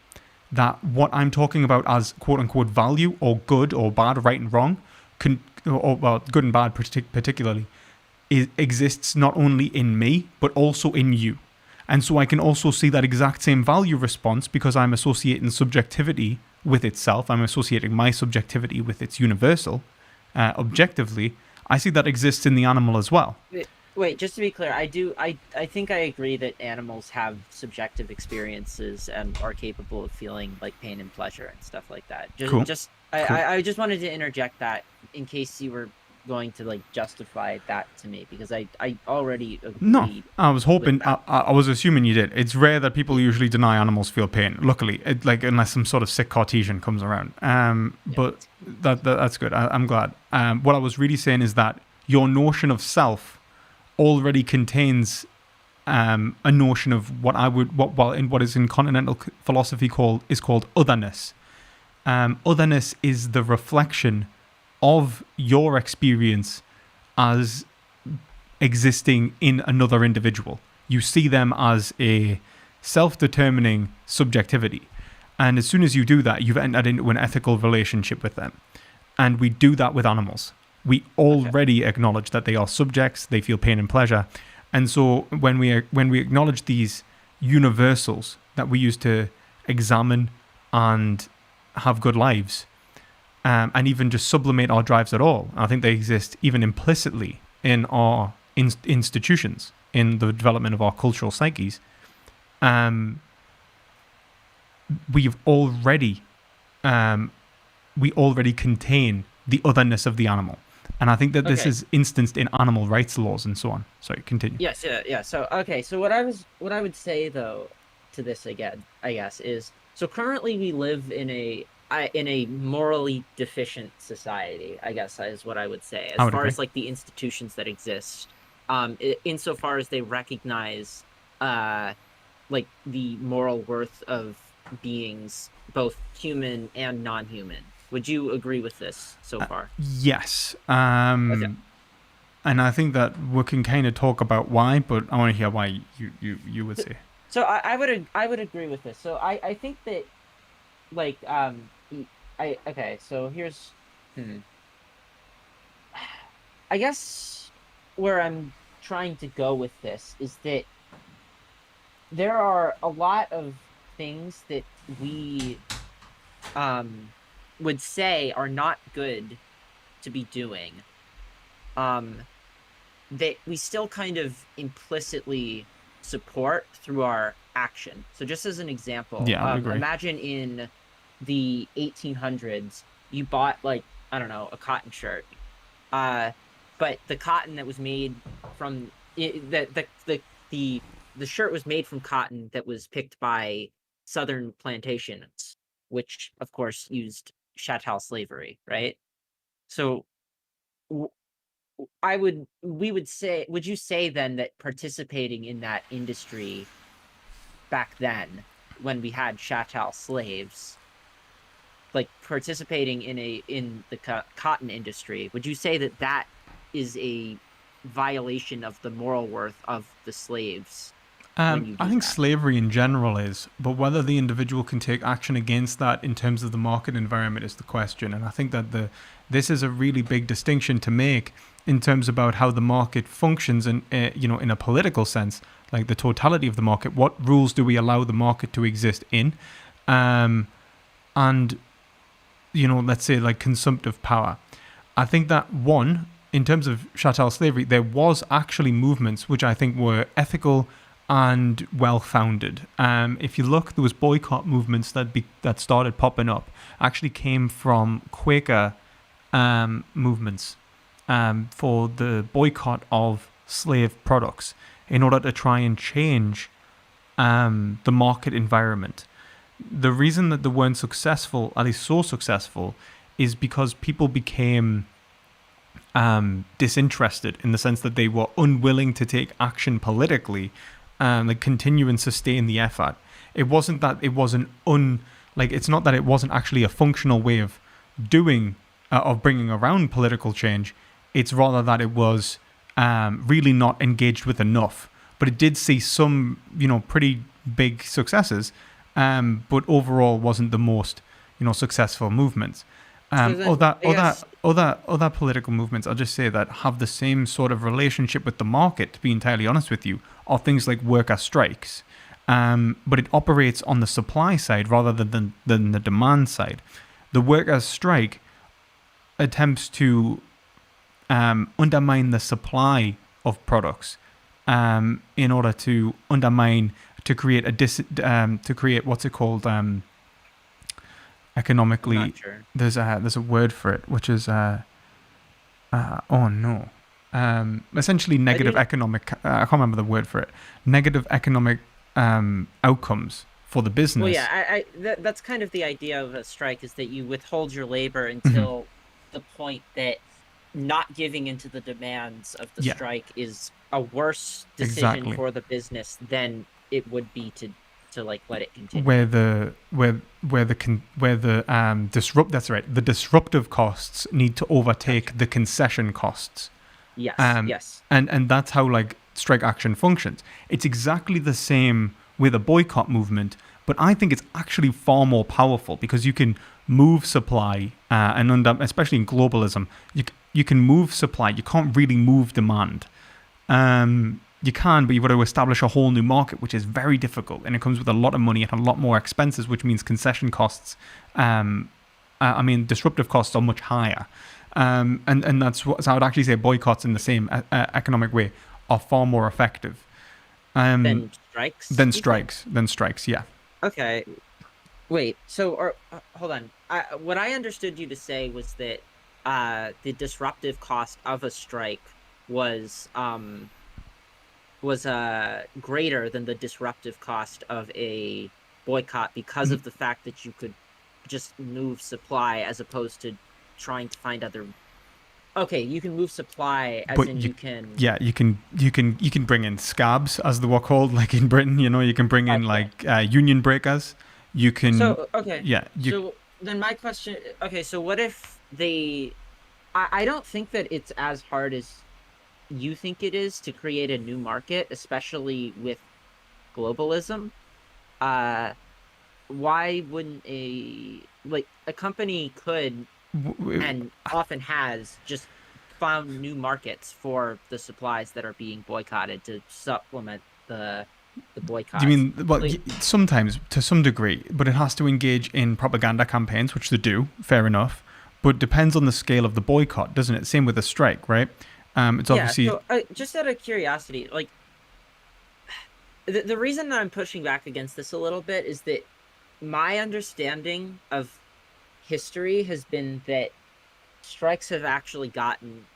S1: that what I'm talking about as quote unquote value, or good or bad, right and wrong, or good and bad particularly, exists not only in me but also in you. And so I can also see that exact same value response, because I'm associating subjectivity with itself. I'm associating my subjectivity with its universal. Objectively, I see that exists in the animal as well.
S3: Wait, just to be clear, I think I agree that animals have subjective experiences and are capable of feeling like pain and pleasure and stuff like that.
S1: Cool.
S3: I just wanted to interject that in case you were going to like justify that to me, because I already agreed.
S1: No, I was hoping, I was assuming you did. It's rare that people usually deny animals feel pain, luckily, unless some sort of sick Cartesian comes around. But that's good. I'm glad. What I was really saying is that your notion of self already contains a notion of what is in continental philosophy called otherness. Otherness is the reflection of your experience as existing in another individual. You see them as a self-determining subjectivity. And as soon as you do that, you've entered into an ethical relationship with them. And we do that with animals. We already acknowledge that they are subjects, they feel pain and pleasure. And so when we acknowledge these universals that we use to examine and have good lives, and even just sublimate our drives at all, I think they exist even implicitly in our institutions, in the development of our cultural psyches. We already contain the otherness of the animal. And I think that this is instanced in animal rights laws and so on. Sorry, continue.
S3: Yes, yeah. So what I would say though to this again, I guess, is so currently we live in a morally deficient society, I guess is what I would say, as far as like the institutions that exist, insofar as they recognize like the moral worth of beings, both human and non-human. Would you agree with this so far?
S1: Yes. And I think that we can kind of talk about why, but I want to hear why you would say.
S3: So I would agree with this. So I think that like so here's I guess where I'm trying to go with this is that there are a lot of things that we would say are not good to be doing, that we still kind of implicitly support through our action. So just as an example,
S1: Yeah, I would agree.
S3: imagine in the 1800s, you bought like, I don't know, a cotton shirt. But the cotton that was made from the shirt was made from cotton that was picked by southern plantations, which of course used chattel slavery, right? So would you say then that participating in that industry back then, when we had chattel slaves, like participating in the cotton industry, would you say that that is a violation of the moral worth of the slaves when you
S1: I
S3: do
S1: think
S3: that?
S1: slavery in general is, but whether the individual can take action against that in terms of the market environment is the question. And I think that this is a really big distinction to make in terms about how the market functions, and in a political sense, like the totality of the market. What rules do we allow the market to exist in? And let's say like consumptive power. I think that one, in terms of chattel slavery, there was actually movements which I think were ethical and well-founded. If you look, there was boycott movements that started popping up. Actually came from Quaker movements for the boycott of slave products in order to try and change the market environment. The reason that they weren't successful, at least so successful, is because people became disinterested in the sense that they were unwilling to take action politically, like continue and sustain the effort. It wasn't that it wasn't it's not that it wasn't actually a functional way of doing of bringing around political change. It's rather that it was really not engaged with enough. But it did see some, pretty big successes, but overall wasn't the most, successful movements.
S3: So then,
S1: Other political movements, I'll just say, that have the same sort of relationship with the market, to be entirely honest with you, are things like worker strikes. But it operates on the supply side rather than the demand side. The worker strike attempts to undermine the supply of products in order to create what's it called, economically.
S3: I'm not sure.
S1: There's a word for it, which is essentially negative economic. I can't remember the word for it. Negative economic outcomes for the business.
S3: Well, yeah, that's kind of the idea of a strike, is that you withhold your labor until the point that not giving into the demands of the strike is a worse decision for the business than it would be to like let it continue. The disruptive costs need to overtake the concession costs. Yes. Yes.
S1: And that's how like strike action functions. It's exactly the same with a boycott movement, but I think it's actually far more powerful because you can move supply, especially in globalism, you can move supply. You can't really move demand. You can, but you've got to establish a whole new market, which is very difficult, and it comes with a lot of money and a lot more expenses, which means concession costs. Disruptive costs are much higher, and that's what. So I would actually say boycotts in the same economic way are far more effective.
S3: Than strikes.
S1: Than strikes. Yeah.
S3: Okay. Wait. So, hold on. What I understood you to say was that the disruptive cost of a strike was greater than the disruptive cost of a boycott because of the fact that you could just move supply as opposed to trying to find other. Okay, you can move supply as
S1: but
S3: in you can.
S1: Yeah, you can bring in scabs, as they were called, like in Britain. You can bring in union breakers. You can.
S3: So okay.
S1: Yeah.
S3: So then my question. Okay, so what if they? I don't think that it's as hard as you think it is to create a new market, especially with globalism. Why wouldn't a company could and often has just found new markets for the supplies that are being boycotted to supplement the boycott?
S1: Do you mean sometimes to some degree, but it has to engage in propaganda campaigns, which they do, fair enough. but depends on the scale of the boycott, doesn't it? Same with a strike, right? It's obviously
S3: So just out of curiosity, like the reason that I'm pushing back against this a little bit is that my understanding of history has been that strikes have actually gotten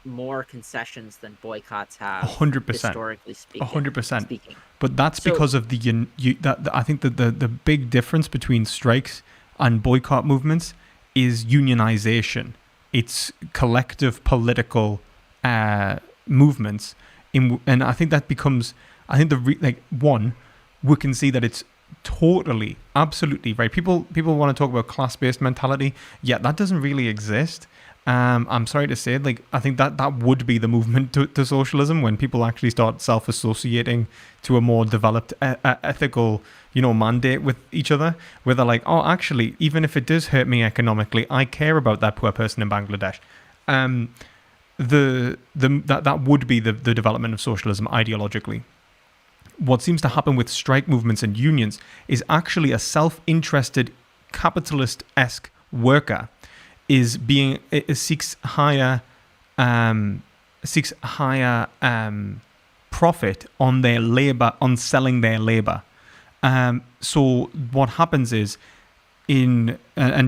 S3: more concessions than boycotts have,
S1: 100%,
S3: historically speaking.
S1: 100%. But that's because of I think that the big difference between strikes and boycott movements is unionization. It's collective political movements, and I think that becomes. I think we can see that it's totally, absolutely right. People want to talk about class-based mentality. Yeah, that doesn't really exist. I'm sorry to say, I think that would be the movement to socialism, when people actually start self-associating to a more developed ethical, mandate with each other, where they're like, oh, actually, even if it does hurt me economically, I care about that poor person in Bangladesh. That would be the development of socialism ideologically. What seems to happen with strike movements and unions is actually a self-interested, capitalist-esque worker seeks higher profit on their labor, on selling their labor. So what happens is, and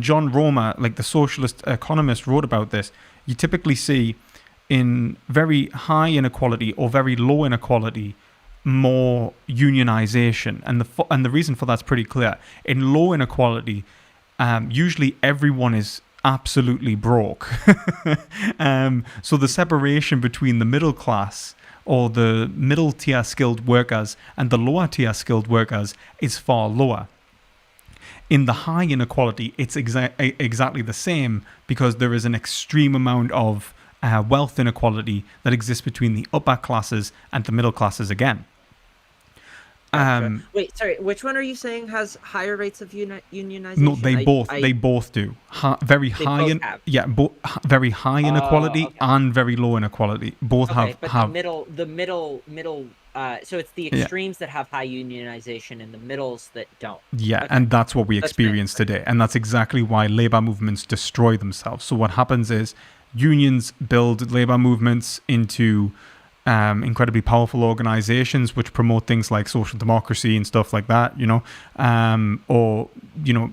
S1: John Romer, the socialist economist, wrote about this. You typically see in very high inequality or very low inequality more unionization, and the reason for that's pretty clear. In low inequality, usually everyone is absolutely broke. So the separation between the middle class or the middle tier skilled workers and the lower tier skilled workers is far lower. In the high inequality, it's exactly the same, because there is an extreme amount of wealth inequality that exists between the upper classes and the middle classes again.
S3: Wait, sorry. Which one are you saying has higher rates of unionization?
S1: No, they both do. Very high inequality and very low inequality. Both have.
S3: The middle. So it's the extremes that have high unionization and the middles that don't.
S1: Yeah, and that's what we experience today, and that's exactly why labor movements destroy themselves. So what happens is unions build labor movements into incredibly powerful organizations which promote things like social democracy and stuff like that, or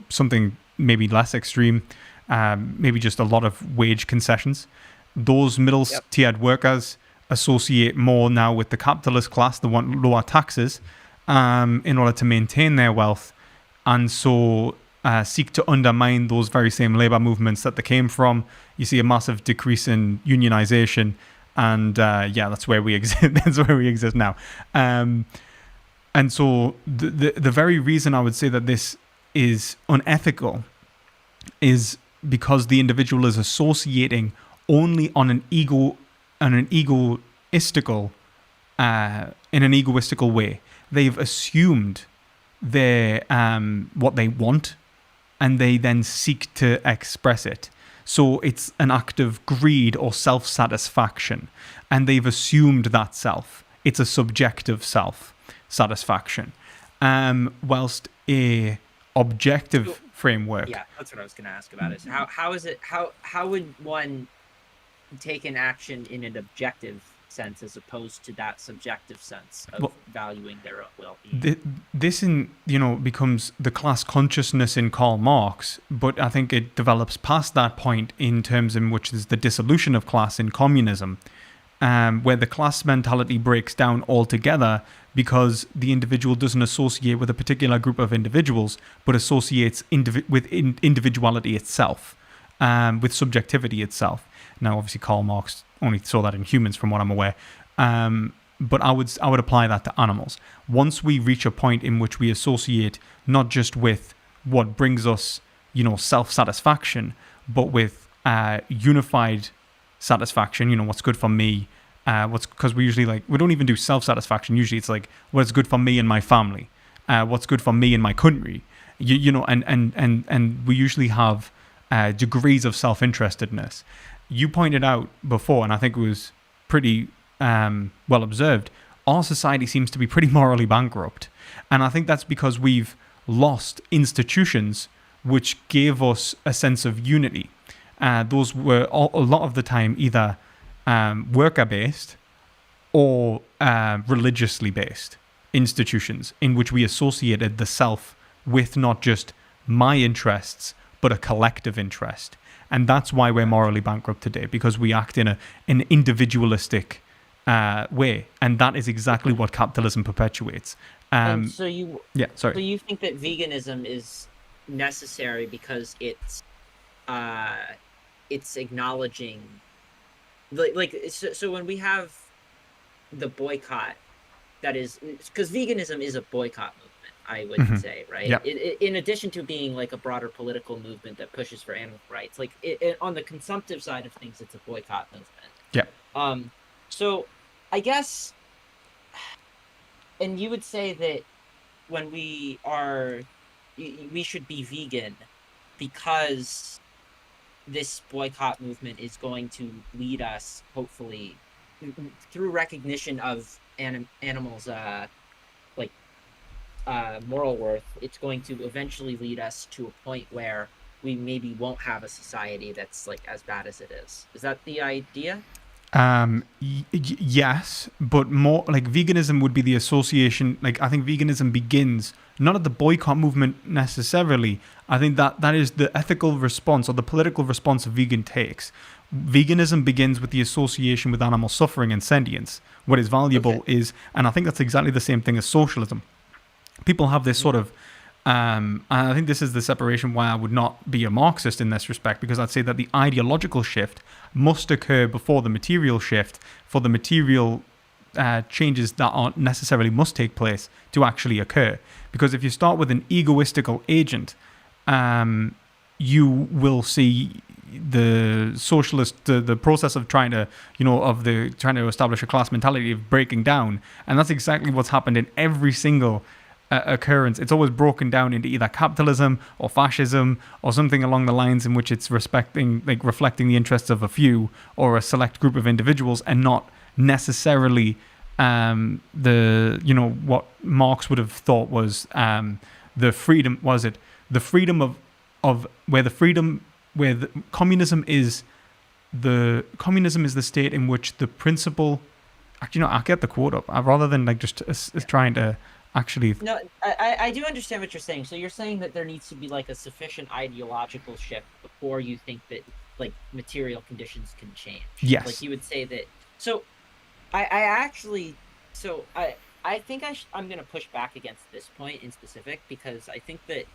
S1: something maybe less extreme, maybe just a lot of wage concessions. Those middle tiered workers associate more now with the capitalist class. They want lower taxes in order to maintain their wealth, and so seek to undermine those very same labor movements that they came from. You see a massive decrease in unionization. And that's where we exist. That's where we exist now. And so the very reason I would say that this is unethical is because the individual is associating only in an egoistical way. They've assumed their what they want, and they then seek to express it. So it's an act of greed or self-satisfaction, and they've assumed that self. It's a subjective self-satisfaction, whilst a objective framework.
S3: Yeah, that's what I was going to ask about. Is how would one take an action in an objective sense as opposed to that subjective sense of valuing their well-being?
S1: This becomes the class consciousness in Karl Marx, but I think it develops past that point in terms in which is the dissolution of class in communism, where the class mentality breaks down altogether because the individual doesn't associate with a particular group of individuals, but associates with individuality itself, with subjectivity itself. Now, obviously, Karl Marx only saw that in humans, from what I'm aware. But I would apply that to animals. Once we reach a point in which we associate not just with what brings us, self-satisfaction, but with unified satisfaction. What's good for me. Because we usually we don't even do self-satisfaction. Usually, it's what's good for me and my family. What's good for me and my country. And we usually have degrees of self-interestedness. You pointed out before, and I think it was pretty well observed, our society seems to be pretty morally bankrupt. And I think that's because we've lost institutions which gave us a sense of unity. those were a lot of the time either worker based or religiously based institutions in which we associated the self with not just my interests but a collective interest. And that's why we're morally bankrupt today, because we act in an individualistic way, and that is exactly what capitalism perpetuates.
S3: And so
S1: Yeah, sorry.
S3: so you think that veganism is necessary because it's acknowledging so when we have the boycott, that is because veganism is a boycott movement, I would say, right?
S1: Yeah.
S3: In addition to being like a broader political movement that pushes for animal rights, like on the consumptive side of things, it's a boycott movement.
S1: Yeah.
S3: So I guess, and you would say that when we should be vegan because this boycott movement is going to lead us, hopefully, through recognition of animals' like moral worth. It's going to eventually lead us to a point where we maybe won't have a society that's like as bad as it is. Is that the idea?
S1: Yes, but more like veganism would be the association. Like, I think veganism begins not at the boycott movement necessarily. I think that is the ethical response or the political response a vegan takes. Veganism begins with the association with animal suffering and sentience. What is valuable is, and I think that's exactly the same thing as socialism. People have this sort of and I think this is the separation why I would not be a Marxist in this respect, because I'd say that the ideological shift must occur before the material shift for the material changes that aren't necessarily must take place to actually occur. Because if you start with an egoistical agent, you will see the socialist, the process of trying to establish a class mentality of breaking down. And that's exactly what's happened in every single occurrence. It's always broken down into either capitalism or fascism or something along the lines in which it's reflecting the interests of a few or a select group of individuals, and not necessarily what Marx would have thought was the freedom. Was it the freedom of where communism is the state in which the principle. Actually, no, I'll get the quote up rather than trying to. Actually,
S3: no, I do understand what you're saying. So you're saying that there needs to be like a sufficient ideological shift before you think that like material conditions can change.
S1: Yes.
S3: Like you would say that. So I think I'm going to push back against this point in specific, because I think that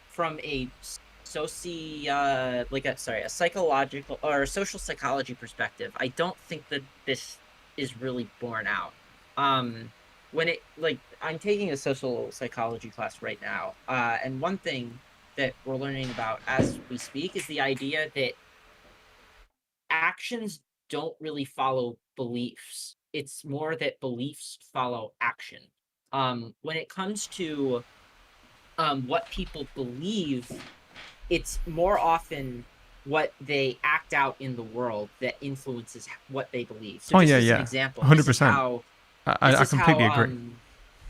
S3: from a psychological or social psychology perspective, I don't think that this is really borne out. I'm taking a social psychology class right now, and one thing that we're learning about as we speak is the idea that actions don't really follow beliefs. It's more that beliefs follow action. When it comes to what people believe, it's more often what they act out in the world that influences what they believe. So just as an example,
S1: 100%. I completely agree.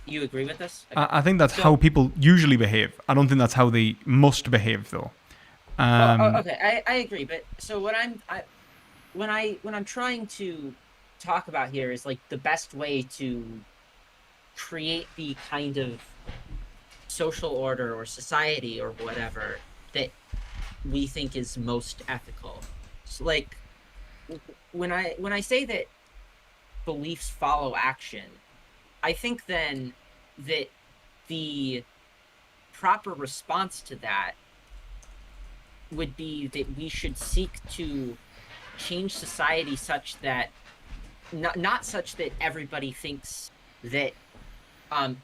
S3: You agree with this?
S1: Okay. I think that's how people usually behave. I don't think that's how they must behave, though.
S3: Okay, I agree. But so what when I'm trying to talk about here is like the best way to create the kind of social order or society or whatever that we think is most ethical. So like when I say that beliefs follow action, I think then that the proper response to that would be that we should seek to change society such that not such that everybody thinks that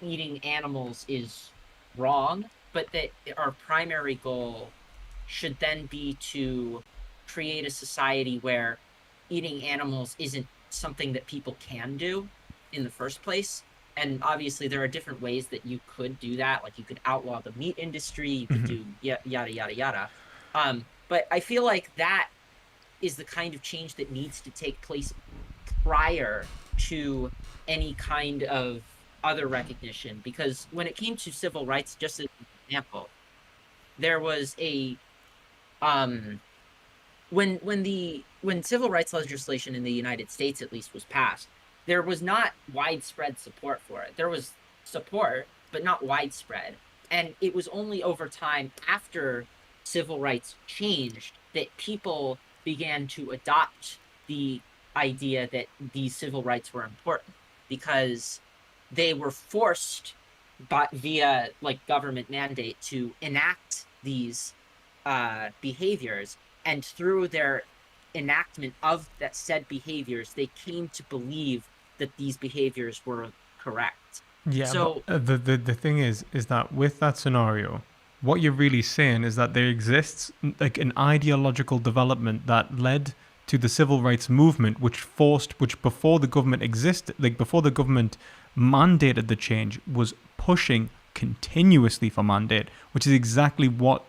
S3: eating animals is wrong, but that our primary goal should then be to create a society where eating animals isn't something that people can do in the first place. And obviously there are different ways that you could do that. Like you could outlaw the meat industry, you could do yada, yada, yada. But I feel like that is the kind of change that needs to take place prior to any kind of other recognition. Because when it came to civil rights, just as an example, there was a when civil rights legislation in the United States at least was passed, there was not widespread support for it. There was support, but not widespread. And it was only over time after civil rights changed that people began to adopt the idea that these civil rights were important, because they were forced via like government mandate to enact these behaviors, and through their enactment of that said behaviors, they came to believe that these behaviors were correct.
S1: Yeah.
S3: So
S1: but, the thing is that with that scenario, what you're really saying is that there exists like an ideological development that led to the civil rights movement, which before the government existed, like before the government mandated the change, was pushing continuously for mandate, which is exactly what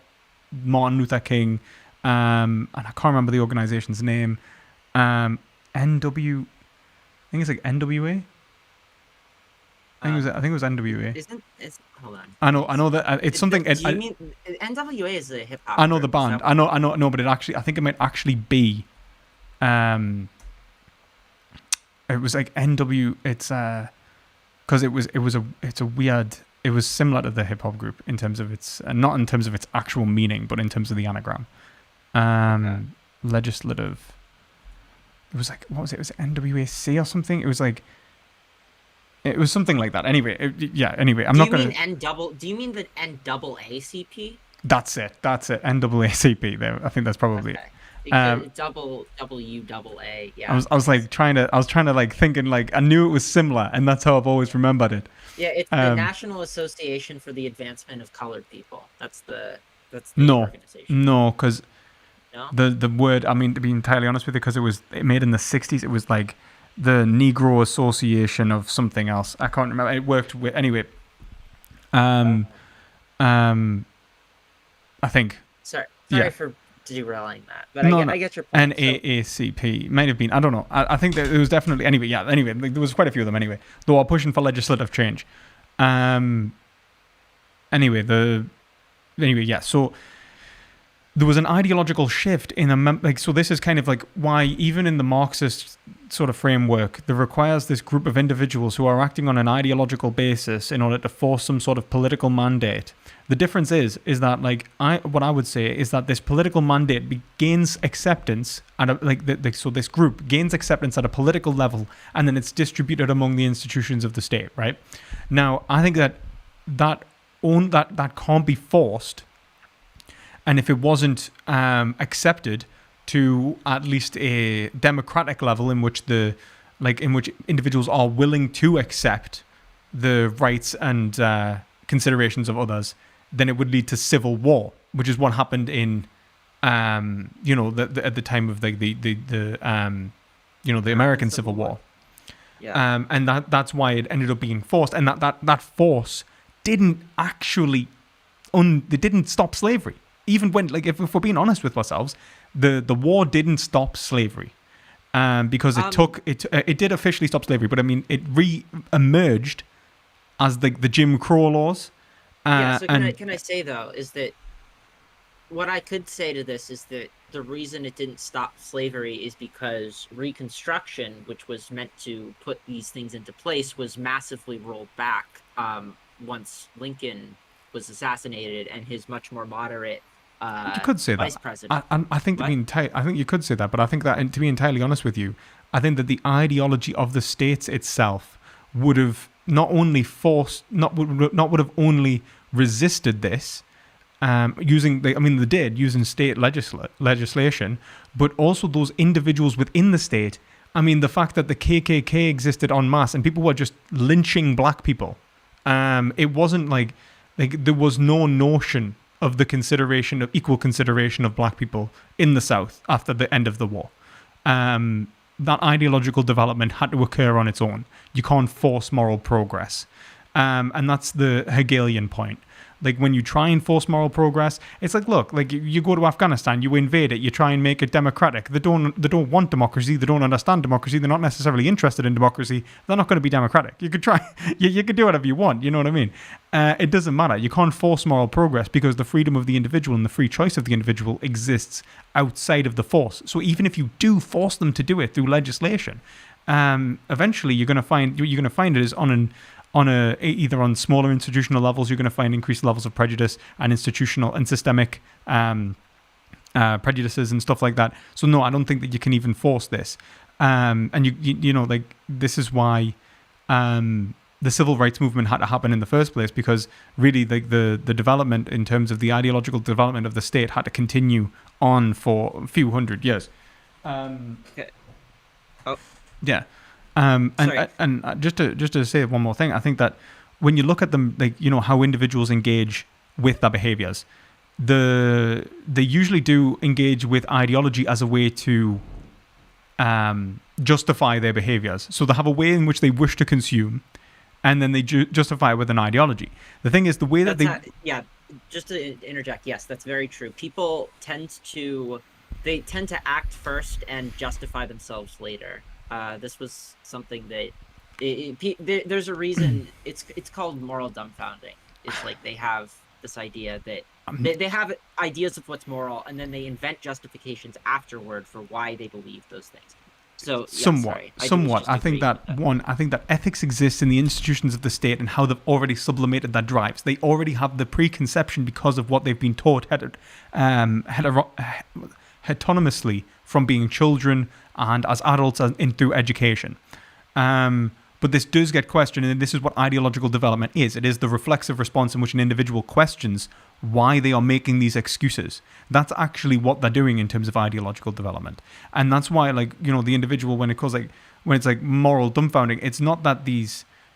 S1: Martin Luther King, and I can't remember the organization's name, NW, I think it's like NWA. I think it was NWA.
S3: Hold on.
S1: I know that it's something.
S3: Do you mean NWA is a hip hop?
S1: I know the band. I know, but I think it might actually be. It was like NW. It's because it's a weird. It was similar to the hip hop group in terms of its, not in terms of its actual meaning, but in terms of the anagram.
S3: Okay.
S1: Legislative. It was like, what was it? It was NWAC or something. It was like. It was something like that. Anyway, Anyway, I'm not going to.
S3: Do you mean the NAACP?
S1: That's it. NAACP. There. I think that's probably it.
S3: Double WAA. Yeah.
S1: I was trying to like thinking like I knew it was similar, and that's how I've always remembered it.
S3: Yeah, it's the National Association for the Advancement of Colored People. That's the organization.
S1: No, because
S3: no?
S1: the word. I mean, to be entirely honest with you, because it was made in the '60s. It was like the Negro Association of something else. I can't remember. It worked with anyway. I think.
S3: Sorry
S1: Yeah.
S3: for derailing that, but I get your point.
S1: NAACP might have been. I don't know. I think that it was definitely anyway. Yeah. Anyway, like, there was quite a few of them anyway. Though are pushing for legislative change. Yeah. So there was an ideological shift in so this is kind of like why even in the Marxist sort of framework there requires this group of individuals who are acting on an ideological basis in order to force some sort of political mandate. The difference is that what I would say is that this political mandate gains acceptance at so this group gains acceptance at a political level, and then it's distributed among the institutions of the state, right? Now I think that can't be forced. And if it wasn't accepted to at least a democratic level in which individuals are willing to accept the rights and considerations of others, then it would lead to civil war, which is what happened in at the time of the American Civil War.
S3: Yeah.
S1: And that's why it ended up being forced, and that force didn't actually they didn't stop slavery. Even when, if we're being honest with ourselves, the war didn't stop slavery, because it did officially stop slavery, but I mean it re-emerged as the Jim Crow laws.
S3: So can I say though is that what I could say to this is that the reason it didn't stop slavery is because Reconstruction, which was meant to put these things into place, was massively rolled back once Lincoln was assassinated and his much more moderate
S1: you could say
S3: vice
S1: that.
S3: president.
S1: I think I think you could say that, but I think that, and to be entirely honest with you, I think that the ideology of the states itself would have not only would have only resisted this using state legislation, but also those individuals within the state. I mean, the fact that the KKK existed en masse and people were just lynching black people. It wasn't like there was no notion of the equal consideration of black people in the South after the end of the war. That ideological development had to occur on its own. You can't force moral progress. And that's the Hegelian point. like when you try and force moral progress, it's like, look, like you go to Afghanistan, you invade it, you try and make it democratic. They don't want democracy. They don't understand democracy. They're not necessarily interested in democracy. They're not going to be democratic. You could try, you could do whatever you want. You know what I mean? It doesn't matter. You can't force moral progress because the freedom of the individual and the free choice of the individual exists outside of the force. So even if you do force them to do it through legislation, eventually you're going to find it is either on smaller institutional levels, you're going to find increased levels of prejudice and institutional and systemic prejudices and stuff like that. So no, I don't think that you can even force this. And you know, like, this is why the civil rights movement had to happen in the first place, because really like the development in terms of the ideological development of the state had to continue on for a few hundred years.
S3: Okay. Oh.
S1: Yeah. And just to say one more thing, I think that when you look at them, like, you know, how individuals engage with their behaviors, they usually do engage with ideology as a way to justify their behaviors. So they have a way in which they wish to consume, and then they justify it with an ideology. The thing is, the way that
S3: just to interject, yes, that's very true. People tend to act first and justify themselves later. This was something that there's a reason it's called moral dumbfounding. It's like they have this idea that they have ideas of what's moral, and then they invent justifications afterward for why they believe those things. So yeah,
S1: somewhat. I think that ethics exists in the institutions of the state and how they've already sublimated their drives. They already have the preconception because of what they've been taught heteronomously from being children and as adults and through education. But this does get questioned, and this is what ideological development is. It is the reflexive response in which an individual questions why they are making these excuses. That's actually what they're doing in terms of ideological development. And that's why, like, you know, the individual, when it's like moral dumbfounding, it's not that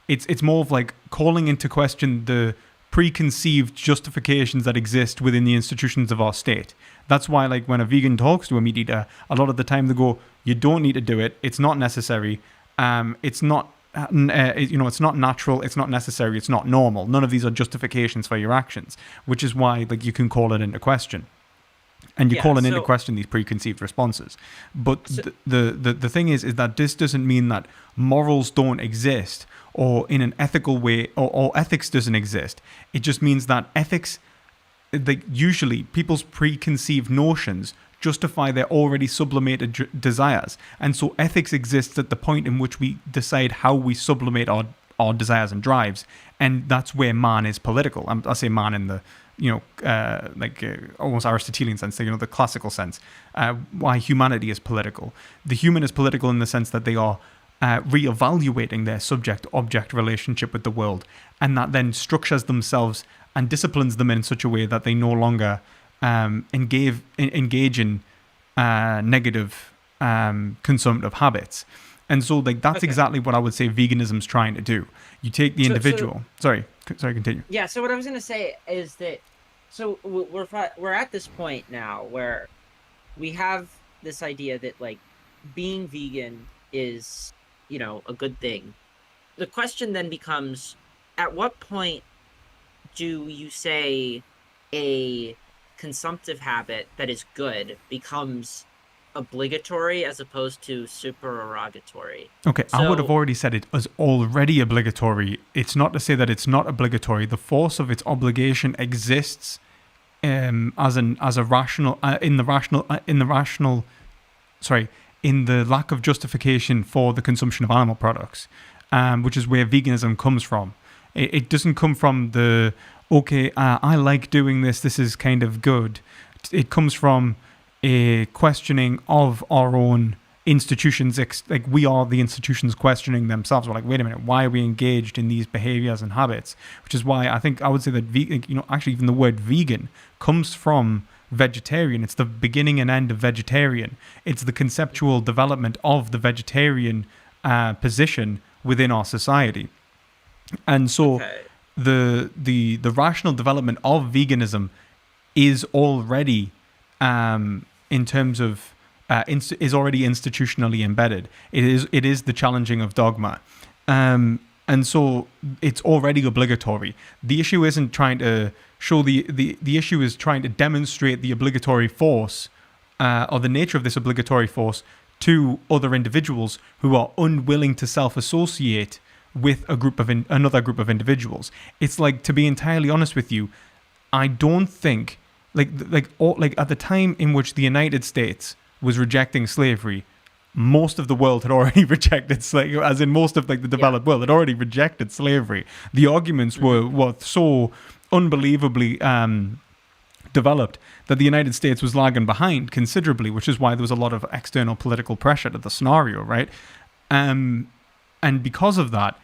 S1: it's more of like calling into question the preconceived justifications that exist within the institutions of our state. That's why, like, when a vegan talks to a meat eater, a lot of the time they go, you don't need to do it, it's not necessary, it's not it's not natural, it's not necessary, it's not normal. None of these are justifications for your actions, which is why, like, you can call it into question. And you call it into question these preconceived responses. But the thing is that this doesn't mean that morals don't exist, or in an ethical way, or ethics doesn't exist. It just means that ethics, like, usually people's preconceived notions justify their already sublimated desires. And so ethics exists at the point in which we decide how we sublimate our desires and drives. And that's where man is political. I say man in the, almost Aristotelian sense, the classical sense. Why humanity is political. The human is political in the sense that they are reevaluating their subject-object relationship with the world, and that then structures themselves and disciplines them in such a way that they no longer engage in negative consumptive habits. And so, like, that's exactly what I would say veganism's trying to do. You take the individual. Sorry, continue.
S3: Yeah. So what I was going to say is that, so we're at this point now where we have this idea that, like, being vegan is, a good thing. The question then becomes, at what point do you say a consumptive habit that is good becomes obligatory as opposed to supererogatory?
S1: Okay, so, I would have already said it was already obligatory. It's not to say that it's not obligatory. The force of its obligation exists in the lack of justification for the consumption of animal products, which is where veganism comes from. It doesn't come from the, I like doing this, this is kind of good. It comes from a questioning of our own institutions, like we are the institutions questioning themselves. We're like, wait a minute, why are we engaged in these behaviors and habits? Which is why I think I would say that, actually even the word vegan comes from vegetarian. It's the beginning and end of vegetarian. It's the conceptual development of the vegetarian position within our society. And so the rational development of veganism is already in terms of is already institutionally embedded. It is the challenging of dogma, and so it's already obligatory. The issue isn't trying to show the issue is trying to demonstrate the obligatory force or the nature of this obligatory force to other individuals who are unwilling to self-associate with another group of individuals. It's like, to be entirely honest with you, I don't think like at the time in which the United States was rejecting slavery, most of the world had already rejected slavery, as in most of like the developed world had already rejected slavery. The arguments were so unbelievably developed that the United States was lagging behind considerably, which is why there was a lot of external political pressure to the scenario, right? And because of that,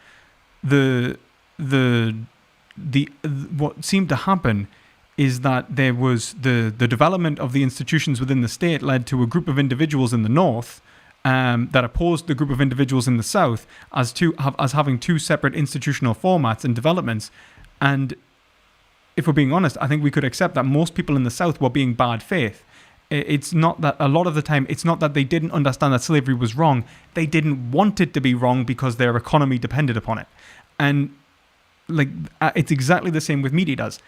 S1: what seemed to happen is that there was the development of the institutions within the state led to a group of individuals in the north that opposed the group of individuals in the south as having two separate institutional formats and developments. And if we're being honest, I think we could accept that most people in the south were being bad faith. It's not that a lot of the time, it's not that they didn't understand that slavery was wrong. They didn't want it to be wrong because their economy depended upon it. And like it's exactly the same with meat eaters.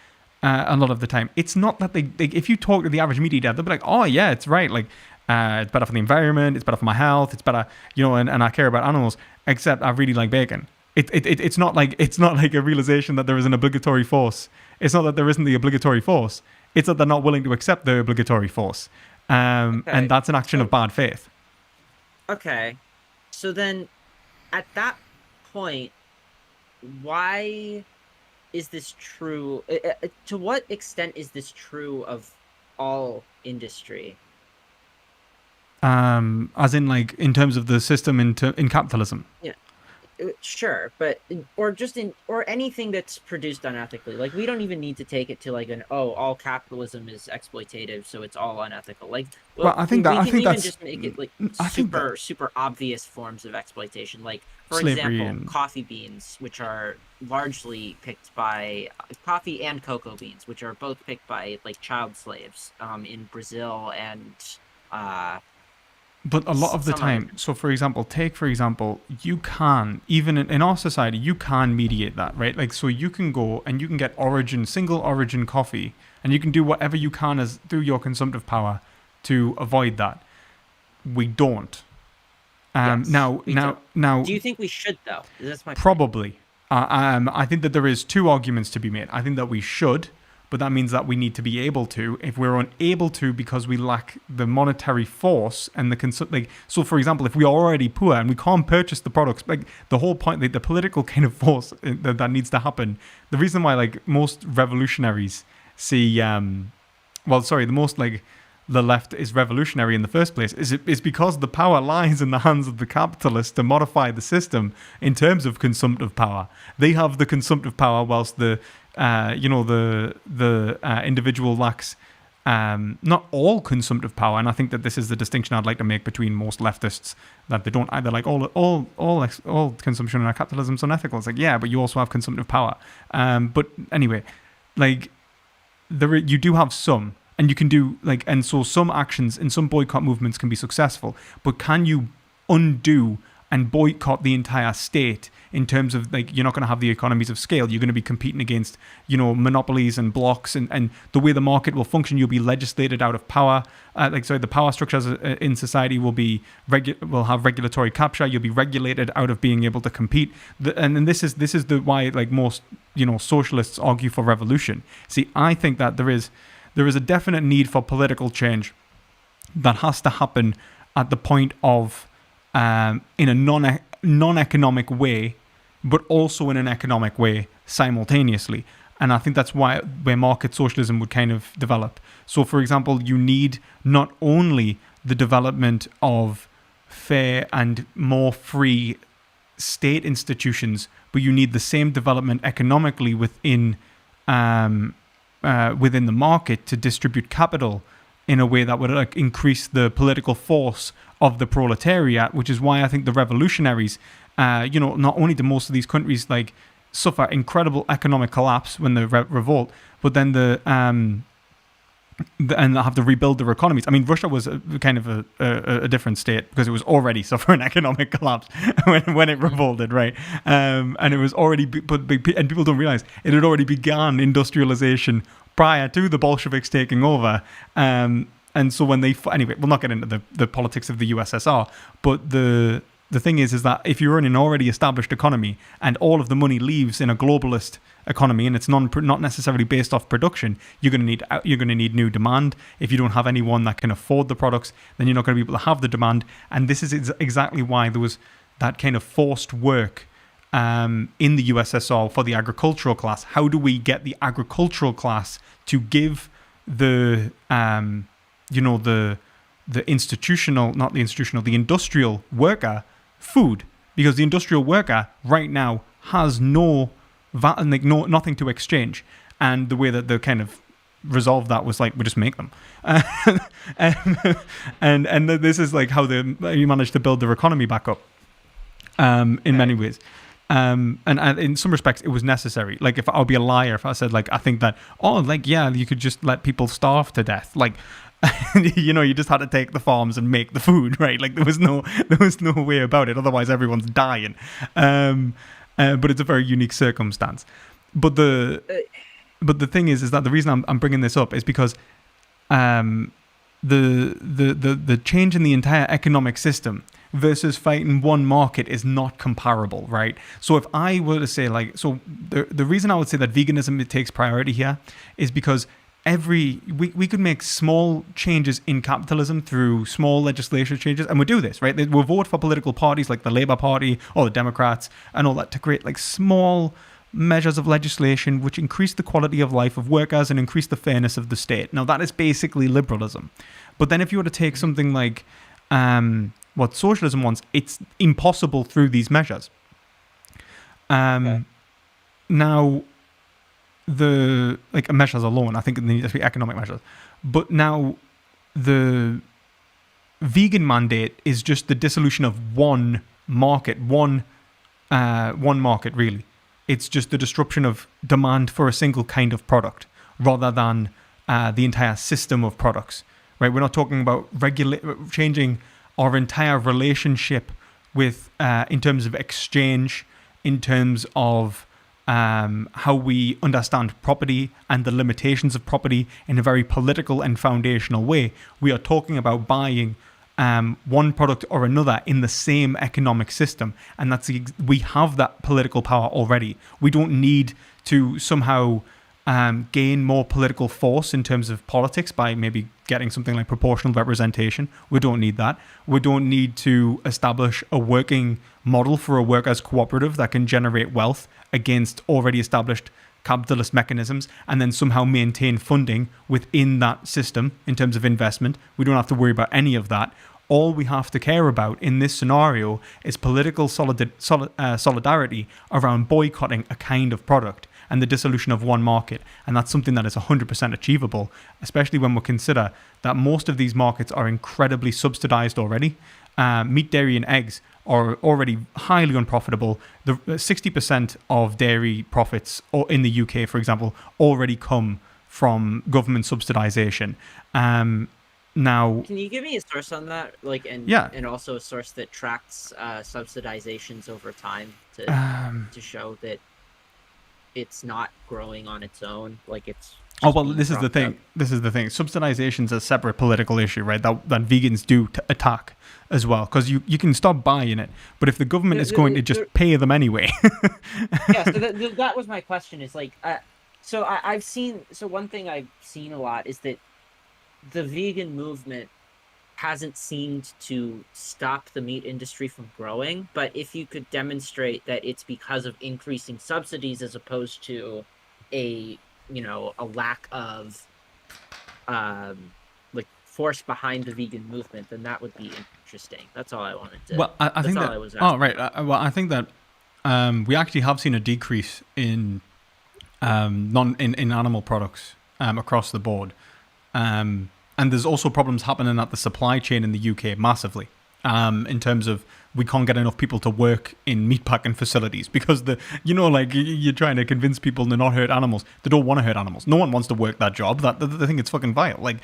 S1: A lot of the time, it's not that they if you talk to the average meat eater, they'll be like, oh yeah, it's right. Like it's better for the environment. It's better for my health. It's better, and I care about animals, except I really like bacon. It's not like a realization that there is an obligatory force. It's not that there isn't the obligatory force. It's that they're not willing to accept the obligatory force. And that's an action of bad faith.
S3: Okay. So then, at that point, why is this true? To what extent is this true of all industry?
S1: As in, like, in terms of the system in capitalism?
S3: Yeah. Sure, but or anything that's produced unethically. Like, we don't even need to take it to like all capitalism is exploitative, so it's all unethical. Like,
S1: well, I think that's
S3: just make it like super obvious forms of exploitation. Like, for example, coffee beans, which are largely picked by coffee and cocoa beans, which are both picked by like child slaves in Brazil and
S1: But a lot of the time, so for example, you can, even in our society, you can mediate that, right? Like, so you can go and you can get single origin coffee, and you can do whatever you can through your consumptive power to avoid that. We don't. Now,
S3: do you think we should, though? That's my
S1: probably. I think that there is two arguments to be made. I think that we should, but that means that we need to be able to. If we're unable to because we lack the monetary force and so for example, if we are already poor and we can't purchase the products, like the whole point, the political kind of force that needs to happen. The reason why like most revolutionaries see, the left is revolutionary in the first place is because the power lies in the hands of the capitalists to modify the system in terms of consumptive power. They have the consumptive power whilst the individual lacks not all consumptive power. And I think that this is the distinction I'd like to make between most leftists, that they don't either like all consumption and capitalism is unethical. It's like, yeah, but you also have consumptive power. But anyway, like you do have some. And you can do and so some actions and some boycott movements can be successful, but can you undo and boycott the entire state in terms of you're not going to have the economies of scale. You're going to be competing against monopolies and blocks and the way the market will function. You'll be legislated out of power. The power structures in society will have regulatory capture. You'll be regulated out of being able to compete. And this is why most socialists argue for revolution. See, I think that there is a definite need for political change that has to happen at the point of in a non-economic way, but also in an economic way simultaneously. And I think that's where market socialism would kind of develop. So, for example, you need not only the development of fair and more free state institutions, but you need the same development economically within the market to distribute capital in a way that would increase the political force of the proletariat, which is why I think the revolutionaries, not only do most of these countries suffer incredible economic collapse when they revolt, but then and have to rebuild their economies. I mean, Russia was kind of a different state because it was already suffering economic collapse when it revolted, right? And it was already, and people don't realize it had already begun industrialization prior to the Bolsheviks taking over. And so when anyway, we'll not get into the politics of the USSR, but the thing is that if you're in an already established economy and all of the money leaves in a globalist economy and it's not necessarily based off production, you're going to need new demand. If you don't have anyone that can afford the products, then you're not going to be able to have the demand. And this is exactly why there was that kind of forced work in the USSR for the agricultural class. How do we get the agricultural class to give the industrial worker food? Because the industrial worker right now has nothing to exchange, and the way that they kind of resolved that was like, we just make them, and this is like how you managed to build their economy back up, in many ways. And in some respects, it was necessary. Like, if I'll be a liar if I said like I think that you could just let people starve to death, like. You just had to take the farms and make the food, right? Like there was no way about it. Otherwise, everyone's dying. But it's a very unique circumstance. But the thing is that the reason I'm bringing this up is because the change in the entire economic system versus fighting one market is not comparable, right? So if I were to say the reason I would say that veganism takes priority here is because we could make small changes in capitalism through small legislative changes, and we'll do this, right? We'll vote for political parties like the Labour Party or the Democrats and all that to create like small measures of legislation which increase the quality of life of workers and increase the fairness of the state. Now that is basically liberalism. But then if you were to take something like what socialism wants, it's impossible through these measures. Now the measures alone, I think they need to be economic measures. But now the vegan mandate is just the dissolution of one market really. It's just the disruption of demand for a single kind of product rather than the entire system of products, right? We're not talking about changing our entire relationship with in terms of exchange, in terms of how we understand property and the limitations of property in a very political and foundational way. We are talking about buying one product or another in the same economic system, and we have that political power already. We don't need to somehow gain more political force in terms of politics by maybe getting something like proportional representation. We don't need that. We don't need to establish a working model for a workers' cooperative that can generate wealth against already established capitalist mechanisms and then somehow maintain funding within that system in terms of investment. We don't have to worry about any of that. All we have to care about in this scenario is political solidarity around boycotting a kind of product and the dissolution of one market. And that's something that is 100% achievable, especially when we consider that most of these markets are incredibly subsidized already. Meat, dairy, and eggs are already highly unprofitable. The 60% of dairy profits in the UK, for example, already come from government subsidization. Now,
S3: can you give me a source on that? And also a source that tracks subsidizations over time to show that it's not growing on its own, it's
S1: this is the thing. Subsidization is a separate political issue, right? That vegans do attack as well, because you can stop buying it, but if the government is going to just pay them anyway.
S3: Yeah, so that was my question. Is one thing I've seen a lot is that the vegan movement hasn't seemed to stop the meat industry from growing, but if you could demonstrate that it's because of increasing subsidies as opposed to a lack of force behind the vegan movement, then that would be interesting. That's all I wanted to.
S1: Well, I think that. I think that we actually have seen a decrease in in animal products across the board. And there's also problems happening at the supply chain in the UK massively. in terms of we can't get enough people to work in meatpacking facilities because you're trying to convince people to not hurt animals. They don't want to hurt animals. No one wants to work that job. They think it's fucking vile. Like,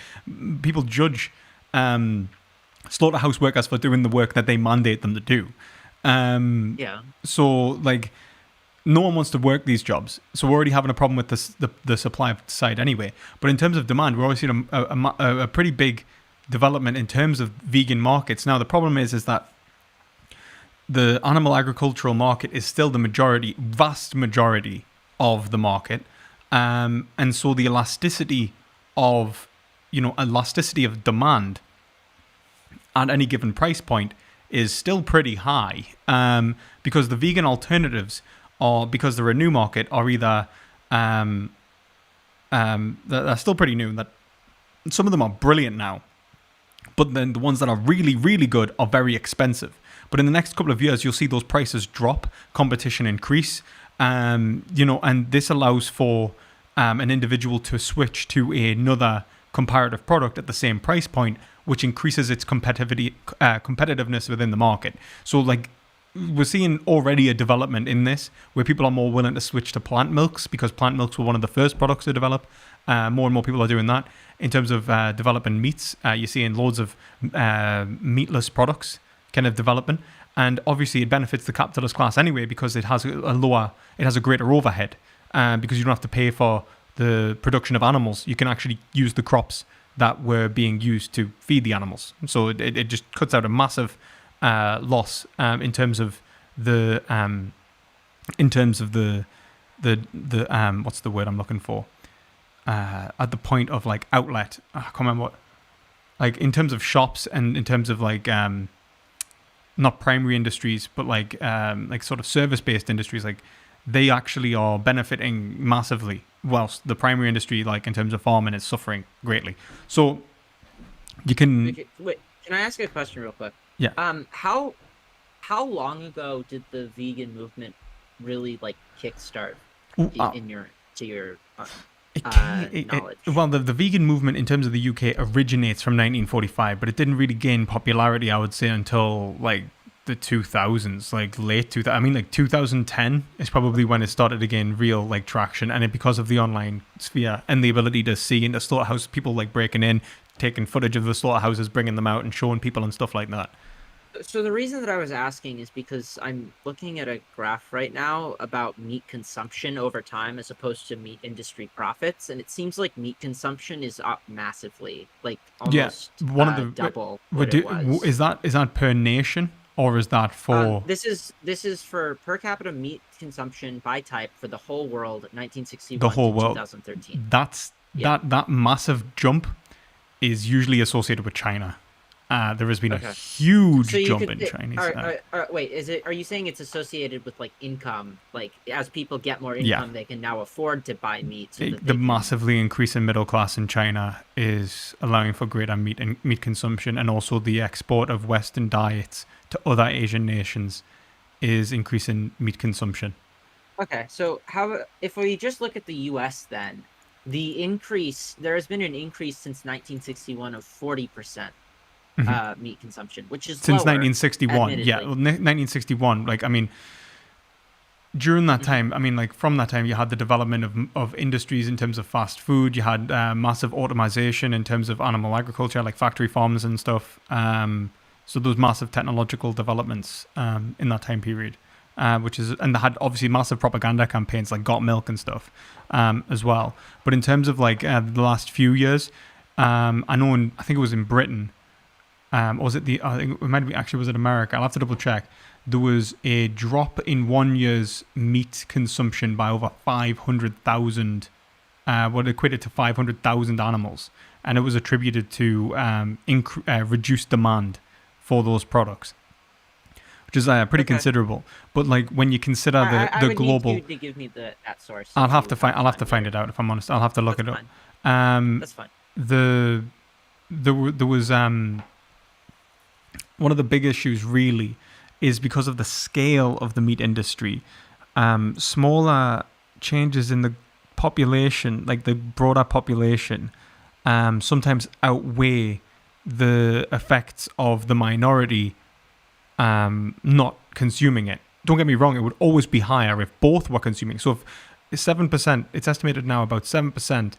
S1: people judge slaughterhouse workers for doing the work that they mandate them to do. So, like, no one wants to work these jobs. So we're already having a problem with the supply side anyway. But in terms of demand, we're already seeing a pretty big development in terms of vegan markets. Now, the problem is that the animal agricultural market is still the vast majority of the market. And so the elasticity of demand at any given price point is still pretty high, because the vegan alternatives, or because they're a new market, are either they're still pretty new. That some of them are brilliant now, but then the ones that are really, really good are very expensive. But in the next couple of years, you'll see those prices drop, competition increase, and this allows for an individual to switch to another comparative product at the same price point, which increases its competitiveness within the market. So, like, we're seeing already a development in this where people are more willing to switch to plant milks, because plant milks were one of the first products to develop. More and more people are doing that. In terms of developing meats, you're seeing loads of meatless products kind of developing, and obviously it benefits the capitalist class anyway, because it has a greater overhead, because you don't have to pay for the production of animals. You can actually use the crops that were being used to feed the animals. So it just cuts out a massive loss in terms of the what's the word I'm looking for, at the point of like outlet. I can't remember what, like, in terms of shops, and in terms of like not primary industries, but like sort of service-based industries, like, they actually are benefiting massively, whilst the primary industry, like in terms of farming, is suffering greatly. So you can
S3: wait. Can I ask a question real quick?
S1: Yeah.
S3: How long ago did the vegan movement really like kickstart to your knowledge?
S1: Well, the vegan movement in terms of the UK originates from 1945, but it didn't really gain popularity, I would say, until like the 2000s, like late 2000. I mean, like 2010 is probably when it started to gain real like traction, and it because of the online sphere and the ability to see into slaughterhouse, people like breaking in, taking footage of the slaughterhouses, bringing them out and showing people and stuff like that.
S3: So the reason that I was asking is because I'm looking at a graph right now about meat consumption over time as opposed to meat industry profits, and it seems like meat consumption is up massively, like almost double what it was.
S1: Is that per nation, or is that for?
S3: This is for per capita meat consumption by type for the whole world, 1961
S1: the whole
S3: to
S1: world.
S3: 2013.
S1: That massive jump is usually associated with China. There has been a huge jump in Chinese.
S3: Wait, are you saying it's associated with like income? Like, as people get more income, they can now afford to buy meat. The
S1: massively increasing middle class in China is allowing for greater meat consumption, and also the export of Western diets to other Asian nations is increasing meat consumption.
S3: Okay, so if we just look at the U.S. then, there has been an increase since 1961 of 40%. Meat consumption, which is
S1: since
S3: lower,
S1: 1961.
S3: admittedly.
S1: Yeah, 1961. Like, I mean, during that time, I mean, like from that time, you had the development of industries in terms of fast food. You had massive automation in terms of animal agriculture, like factory farms and stuff. So those massive technological developments in that time period, and they had obviously massive propaganda campaigns like Got Milk and stuff as well. But in terms of like the last few years, I think it was in Britain. Or was it I think it might be actually, was it America? I'll have to double check. There was a drop in 1 year's meat consumption by over 500,000, what equated to 500,000 animals. And it was attributed to reduced demand for those products, which is pretty considerable. But like when you consider the global,
S3: need you to give me that source.
S1: I'll have to find it out, if I'm honest. I'll have to look it up.
S3: That's fine.
S1: There was one of the big issues really is because of the scale of the meat industry. Smaller changes in the population, like the broader population, sometimes outweigh the effects of the minority not consuming it. Don't get me wrong, it would always be higher if both were consuming. So if 7%, it's estimated now about 7%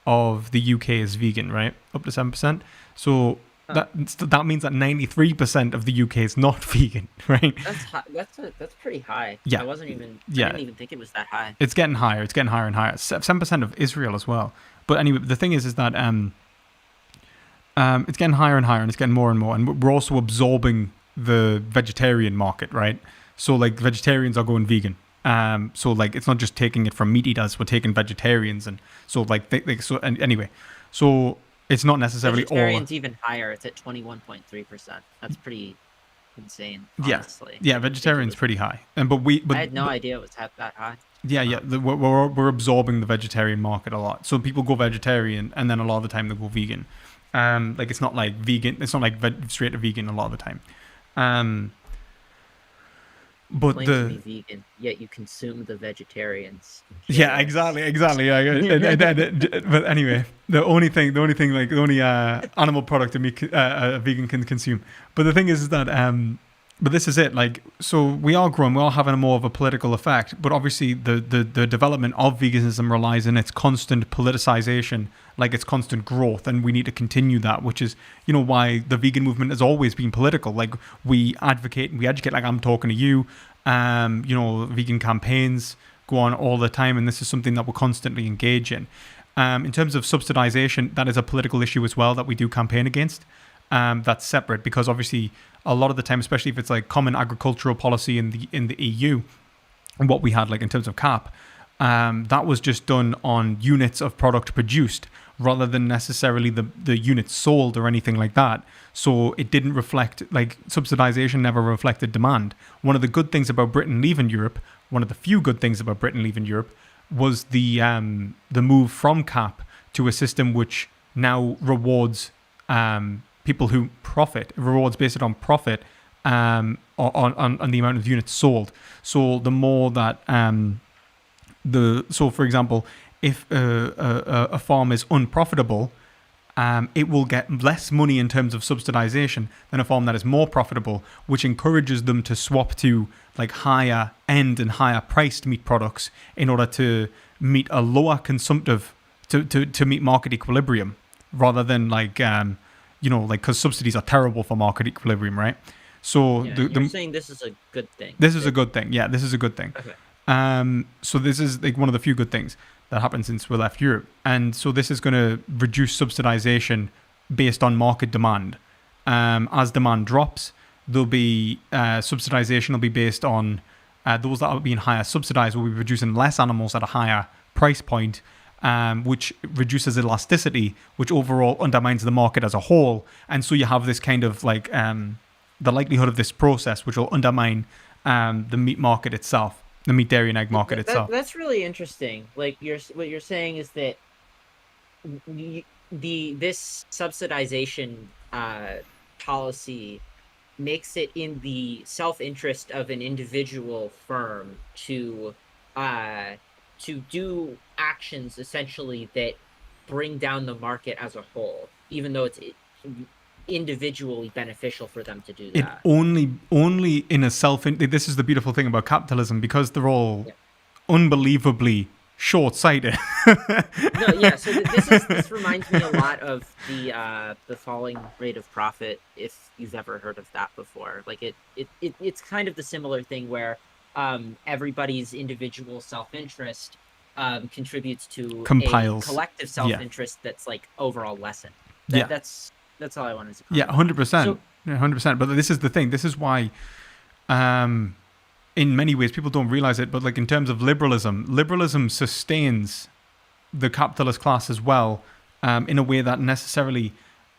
S1: of the UK is vegan, right? Up to 7%. So that means that 93% of the UK is not vegan, right?
S3: That's high. That's pretty high.
S1: Yeah.
S3: I didn't even think it was that high.
S1: It's getting higher. It's getting higher and higher. 7% of Israel as well. But anyway, the thing is that it's getting higher and higher, and it's getting more and more. And we're also absorbing the vegetarian market, right? So like vegetarians are going vegan. So like it's not just taking it from meat eaters, we're taking vegetarians, and so like anyway, so it's not necessarily
S3: vegetarians even higher. It's at 21.3%. That's pretty insane. Honestly.
S1: Yeah, vegetarians pretty high, but
S3: I had no idea it was that high.
S1: Yeah, we're absorbing the vegetarian market a lot. So people go vegetarian, and then a lot of the time they go vegan. Like it's not like vegan. It's not like straight to vegan a lot of the time. But
S3: claim to be vegan, yet you consume the vegetarians.
S1: Yeah, exactly. But anyway, the only animal product a vegan can consume. But the thing is that but this is it. Like, so we are growing, we are having more of a political effect. But obviously, the development of veganism relies on its constant politicization, like its constant growth, and we need to continue that. Which is, why the vegan movement has always been political. Like, we advocate and we educate. Like I'm talking to you. Vegan campaigns go on all the time, and this is something that we're constantly engage in. In terms of subsidization, that is a political issue as well that we do campaign against. That's separate, because obviously a lot of the time, especially if it's like common agricultural policy in the EU, and what we had like in terms of CAP, that was just done on units of product produced rather than necessarily the units sold or anything like that. So it didn't reflect, like, subsidization never reflected demand. One of the good things about Britain leaving Europe, one of the few good things about Britain leaving Europe, was the move from CAP to a system which now rewards people who profit, rewards based on profit on the amount of units sold. So the more that so for example, if a farm is unprofitable, it will get less money in terms of subsidization than a farm that is more profitable, which encourages them to swap to like higher end and higher priced meat products in order to meet a lower consumptive to meet market equilibrium, rather than like because subsidies are terrible for market equilibrium, right? So
S3: you're saying this is a good thing.
S1: This is a good thing. Yeah, this is a good thing.
S3: Okay.
S1: So this is like one of the few good things that happened since we left Europe, and so this is going to reduce subsidization based on market demand. As demand drops, there'll be subsidization will be based on those that are being higher subsidized will be producing less animals at a higher price point, which reduces elasticity, which overall undermines the market as a whole. And so you have this kind of like the likelihood of this process, which will undermine the meat market itself, the meat, dairy, and egg market itself.
S3: That's really interesting. Like what you're saying is that this subsidization policy makes it in the self-interest of an individual firm to do actions essentially that bring down the market as a whole, even though it's individually beneficial for them to do that.
S1: It only in a this is the beautiful thing about capitalism, because they're all unbelievably short-sighted.
S3: So this reminds me a lot of the falling rate of profit, if you've ever heard of that before. Like it's kind of the similar thing where everybody's individual self-interest contributes to a collective self-interest that's like overall lessened. That's all I wanted to comment.
S1: 100%. 100%. But this is the thing. This is why, in many ways, people don't realize it, but like in terms of liberalism sustains the capitalist class as well, in a way that necessarily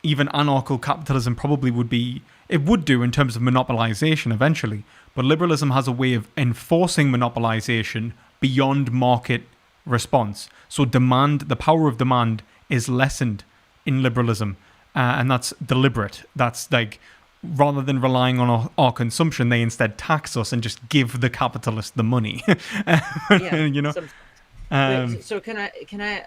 S1: even anarcho-capitalism probably would do in terms of monopolization eventually. But liberalism has a way of enforcing monopolization beyond market response. So the power of demand is lessened in liberalism. And that's deliberate. That's like, rather than relying on our consumption, they instead tax us and just give the capitalist the money.
S3: So can I?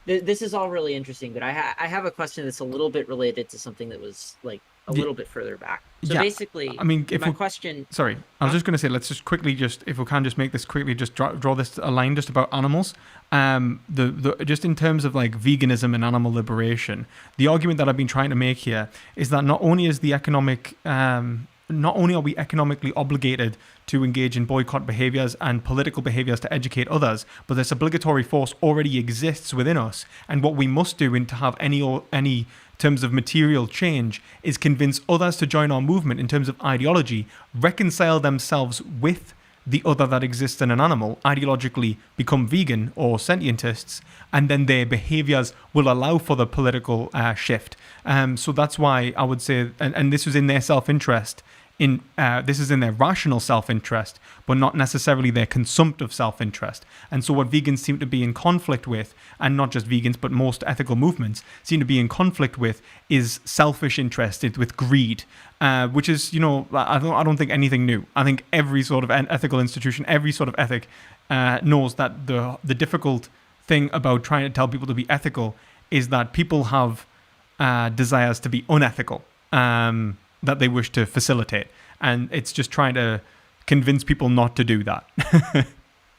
S3: This is all really interesting, but I have a question that's a little bit related to something that was like a little bit further back. So
S1: Yeah,
S3: basically,
S1: I mean,
S3: my question.
S1: Sorry, I was just going to say, let's just quickly, if we can just make this quickly, just draw this a line just about animals. Just in terms of like veganism and animal liberation, the argument that I've been trying to make here is that not only are we economically obligated to engage in boycott behaviors and political behaviors to educate others, but this obligatory force already exists within us. And what we must do to have any terms of material change is convince others to join our movement in terms of ideology, reconcile themselves with the other that exists in an animal, ideologically become vegan or sentientists, and then their behaviors will allow for the political shift. So that's why I would say, and this was in their self-interest, this is in their rational self-interest, but not necessarily their consumptive self-interest. And so what vegans seem to be in conflict with, and not just vegans, but most ethical movements seem to be in conflict with, is selfish interest, with greed, which is, I don't think anything new. I think every sort of ethical institution, every sort of ethic knows that the difficult thing about trying to tell people to be ethical is that people have desires to be unethical. That they wish to facilitate, and it's just trying to convince people not to do that.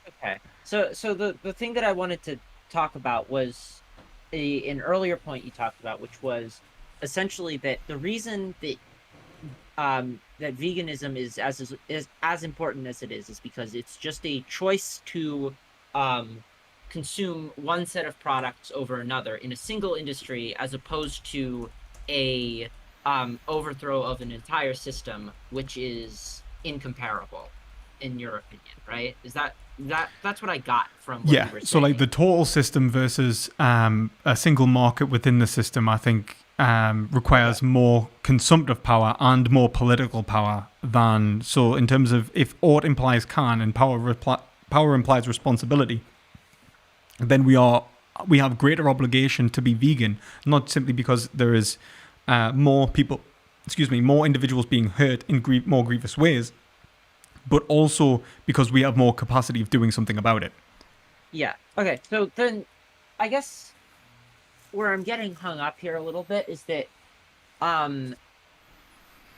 S3: Okay, so the thing that I wanted to talk about was an earlier point you talked about, which was essentially that the reason that that veganism is as important as it is because it's just a choice to consume one set of products over another in a single industry, as opposed to a overthrow of an entire system, which is incomparable, in your opinion, right? Is that's what I got from what you were saying.
S1: So like the total system versus a single market within the system, I think requires more consumptive power and more political power than, so in terms of if ought implies can and power implies responsibility, then we have greater obligation to be vegan, not simply because there is more individuals being hurt in more grievous ways, but also because we have more capacity of doing something about it.
S3: Yeah. Okay. So then, I guess where I'm getting hung up here a little bit is that,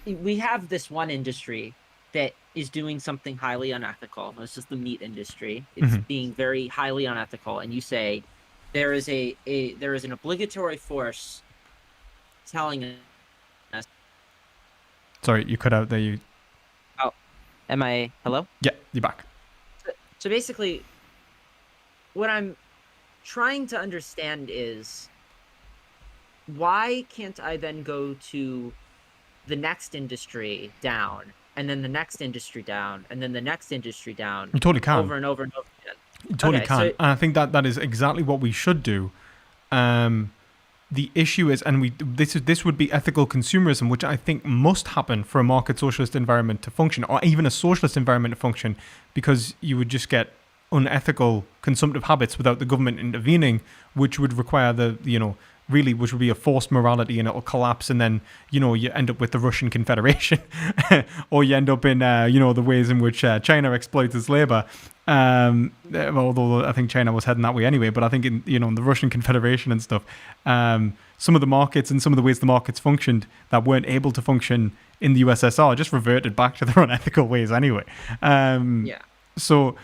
S3: we have this one industry that is doing something highly unethical. This is the meat industry. It's being very highly unethical, and you say there is an obligatory force telling us.
S1: Sorry, you cut out there.
S3: Oh, am I? Hello?
S1: Yeah, you're back.
S3: So basically, what I'm trying to understand is, why can't I then go to the next industry down, and then the next industry down, and then the next industry down?
S1: You totally can.
S3: Over and over and over again.
S1: You totally can. So, and I think that is exactly what we should do. The issue is, and this would be ethical consumerism, which I think must happen for a market socialist environment to function, or even a socialist environment to function, because you would just get unethical consumptive habits without the government intervening, which would require which would be a forced morality, and it'll collapse, and then you end up with the Russian Confederation, or you end up in the ways in which China exploits its labor. Although I think China was heading that way anyway, but I think in the Russian Confederation and stuff, some of the markets and some of the ways the markets functioned that weren't able to function in the USSR just reverted back to their unethical ways anyway. So.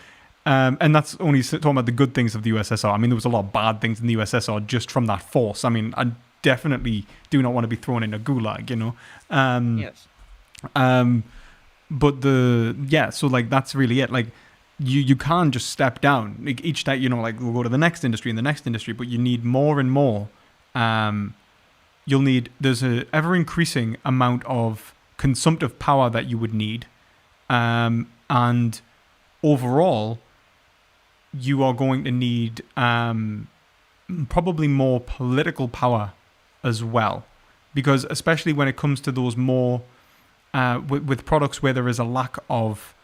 S1: And that's only talking about the good things of the USSR. I mean, there was a lot of bad things in the USSR just from that force. I mean, I definitely do not want to be thrown in a gulag,
S3: Yes.
S1: But so like that's really it. Like you can just step down. Like each day, like we'll go to the next industry and the next industry, but you need more and more. There's a ever increasing amount of consumptive power that you would need, and overall, you are going to need probably more political power as well, because especially when it comes to those more with products where there is a lack of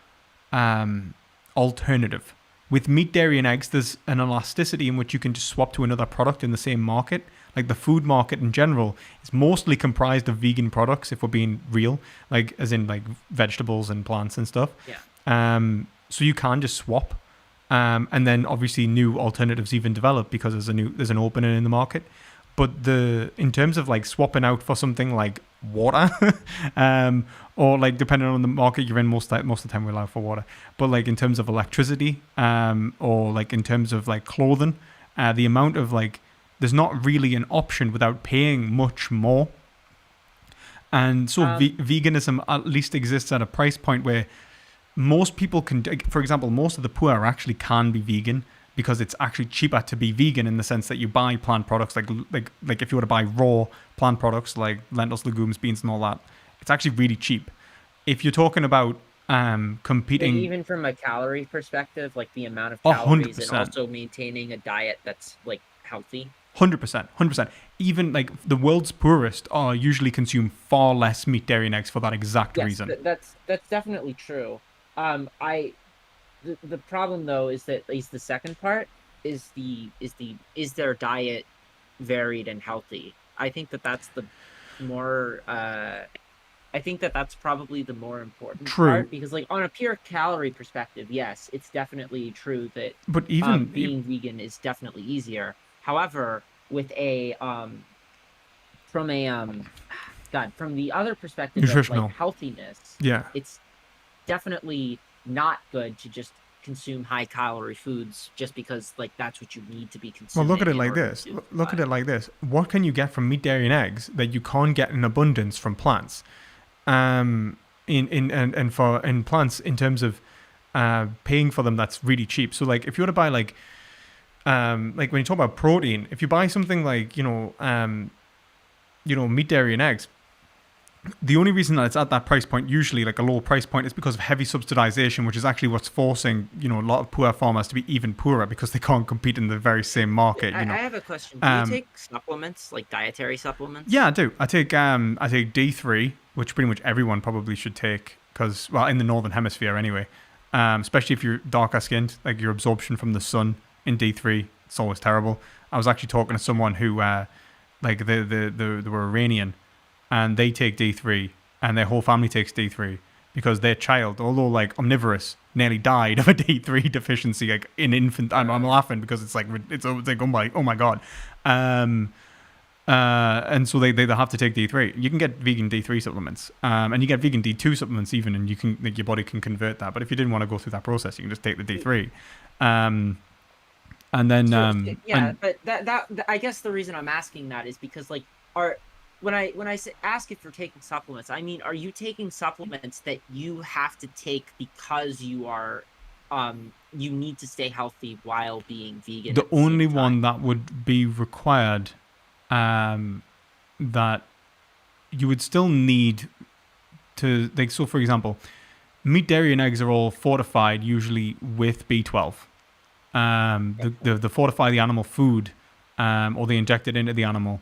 S1: alternative. With meat, dairy, and eggs, there's an elasticity in which you can just swap to another product in the same market. Like the food market in general is mostly comprised of vegan products, if we're being real, like as in like vegetables and plants and stuff.
S3: Yeah.
S1: So you can just swap. And then obviously new alternatives even develop because there's an opening in the market. But in terms of like swapping out for something like water, or like depending on the market you're in, most of the time we allow for water. But like in terms of electricity, or like in terms of like clothing, the amount of like there's not really an option without paying much more. And so veganism at least exists at a price point where most people can, for example, most of the poor actually can be vegan because it's actually cheaper to be vegan in the sense that you buy plant products like if you were to buy raw plant products like lentils, legumes, beans, and all that, it's actually really cheap. If you're talking about competing,
S3: And even from a calorie perspective, like the amount of
S1: 100%.
S3: calories, and also maintaining a diet that's like healthy.
S1: 100%. Even like the world's poorest are usually consume far less meat, dairy, and eggs for that exact reason.
S3: That's definitely true. The problem though is that at least the second part is their diet varied and healthy. I think that's the more I think that's probably the more important part, because like on a pure calorie perspective, yes, it's definitely true that being vegan is definitely easier. However, with from the other perspective of like healthiness, it's definitely not good to just consume high calorie foods just because like that's what you need to be consuming.
S1: Well, look at it like this. Look at it like this. What can you get from meat, dairy, and eggs that you can't get in abundance from plants? In plants in terms of paying for them, that's really cheap. So like if you were to buy like when you talk about protein, if you buy something like meat, dairy, and eggs, the only reason that it's at that price point, usually like a low price point, is because of heavy subsidization, which is actually what's forcing a lot of poor farmers to be even poorer because they can't compete in the very same market.
S3: I have a question. Do you take supplements, like dietary supplements?
S1: Yeah, I do. I take D3, which pretty much everyone probably should take because, well, in the northern hemisphere anyway, especially if you're darker skinned, like your absorption from the sun in D3, it's always terrible. I was actually talking to someone who like they were Iranian, and they take D3, and their whole family takes D3 because their child, although like omnivorous, nearly died of a D3 deficiency, like in infant. I'm laughing because it's like oh my god, and so they have to take D3. You can get vegan D3 supplements, and you get vegan D2 supplements even, and you can your body can convert that. But if you didn't want to go through that process, you can just take the D3. And then
S3: but that I guess the reason I'm asking that is because like when I ask if you're taking supplements, I mean, are you taking supplements that you have to take because you are you need to stay healthy while being vegan?
S1: The only one that would be required, that you would still need to, like, so for example, meat, dairy, and eggs are all fortified usually with B12. They fortify the animal food, or they inject it into the animal.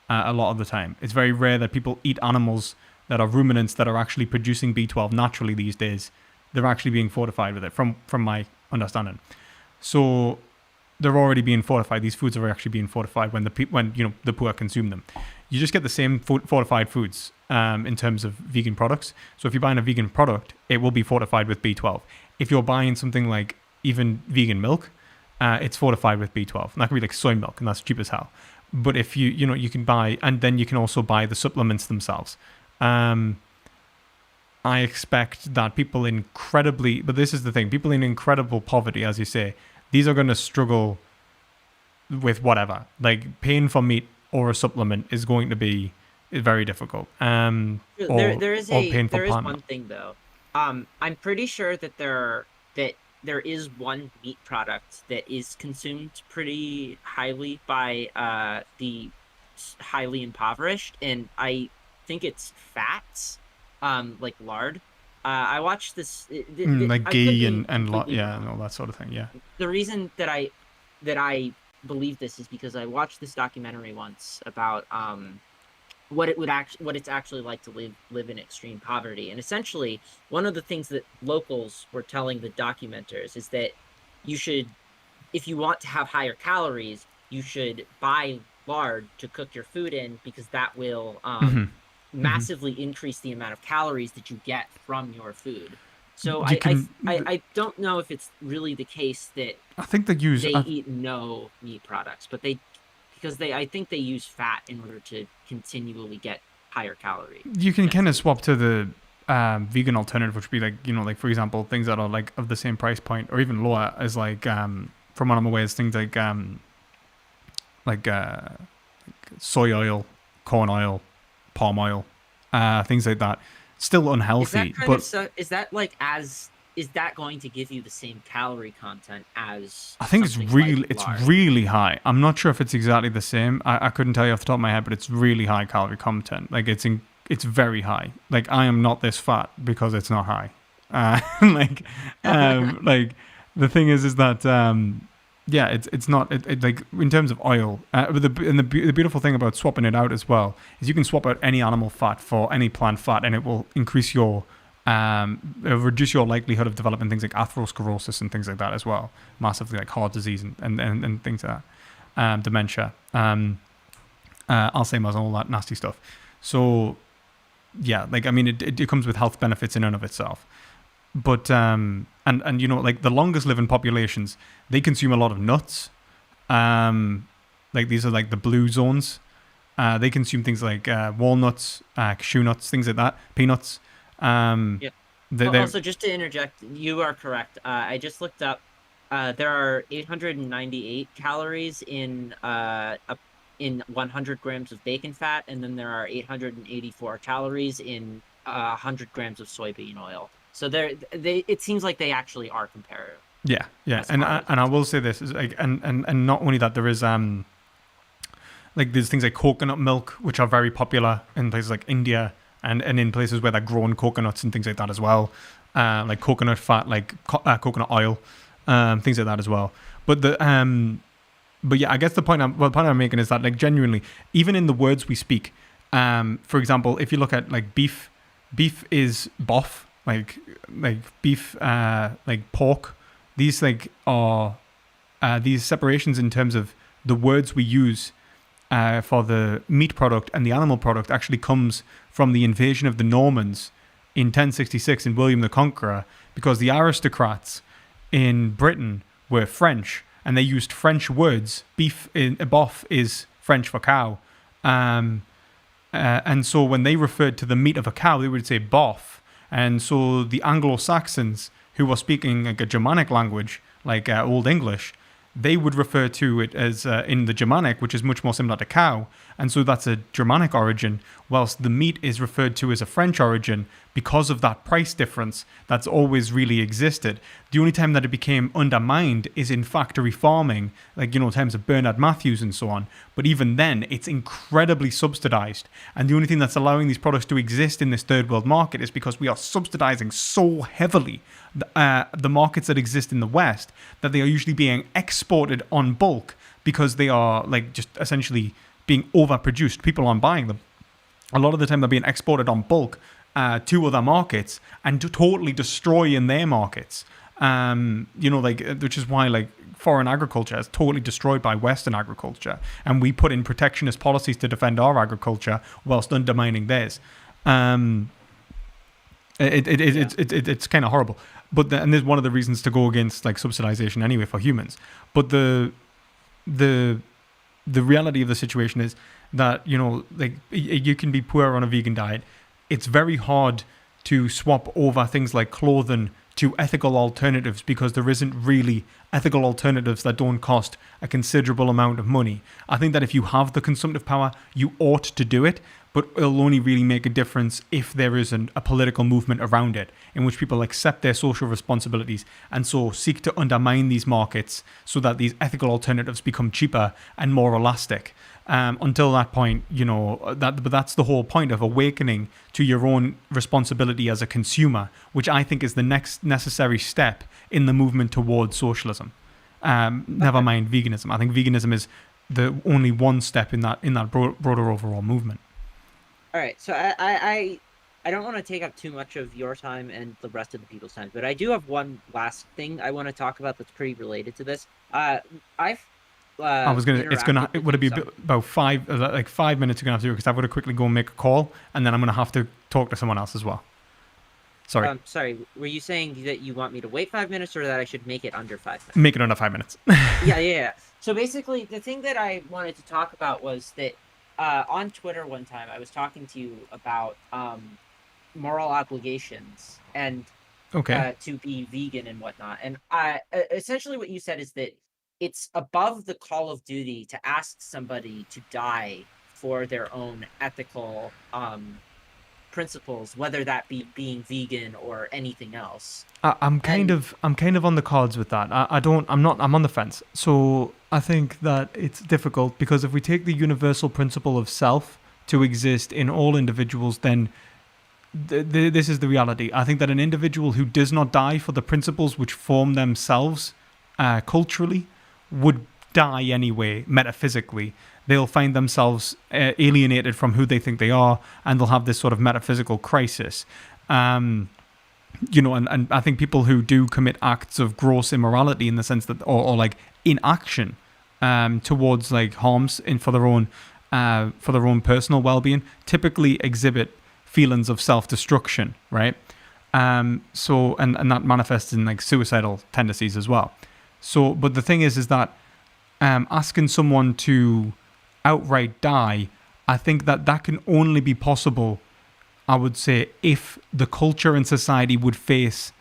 S1: A lot of the time, it's very rare that people eat animals that are ruminants that are actually producing B12 naturally these days. They're actually being fortified with it, from my understanding. So they're already being fortified. These foods are actually being fortified when the poor consume them. You just get the same fortified foods in terms of vegan products. So if you're buying a vegan product, it will be fortified with B12. If you're buying something like even vegan milk, it's fortified with B12. And that can be like soy milk, and that's cheap as hell. But if you can buy, and then you can also buy the supplements themselves. I expect that people but this is the thing, people in incredible poverty, as you say, these are going to struggle with whatever. Like paying for meat or a supplement is going to be very difficult.
S3: There is one thing though. I'm pretty sure that there is one meat product that is consumed pretty highly by the highly impoverished, and I think it's fats, like lard. I watched this,
S1: like ghee and all that sort of thing. Yeah.
S3: The reason that I believe this is because I watched this documentary once about what it's actually like to live in extreme poverty. And essentially, one of the things that locals were telling the documenters is that you should, if you want to have higher calories, you should buy lard to cook your food in, because that will massively increase the amount of calories that you get from your food. So I don't know if it's really the case that
S1: I think they
S3: eat no meat products, but they because I think they use fat in order to continually get higher calorie.
S1: You can kind of swap to the vegan alternative, which would be like, like for example, things that are like of the same price point or even lower as like from what I'm aware is things like soy oil, corn oil, palm oil, things like that. Still unhealthy,
S3: Is that going to give you the same calorie content as?
S1: I think it's really high. I'm not sure if it's exactly the same. I couldn't tell you off the top of my head, but it's really high calorie content. Like it's very high. Like I am not this fat because it's not high. Like the thing is that it's not like in terms of oil. But the beautiful thing about swapping it out as well is you can swap out any animal fat for any plant fat, and it will increase your it'll reduce your likelihood of developing things like atherosclerosis and things like that as well, massively, like heart disease and things like that, dementia, Alzheimer's and all that nasty stuff. So yeah, like I mean it comes with health benefits in and of itself. But and like the longest living populations, they consume a lot of nuts. Like these are like the blue zones. They consume things like walnuts, cashew nuts, things like that, peanuts.
S3: Also, just to interject, you are correct. I just looked up. There are 898 calories in 100 grams of bacon fat, and then there are 884 calories in 100 grams of soybean oil. So it seems like they actually are comparative.
S1: Yeah, and I will say this is like, and not only that, there is like there's things like coconut milk, which are very popular in places like India. And in places where they're growing coconuts and things like that as well, like coconut fat, like coconut oil, things like that as well. But yeah, I guess the point I'm making is that like genuinely, even in the words we speak, for example, if you look at like beef is boff, like beef, like pork. These like are these separations in terms of the words we use. For the meat product and the animal product actually comes from the invasion of the Normans in 1066 in William the Conqueror, because the aristocrats in Britain were French and they used French words. Boff is French for cow. And so when they referred to the meat of a cow, they would say boff. And so the Anglo-Saxons who were speaking like a Germanic language, like Old English, they would refer to it as in the Germanic, which is much more similar to cow. And so that's a Germanic origin, whilst the meat is referred to as a French origin because of that price difference that's always really existed. The only time that it became undermined is in factory farming, like, times of Bernard Matthews and so on. But even then, it's incredibly subsidized. And the only thing that's allowing these products to exist in this third world market is because we are subsidizing so heavily the markets that exist in the West that they are usually being exported on bulk because they are like just essentially being overproduced. People aren't buying them. A lot of the time they're being exported on bulk to other markets and to totally destroy in their markets. Which is why like foreign agriculture is totally destroyed by Western agriculture, and we put in protectionist policies to defend our agriculture whilst undermining theirs. It's kind of horrible. And there's one of the reasons to go against like subsidization anyway for humans. But the reality of the situation is that, like you can be poor on a vegan diet. It's very hard to swap over things like clothing to ethical alternatives because there isn't really ethical alternatives that don't cost a considerable amount of money. I think that if you have the consumptive power, you ought to do it, but it'll only really make a difference if there isn't a political movement around it in which people accept their social responsibilities and so seek to undermine these markets so that these ethical alternatives become cheaper and more elastic. Until that point, but that's the whole point of awakening to your own responsibility as a consumer, which I think is the next necessary step in the movement towards socialism. Never mind veganism. I think veganism is the only one step in that broader overall movement.
S3: All right, so I don't want to take up too much of your time and the rest of the people's time, but I do have one last thing I want to talk about that's pretty related to this.
S1: Would it be about 5 minutes you're gonna have to do, because I've got to quickly go and make a call, and then I'm gonna have to talk to someone else as well. Sorry,
S3: Sorry, were you saying that you want me to wait 5 minutes or that I should make it under 5 minutes?
S1: make it under 5 minutes.
S3: Yeah. So basically, the thing that I wanted to talk about was that on Twitter one time I was talking to you about moral obligations and
S1: Okay.
S3: to be vegan and whatnot. And essentially what you said is that it's above the call of duty to ask somebody to die for their own ethical principles, whether that be being vegan or anything else.
S1: I'm kind
S3: And
S1: of on the cards with that. I'm on the fence. So I think that it's difficult because if we take the universal principle of self to exist in all individuals, then this is the reality. I think that an individual who does not die for the principles which form themselves culturally would die anyway, metaphysically. They'll find themselves alienated from who they think they are, and they'll have this sort of metaphysical crisis. And I think people who do commit acts of gross immorality in the sense that, or like inaction towards like harms for their own personal well-being, typically exhibit feelings of self-destruction, right? So that manifests in like suicidal tendencies as well. So, but the thing is that asking someone to outright die, I think that can only be possible, I would say, if the culture and society would face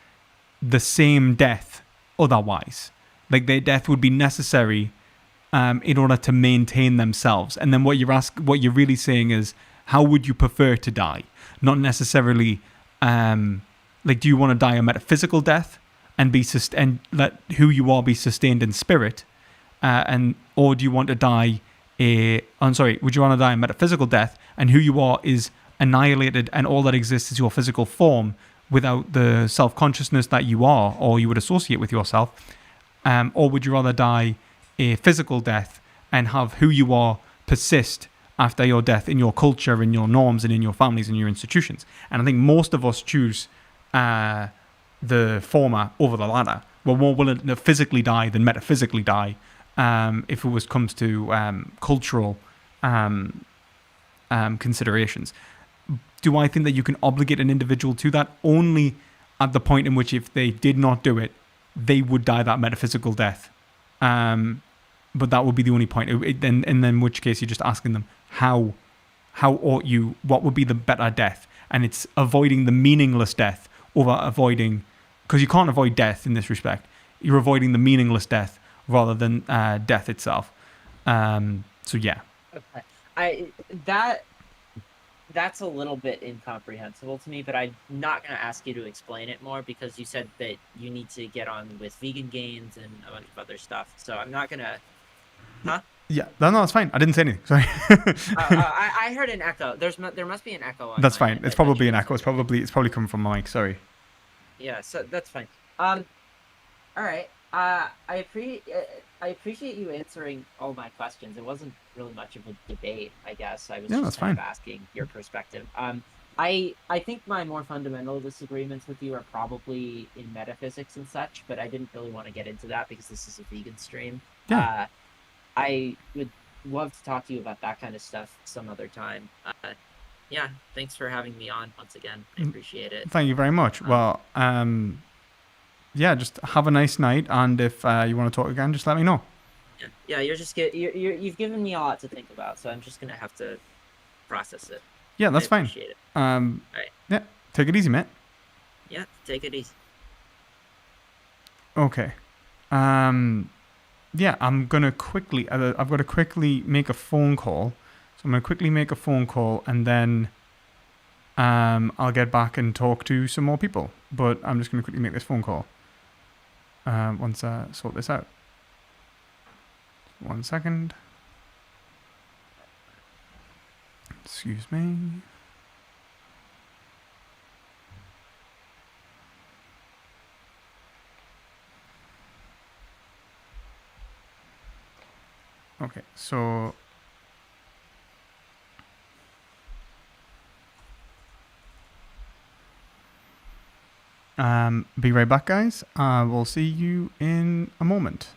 S1: the same death otherwise. Like their death would be necessary in order to maintain themselves. And then what you're really saying is, how would you prefer to die? Not necessarily do you want to die a metaphysical death and let who you are be sustained in spirit, or do you want to die would you want to die a metaphysical death and who you are is annihilated and all that exists is your physical form without the self-consciousness that you are or you would associate with yourself, or would you rather die a physical death and have who you are persist after your death in your culture, in your norms, and in your families and your institutions? And I think most of us choose the former over the latter. We're more willing to physically die than metaphysically die if it comes to cultural considerations. Do I think that you can obligate an individual to that? Only at the point in which if they did not do it, they would die that metaphysical death. But that would be the only point. And then in which case you're just asking them, how ought you, what would be the better death? And it's avoiding the meaningless death over avoiding, because you can't avoid death in this respect. You're avoiding the meaningless death rather than death itself. So yeah.
S3: Okay. That's a little bit incomprehensible to me, but I'm not going to ask you to explain it more because you said that you need to get on with vegan gains and a bunch of other stuff. So I'm not going to... Huh?
S1: Yeah, no, that's fine. I didn't say anything. Sorry.
S3: I heard an echo. There must be an echo on
S1: That's
S3: my
S1: fine.
S3: end.
S1: It's probably an echo. It's probably coming from Mike. Sorry.
S3: Yeah, so that's fine. All right. I appreciate you answering all my questions. It wasn't really much of a debate, I guess. I was just kind of asking your perspective. I think my more fundamental disagreements with you are probably in metaphysics and such, but I didn't really want to get into that because this is a vegan stream.
S1: Yeah.
S3: I would love to talk to you about that kind of stuff some other time. Yeah, thanks for having me on once again. I appreciate it.
S1: Thank you very much. Well, yeah, just have a nice night, and if you want to talk again, just let me know.
S3: Yeah, you've given me a lot to think about, so I'm just gonna have to process it.
S1: Yeah, that's fine.
S3: Appreciate it.
S1: All right. Yeah, take it easy, mate.
S3: Yeah, take it easy.
S1: Okay. Yeah, I'm gonna quickly. I've got to quickly make a phone call. So I'm gonna quickly make a phone call, and then I'll get back and talk to some more people. But I'm just gonna quickly make this phone call. Once I sort this out. 1 second. Excuse me. Okay, so be right back, guys. We'll see you in a moment.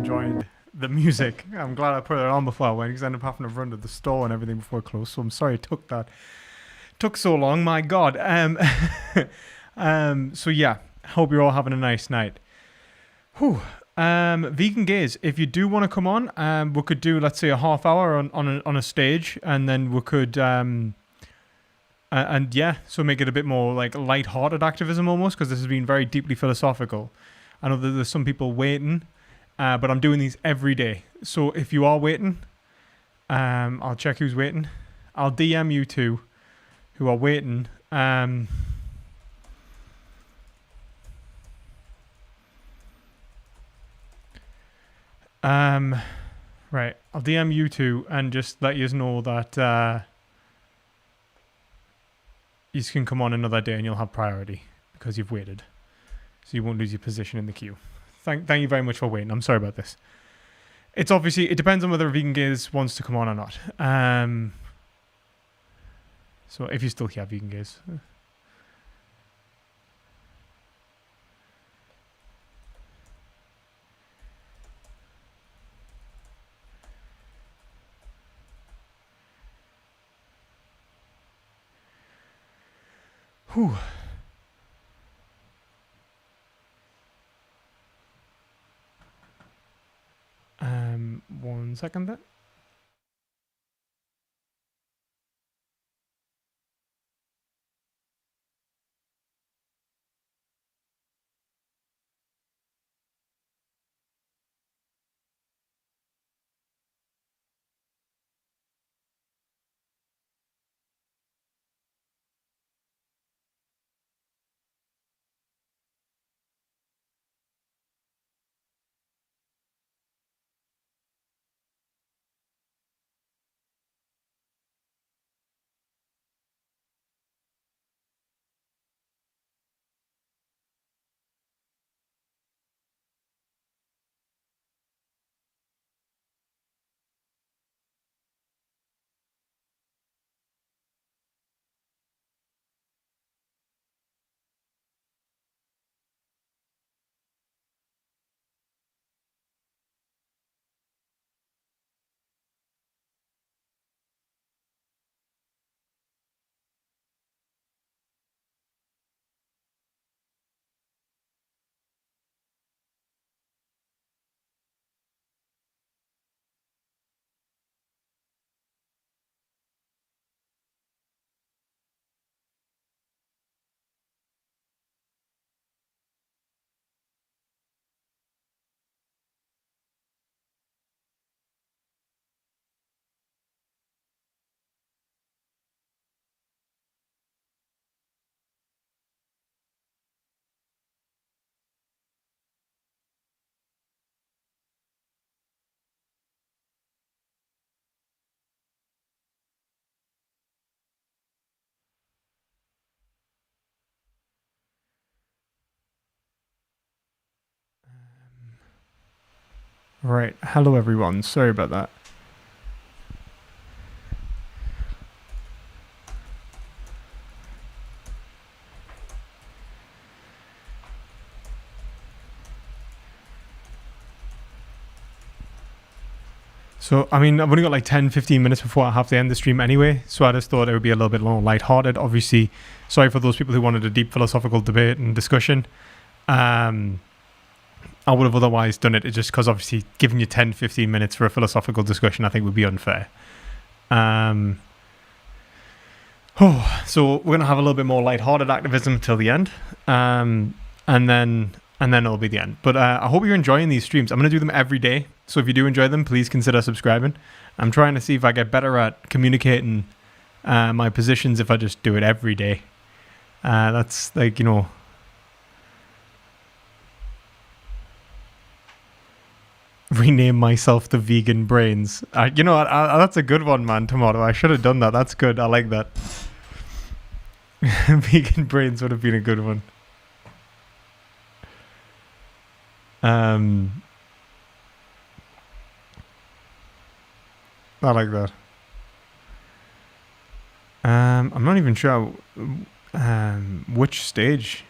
S1: enjoyed the music. I'm glad I put it on before I went because I ended up having to run to the store and everything before it closed. So I'm sorry it took so long. My God. So yeah, hope you're all having a nice night. Whew. Vegan gays, if you do want to come on, we could do, let's say, a half hour on a stage, and then we could and yeah, so make it a bit more like light-hearted activism almost, because this has been very deeply philosophical. I know that there's some people waiting, but I'm doing these every day. So if you are waiting, I'll check who's waiting. I'll DM you two who are waiting. Right, I'll DM you two and just let you know that you can come on another day and you'll have priority because you've waited, so you won't lose your position in the queue. Thank you very much for waiting. I'm sorry about this. It's obviously, it depends on whether Vegan Gays wants to come on or not. So if you're still here, Vegan Gays. Whew. One second there. Right. Hello, everyone. Sorry about that. So, I mean, I've only got like 10, 15 minutes before I have to end the stream anyway. So I just thought it would be a little bit more lighthearted. Obviously, sorry for those people who wanted a deep philosophical debate and discussion. I would have otherwise done it just because obviously giving you 10, 15 minutes for a philosophical discussion I think would be unfair. So we're going to have a little bit more lighthearted activism until the end. And then it'll be the end. But I hope you're enjoying these streams. I'm going to do them every day. So if you do enjoy them, please consider subscribing. I'm trying to see if I get better at communicating my positions if I just do it every day. That's like, rename myself the Vegan Brains. That's a good one, man, Tomato. I should have done that. That's good. I like that. Vegan Brains would have been a good one. I like that. I'm not even sure which stage.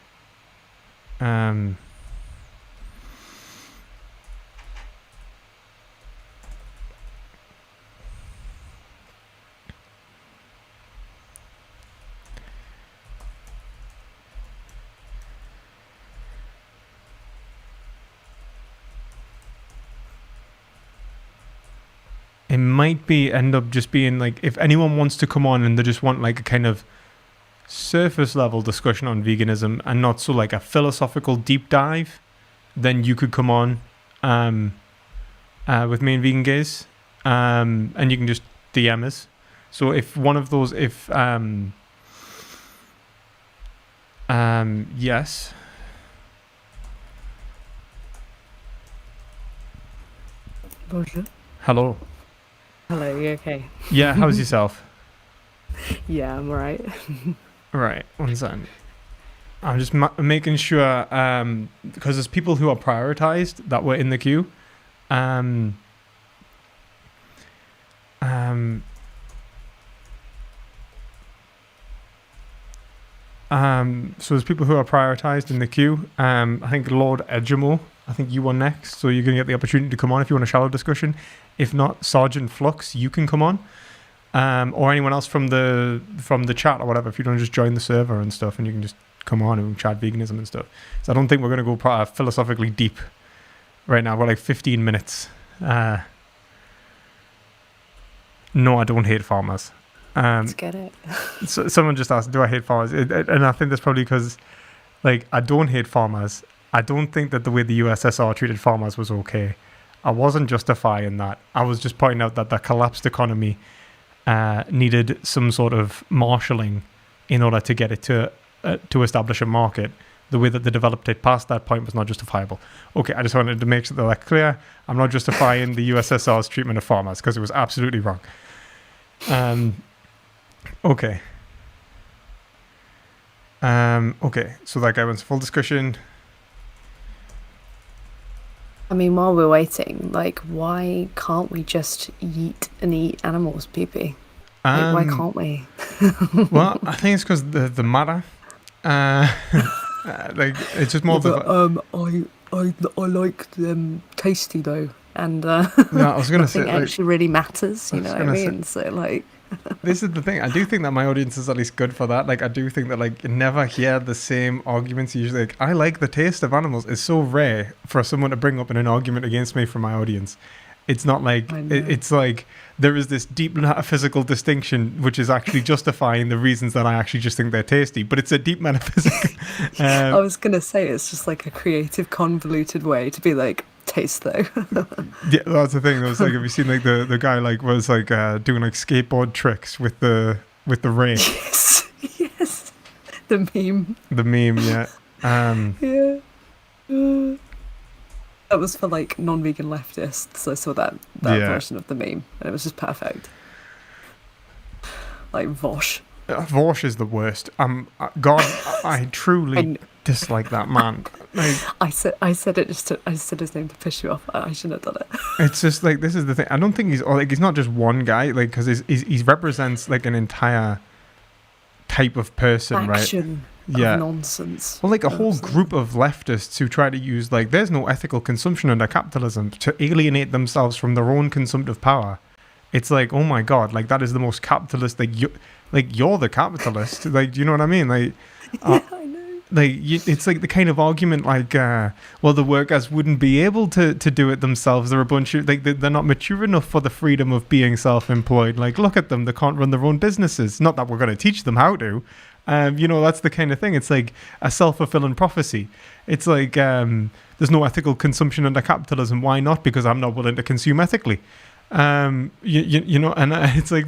S1: it might be end up just being like, if anyone wants to come on and they just want like a kind of surface level discussion on veganism and not so like a philosophical deep dive, then you could come on with me and Vegan Gaze, and you can just DM us. So if one of those, yes.
S4: Bonjour.
S1: Hello.
S4: Hello, you okay?
S1: Yeah, how's yourself?
S4: Yeah, I'm alright.
S1: Right, one second. I'm just making sure, because there's people who are prioritized that were in the queue. So there's people who are prioritized in the queue. I think Lord Edgemore, I think you were next, so you're going to get the opportunity to come on if you want a shallow discussion. If not, Sergeant Flux, you can come on. Or anyone else from the chat or whatever, if you don't just join the server and stuff, and you can just come on and chat veganism and stuff. So I don't think we're going to go philosophically deep right now. We're like 15 minutes. No, I don't hate farmers.
S4: Let's get it.
S1: So someone just asked, do I hate farmers? And I think that's probably because, like, I don't hate farmers. I don't think that the way the USSR treated farmers was okay. I wasn't justifying that. I was just pointing out that the collapsed economy needed some sort of marshalling in order to get it to establish a market. The way that they developed it past that point was not justifiable. Okay, I just wanted to make sure that clear. I'm not justifying the USSR's treatment of farmers because it was absolutely wrong. Okay. Okay, so that guy wants a full discussion.
S4: I mean, while we're waiting, like, why can't we just eat animals, pee-pee? Like, why can't we?
S1: Well, I think it's because the matter. Like, it's just more of the...
S4: I like them tasty though, and
S1: no, I was gonna say,
S4: nothing
S1: like,
S4: actually really matters. You know what I
S1: gonna
S4: mean? So like,
S1: this is the thing. I do think that my audience is at least good for that. Like, I do think that, like, you never hear the same arguments. Usually, like, I like the taste of animals. It's so rare for someone to bring up in an argument against me from my audience. It's not like it's like there is this deep metaphysical distinction which is actually justifying the reasons that I actually just think they're tasty. But it's a deep metaphysical.
S4: I was gonna say it's just like a creative, convoluted way to be like, taste though.
S1: Yeah, that's the thing. It was like, have you seen like the guy like was like doing like skateboard tricks with the rain?
S4: Yes, the meme.
S1: The meme, yeah.
S4: Yeah. That was for like non-vegan leftists. I saw that version of the meme, and it was just perfect. Like Vosh.
S1: Vosh is the worst. God, I truly dislike that man. Like, I
S4: said his name to piss you off. I shouldn't have done it.
S1: It's just like, this is the thing. I don't think he's not just one guy. Like, because he represents like an entire type of person,
S4: Faction.
S1: Right? Yeah.
S4: Nonsense.
S1: Well, like a whole group of leftists who try to use like, there's no ethical consumption under capitalism, to alienate themselves from their own consumptive power. It's like, oh my God, like that is the most capitalist. Like you're the capitalist. Like, do you know what I mean? Like,
S4: yeah, I know.
S1: Like, it's like the kind of argument like, well, the workers wouldn't be able to do it themselves. They're a bunch of, like, they're not mature enough for the freedom of being self-employed. Like, look at them. They can't run their own businesses. Not that we're going to teach them how to. You know, that's the kind of thing. It's like a self-fulfilling prophecy. It's like, there's no ethical consumption under capitalism. Why not? Because I'm not willing to consume ethically. You know, and it's like...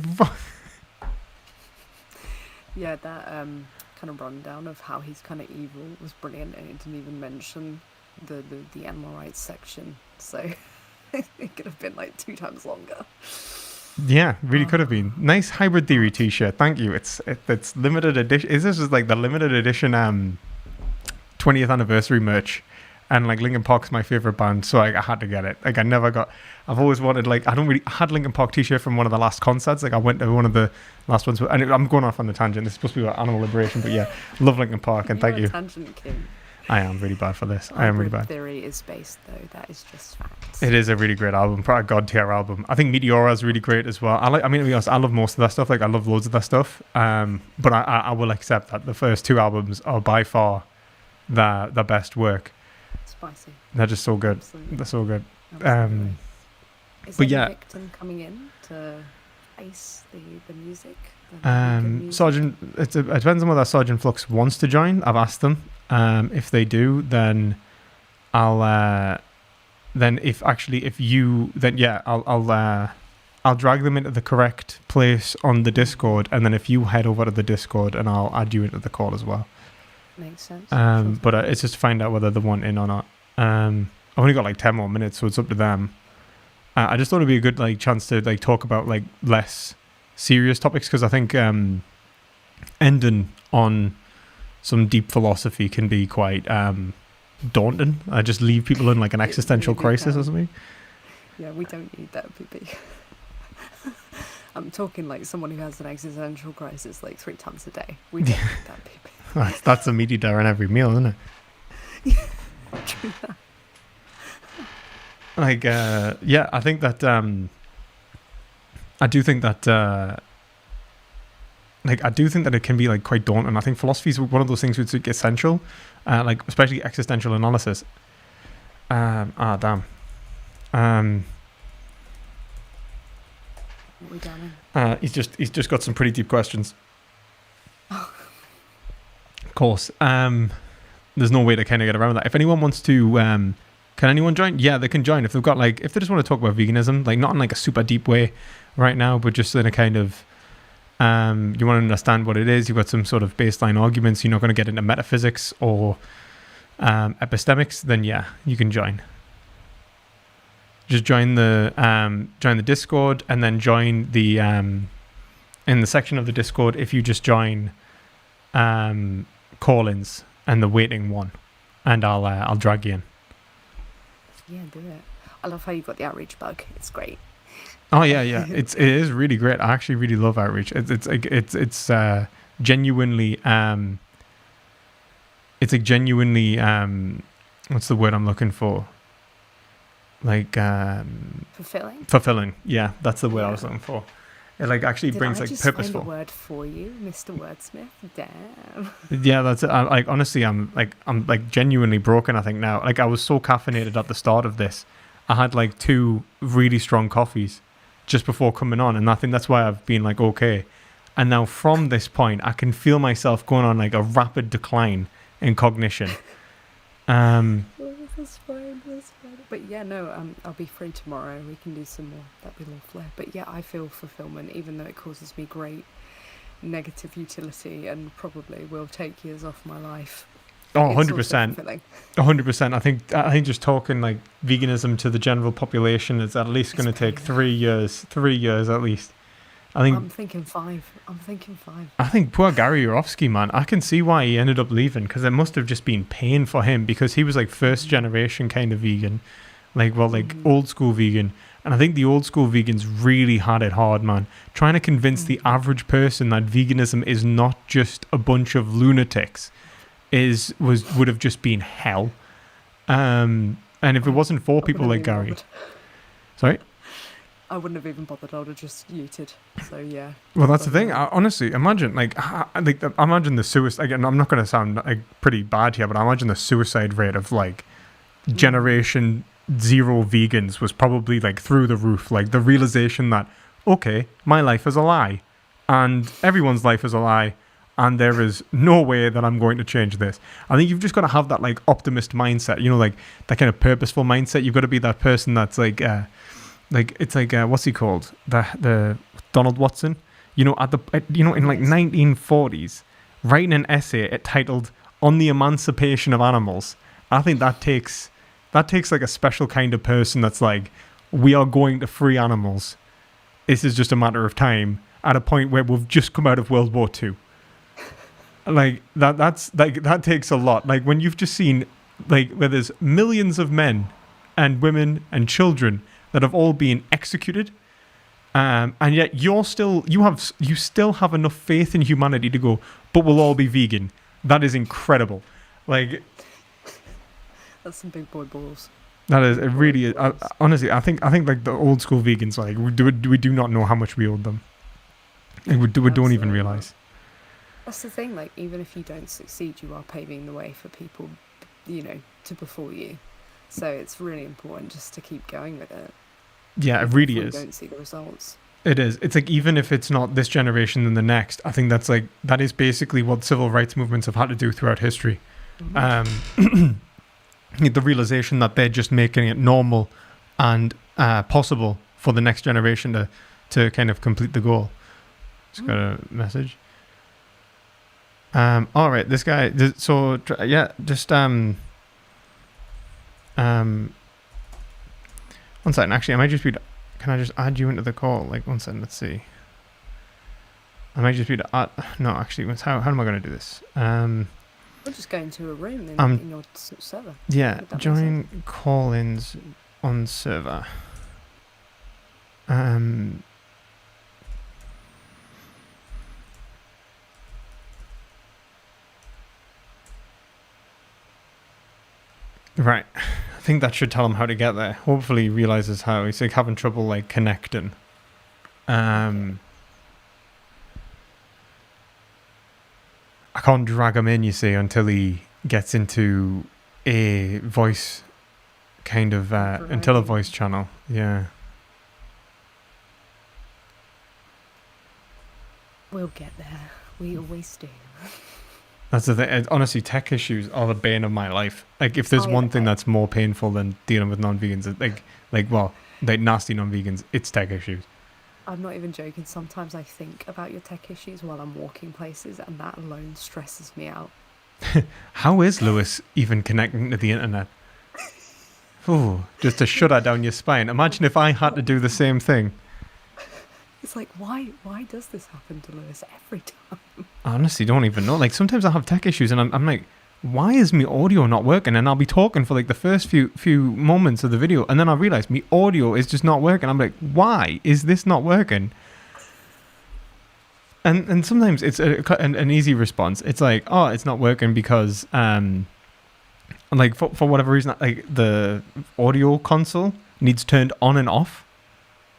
S4: Yeah, that kind of rundown of how he's kind of evil was brilliant, and it didn't even mention the animal rights section, so it could have been like 2 times longer.
S1: Yeah, really could have been. Nice hybrid theory t-shirt. Thank you. It's limited edition. This is like the limited edition 20th anniversary merch. And like Linkin Park's my favorite band, so I had to get it. Like I've always wanted, like, I had Linkin Park t-shirt from one of the last concerts. Like I went to one of the last ones, and I'm going off on the tangent. This is supposed to be about animal liberation, but yeah, love Linkin Park, and thank you.
S4: Tangent king.
S1: I am really bad for this. I am really bad.
S4: Theory is based though. That is just facts.
S1: It is a really great album, probably a god tier album. I think Meteora is really great as well. I mean, to be honest, I love most of that stuff. Like I love loads of that stuff. But I will accept that the first 2 albums are by far the best work.
S4: Spicy.
S1: They're just so good.
S4: Absolutely.
S1: They're so good.
S4: Absolutely. Is
S1: but
S4: there
S1: yeah,
S4: a victim coming in? to ace the music? The vegan music?
S1: Sergeant, it depends on whether Sergeant Flux wants to join. I've asked them. If they do, then I'll I'll drag them into the correct place on the Discord, and then if you head over to the Discord, and I'll add you into the call as well.
S4: Makes sense.
S1: But it's just to find out whether they want in or not. I've only got like 10 more minutes, so it's up to them. I just thought it'd be a good like chance to like talk about like less serious topics, because I think ending on some deep philosophy can be quite daunting. I just leave people in like an existential crisis or something.
S4: Yeah, we don't need that, PP. I'm talking like someone who has an existential crisis like 3 times a day. We don't need that, PP.
S1: That's a meat eater in every meal, isn't it?
S4: True that.
S1: Like, yeah, I think that I do think that it can be like quite daunting. I think philosophy is one of those things which is essential, like especially existential analysis. Damn.
S4: What are we doing?
S1: He's just got some pretty deep questions. Of course. There's no way to kind of get around that. If anyone wants to, can anyone join? Yeah, they can join if they've got like, if they just want to talk about veganism, like not in like a super deep way right now, but just in a kind of, you want to understand what it is. You've got some sort of baseline arguments. You're not going to get into metaphysics or epistemics. Then yeah, you can join. Just join the Discord, and then join the in the section of the Discord. If you just join call-ins and the waiting one, and I'll drag you in.
S4: Yeah, do it. I love how you've got the outreach bug. It's great.
S1: Oh yeah. It is really great. I actually really love outreach. It's genuinely it's like genuinely what's the word I'm looking for? Like fulfilling. Yeah, that's the word I was looking for. It like actually brings like purposeful.
S4: Find a word for you, Mr. Wordsmith. Damn.
S1: Yeah, that's it. Like honestly, I'm like genuinely broken. I think now, like I was so caffeinated at the start of this. I had like 2 really strong coffees just before coming on, and I think that's why I've been like okay. And now from this point, I can feel myself going on like a rapid decline in cognition.
S4: That's fine. But yeah, no, I'll be free tomorrow. We can do some more. That'd be lovely. But yeah, I feel fulfillment, even though it causes me great negative utility and probably will take years off my life.
S1: Oh, 100%. 100%. I think just talking like veganism to the general population is at least going to take 3 years. 3 years at least. I'm
S4: thinking 5.
S1: I think poor Gary Yourofsky, man, I can see why he ended up leaving, because it must have just been pain for him, because he was like first generation kind of vegan, like old school vegan. And I think the old school vegans really had it hard, man, trying to convince the average person that veganism is not just a bunch of lunatics would have just been hell. And if it wasn't for people like Gary, sorry?
S4: I wouldn't have even bothered. I would have just muted. So yeah.
S1: Well, that's the thing. Honestly, imagine imagine the suicide. Again, I'm not going to sound like pretty bad here, but I imagine the suicide rate of like generation 0 vegans was probably like through the roof. Like the realization that okay, my life is a lie, and everyone's life is a lie, and there is no way that I'm going to change this. I think you've just got to have that like optimist mindset. You know, like that kind of purposeful mindset. You've got to be that person that's like. It's like what's he called? The Donald Watson, in like 1940s, writing an essay titled "On the Emancipation of Animals." I think that takes like a special kind of person that's like, we are going to free animals. This is just a matter of time. At a point where we've just come out of World War II, like that takes a lot. Like when you've just seen like where there's millions of men and women and children that have all been executed, and yet you still have enough faith in humanity to go, but we'll all be vegan. That is incredible. Like
S4: that's some big boy balls.
S1: That is, it really is. Honestly, I think like the old school vegans, like we do not know how much we owed them. Like, we don't even realize.
S4: That's the thing. Like even if you don't succeed, you are paving the way for people, to before you. So it's really important just to keep going with it.
S1: Yeah, it really is.
S4: You don't see the results.
S1: It is. It's like, even if it's not this generation, then the next. I think that is basically what civil rights movements have had to do throughout history.
S4: Mhm.
S1: The realization that they're just making it normal and possible for the next generation to kind of complete the goal. Just got a message. All right, this guy. One second. Actually, I might just be. Can I just add you into the call? Like, one second. Let's see. I might just be to add. No, actually, how am I going to do this?
S4: We'll just go into a room in your server.
S1: Yeah,
S4: Would that make
S1: join
S4: sense?
S1: call-ins on server. Right. I think that should tell him how to get there. Hopefully he realizes how. He's like having trouble like connecting. I can't drag him in, you see, until he gets into a voice kind of until a voice channel. Yeah.
S4: We'll get there. We always do.
S1: That's the thing. Honestly, tech issues are the bane of my life. Like, if there's
S4: Oh,
S1: one
S4: yeah.
S1: thing that's more painful than dealing with non-vegans, like nasty non-vegans, it's tech issues.
S4: I'm not even joking. Sometimes I think about your tech issues while I'm walking places, and that alone stresses me out.
S1: How is Lewis even connecting to the internet? Ooh, just to shudder down your spine. Imagine if I had to do the same thing.
S4: It's like, why does this happen to Lewis every time?
S1: I honestly don't even know. Like, sometimes I have tech issues and I'm like, why is my audio not working? And I'll be talking for like the first few moments of the video, and then I realize my audio is just not working. I'm like, why is this not working? And sometimes it's an easy response. It's like, oh, it's not working because like for whatever reason, like the audio console needs turned on and off.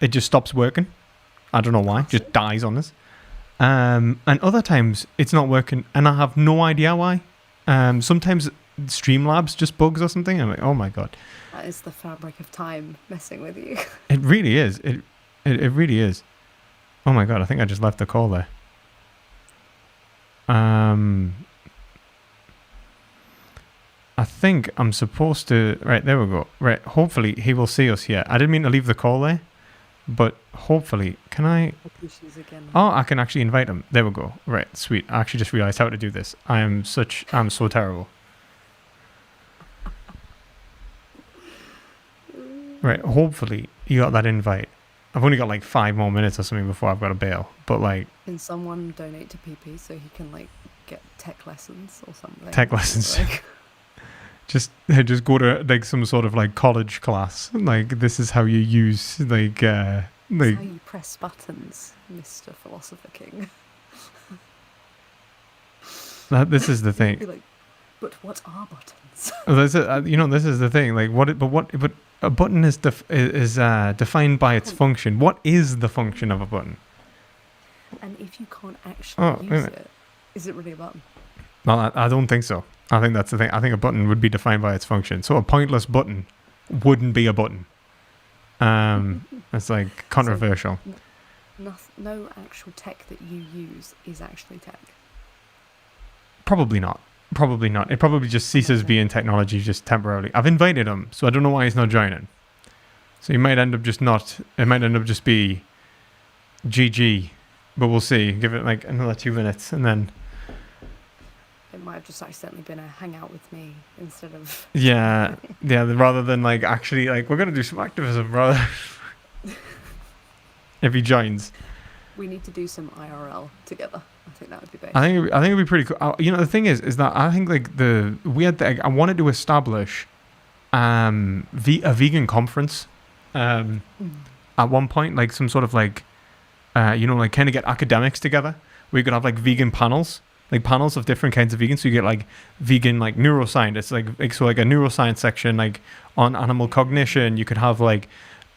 S1: It just stops working. I don't know why. It just dies on us. And other times it's not working, and I have no idea why. Sometimes Streamlabs just bugs or something. I'm like, oh my god.
S4: That is the fabric of time messing with you.
S1: It really is. It really is. Oh my god, I think I just left the call there. I think I'm supposed to... Right, there we go. Right, hopefully he will see us here. I didn't mean to leave the call there, but hopefully... Can I...
S4: Issues again.
S1: Oh, I can actually invite him. There we go. Right, sweet. I actually just realized how to do this. I'm so terrible. Right, hopefully you got that invite. I've only got like 5 more minutes or something before I've got to bail. But like...
S4: Can someone donate to PP so he can like get tech lessons or something?
S1: Tech lessons.
S4: Like,
S1: Just go to like some sort of like college class. Like, this is how you use like
S4: that's how you press buttons, Mr. Philosopher King.
S1: this is the thing.
S4: Be like, but what are buttons?
S1: This is the thing. Like, but a button is defined by its function. What is the function of a button?
S4: And if you can't actually use it, is it really a button?
S1: No, I don't think so. I think that's the thing. I think a button would be defined by its function. So a pointless button wouldn't be a button. It's like controversial.
S4: So no actual tech that you use is actually tech.
S1: Probably not. It probably just ceases being technology just temporarily. I've invited him, so I don't know why he's not joining. So he might end up just not. It might end up just be GG, but we'll see. Give it like another 2 minutes, and then
S4: It might have just accidentally been a hangout with me instead of...
S1: yeah. Rather than like actually like we're gonna do some activism, rather. If he joins,
S4: We need to do some IRL together. I think that would be best.
S1: I think it'd be pretty cool. The thing is that I think like I wanted to establish a vegan conference at one point, like some sort of like like kind of get academics together where you could have like vegan panels, like panels of different kinds of vegans. So you get like vegan like neuroscience, like a neuroscience section like on animal cognition. You could have like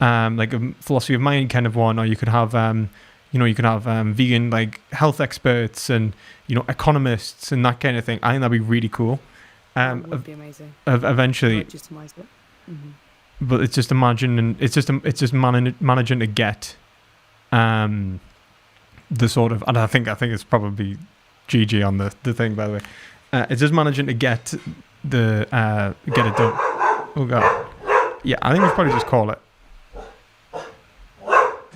S1: a philosophy of mind kind of one, or you could have vegan like health experts and economists and that kind of thing. I think that'd be really cool.
S4: That would be amazing.
S1: Eventually,
S4: Legitimize it. Mm-hmm.
S1: but it's just managing to get the sort of, and I think it's probably GG on the thing, by the way. It's just managing to get it done. Oh god. Yeah, I think we should probably just call it.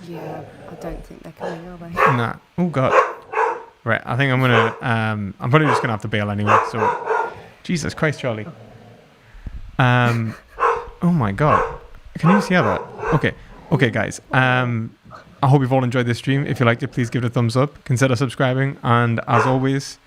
S4: Yeah, I don't think they're coming, are they?
S1: Nah. Oh god. Right, I think I'm gonna I'm probably just gonna have to bail anyway, so Jesus Christ, Charlie. Oh my god. Can you see that? Okay guys. I hope you've all enjoyed this stream. If you liked it, please give it a thumbs up. Consider subscribing, and as always,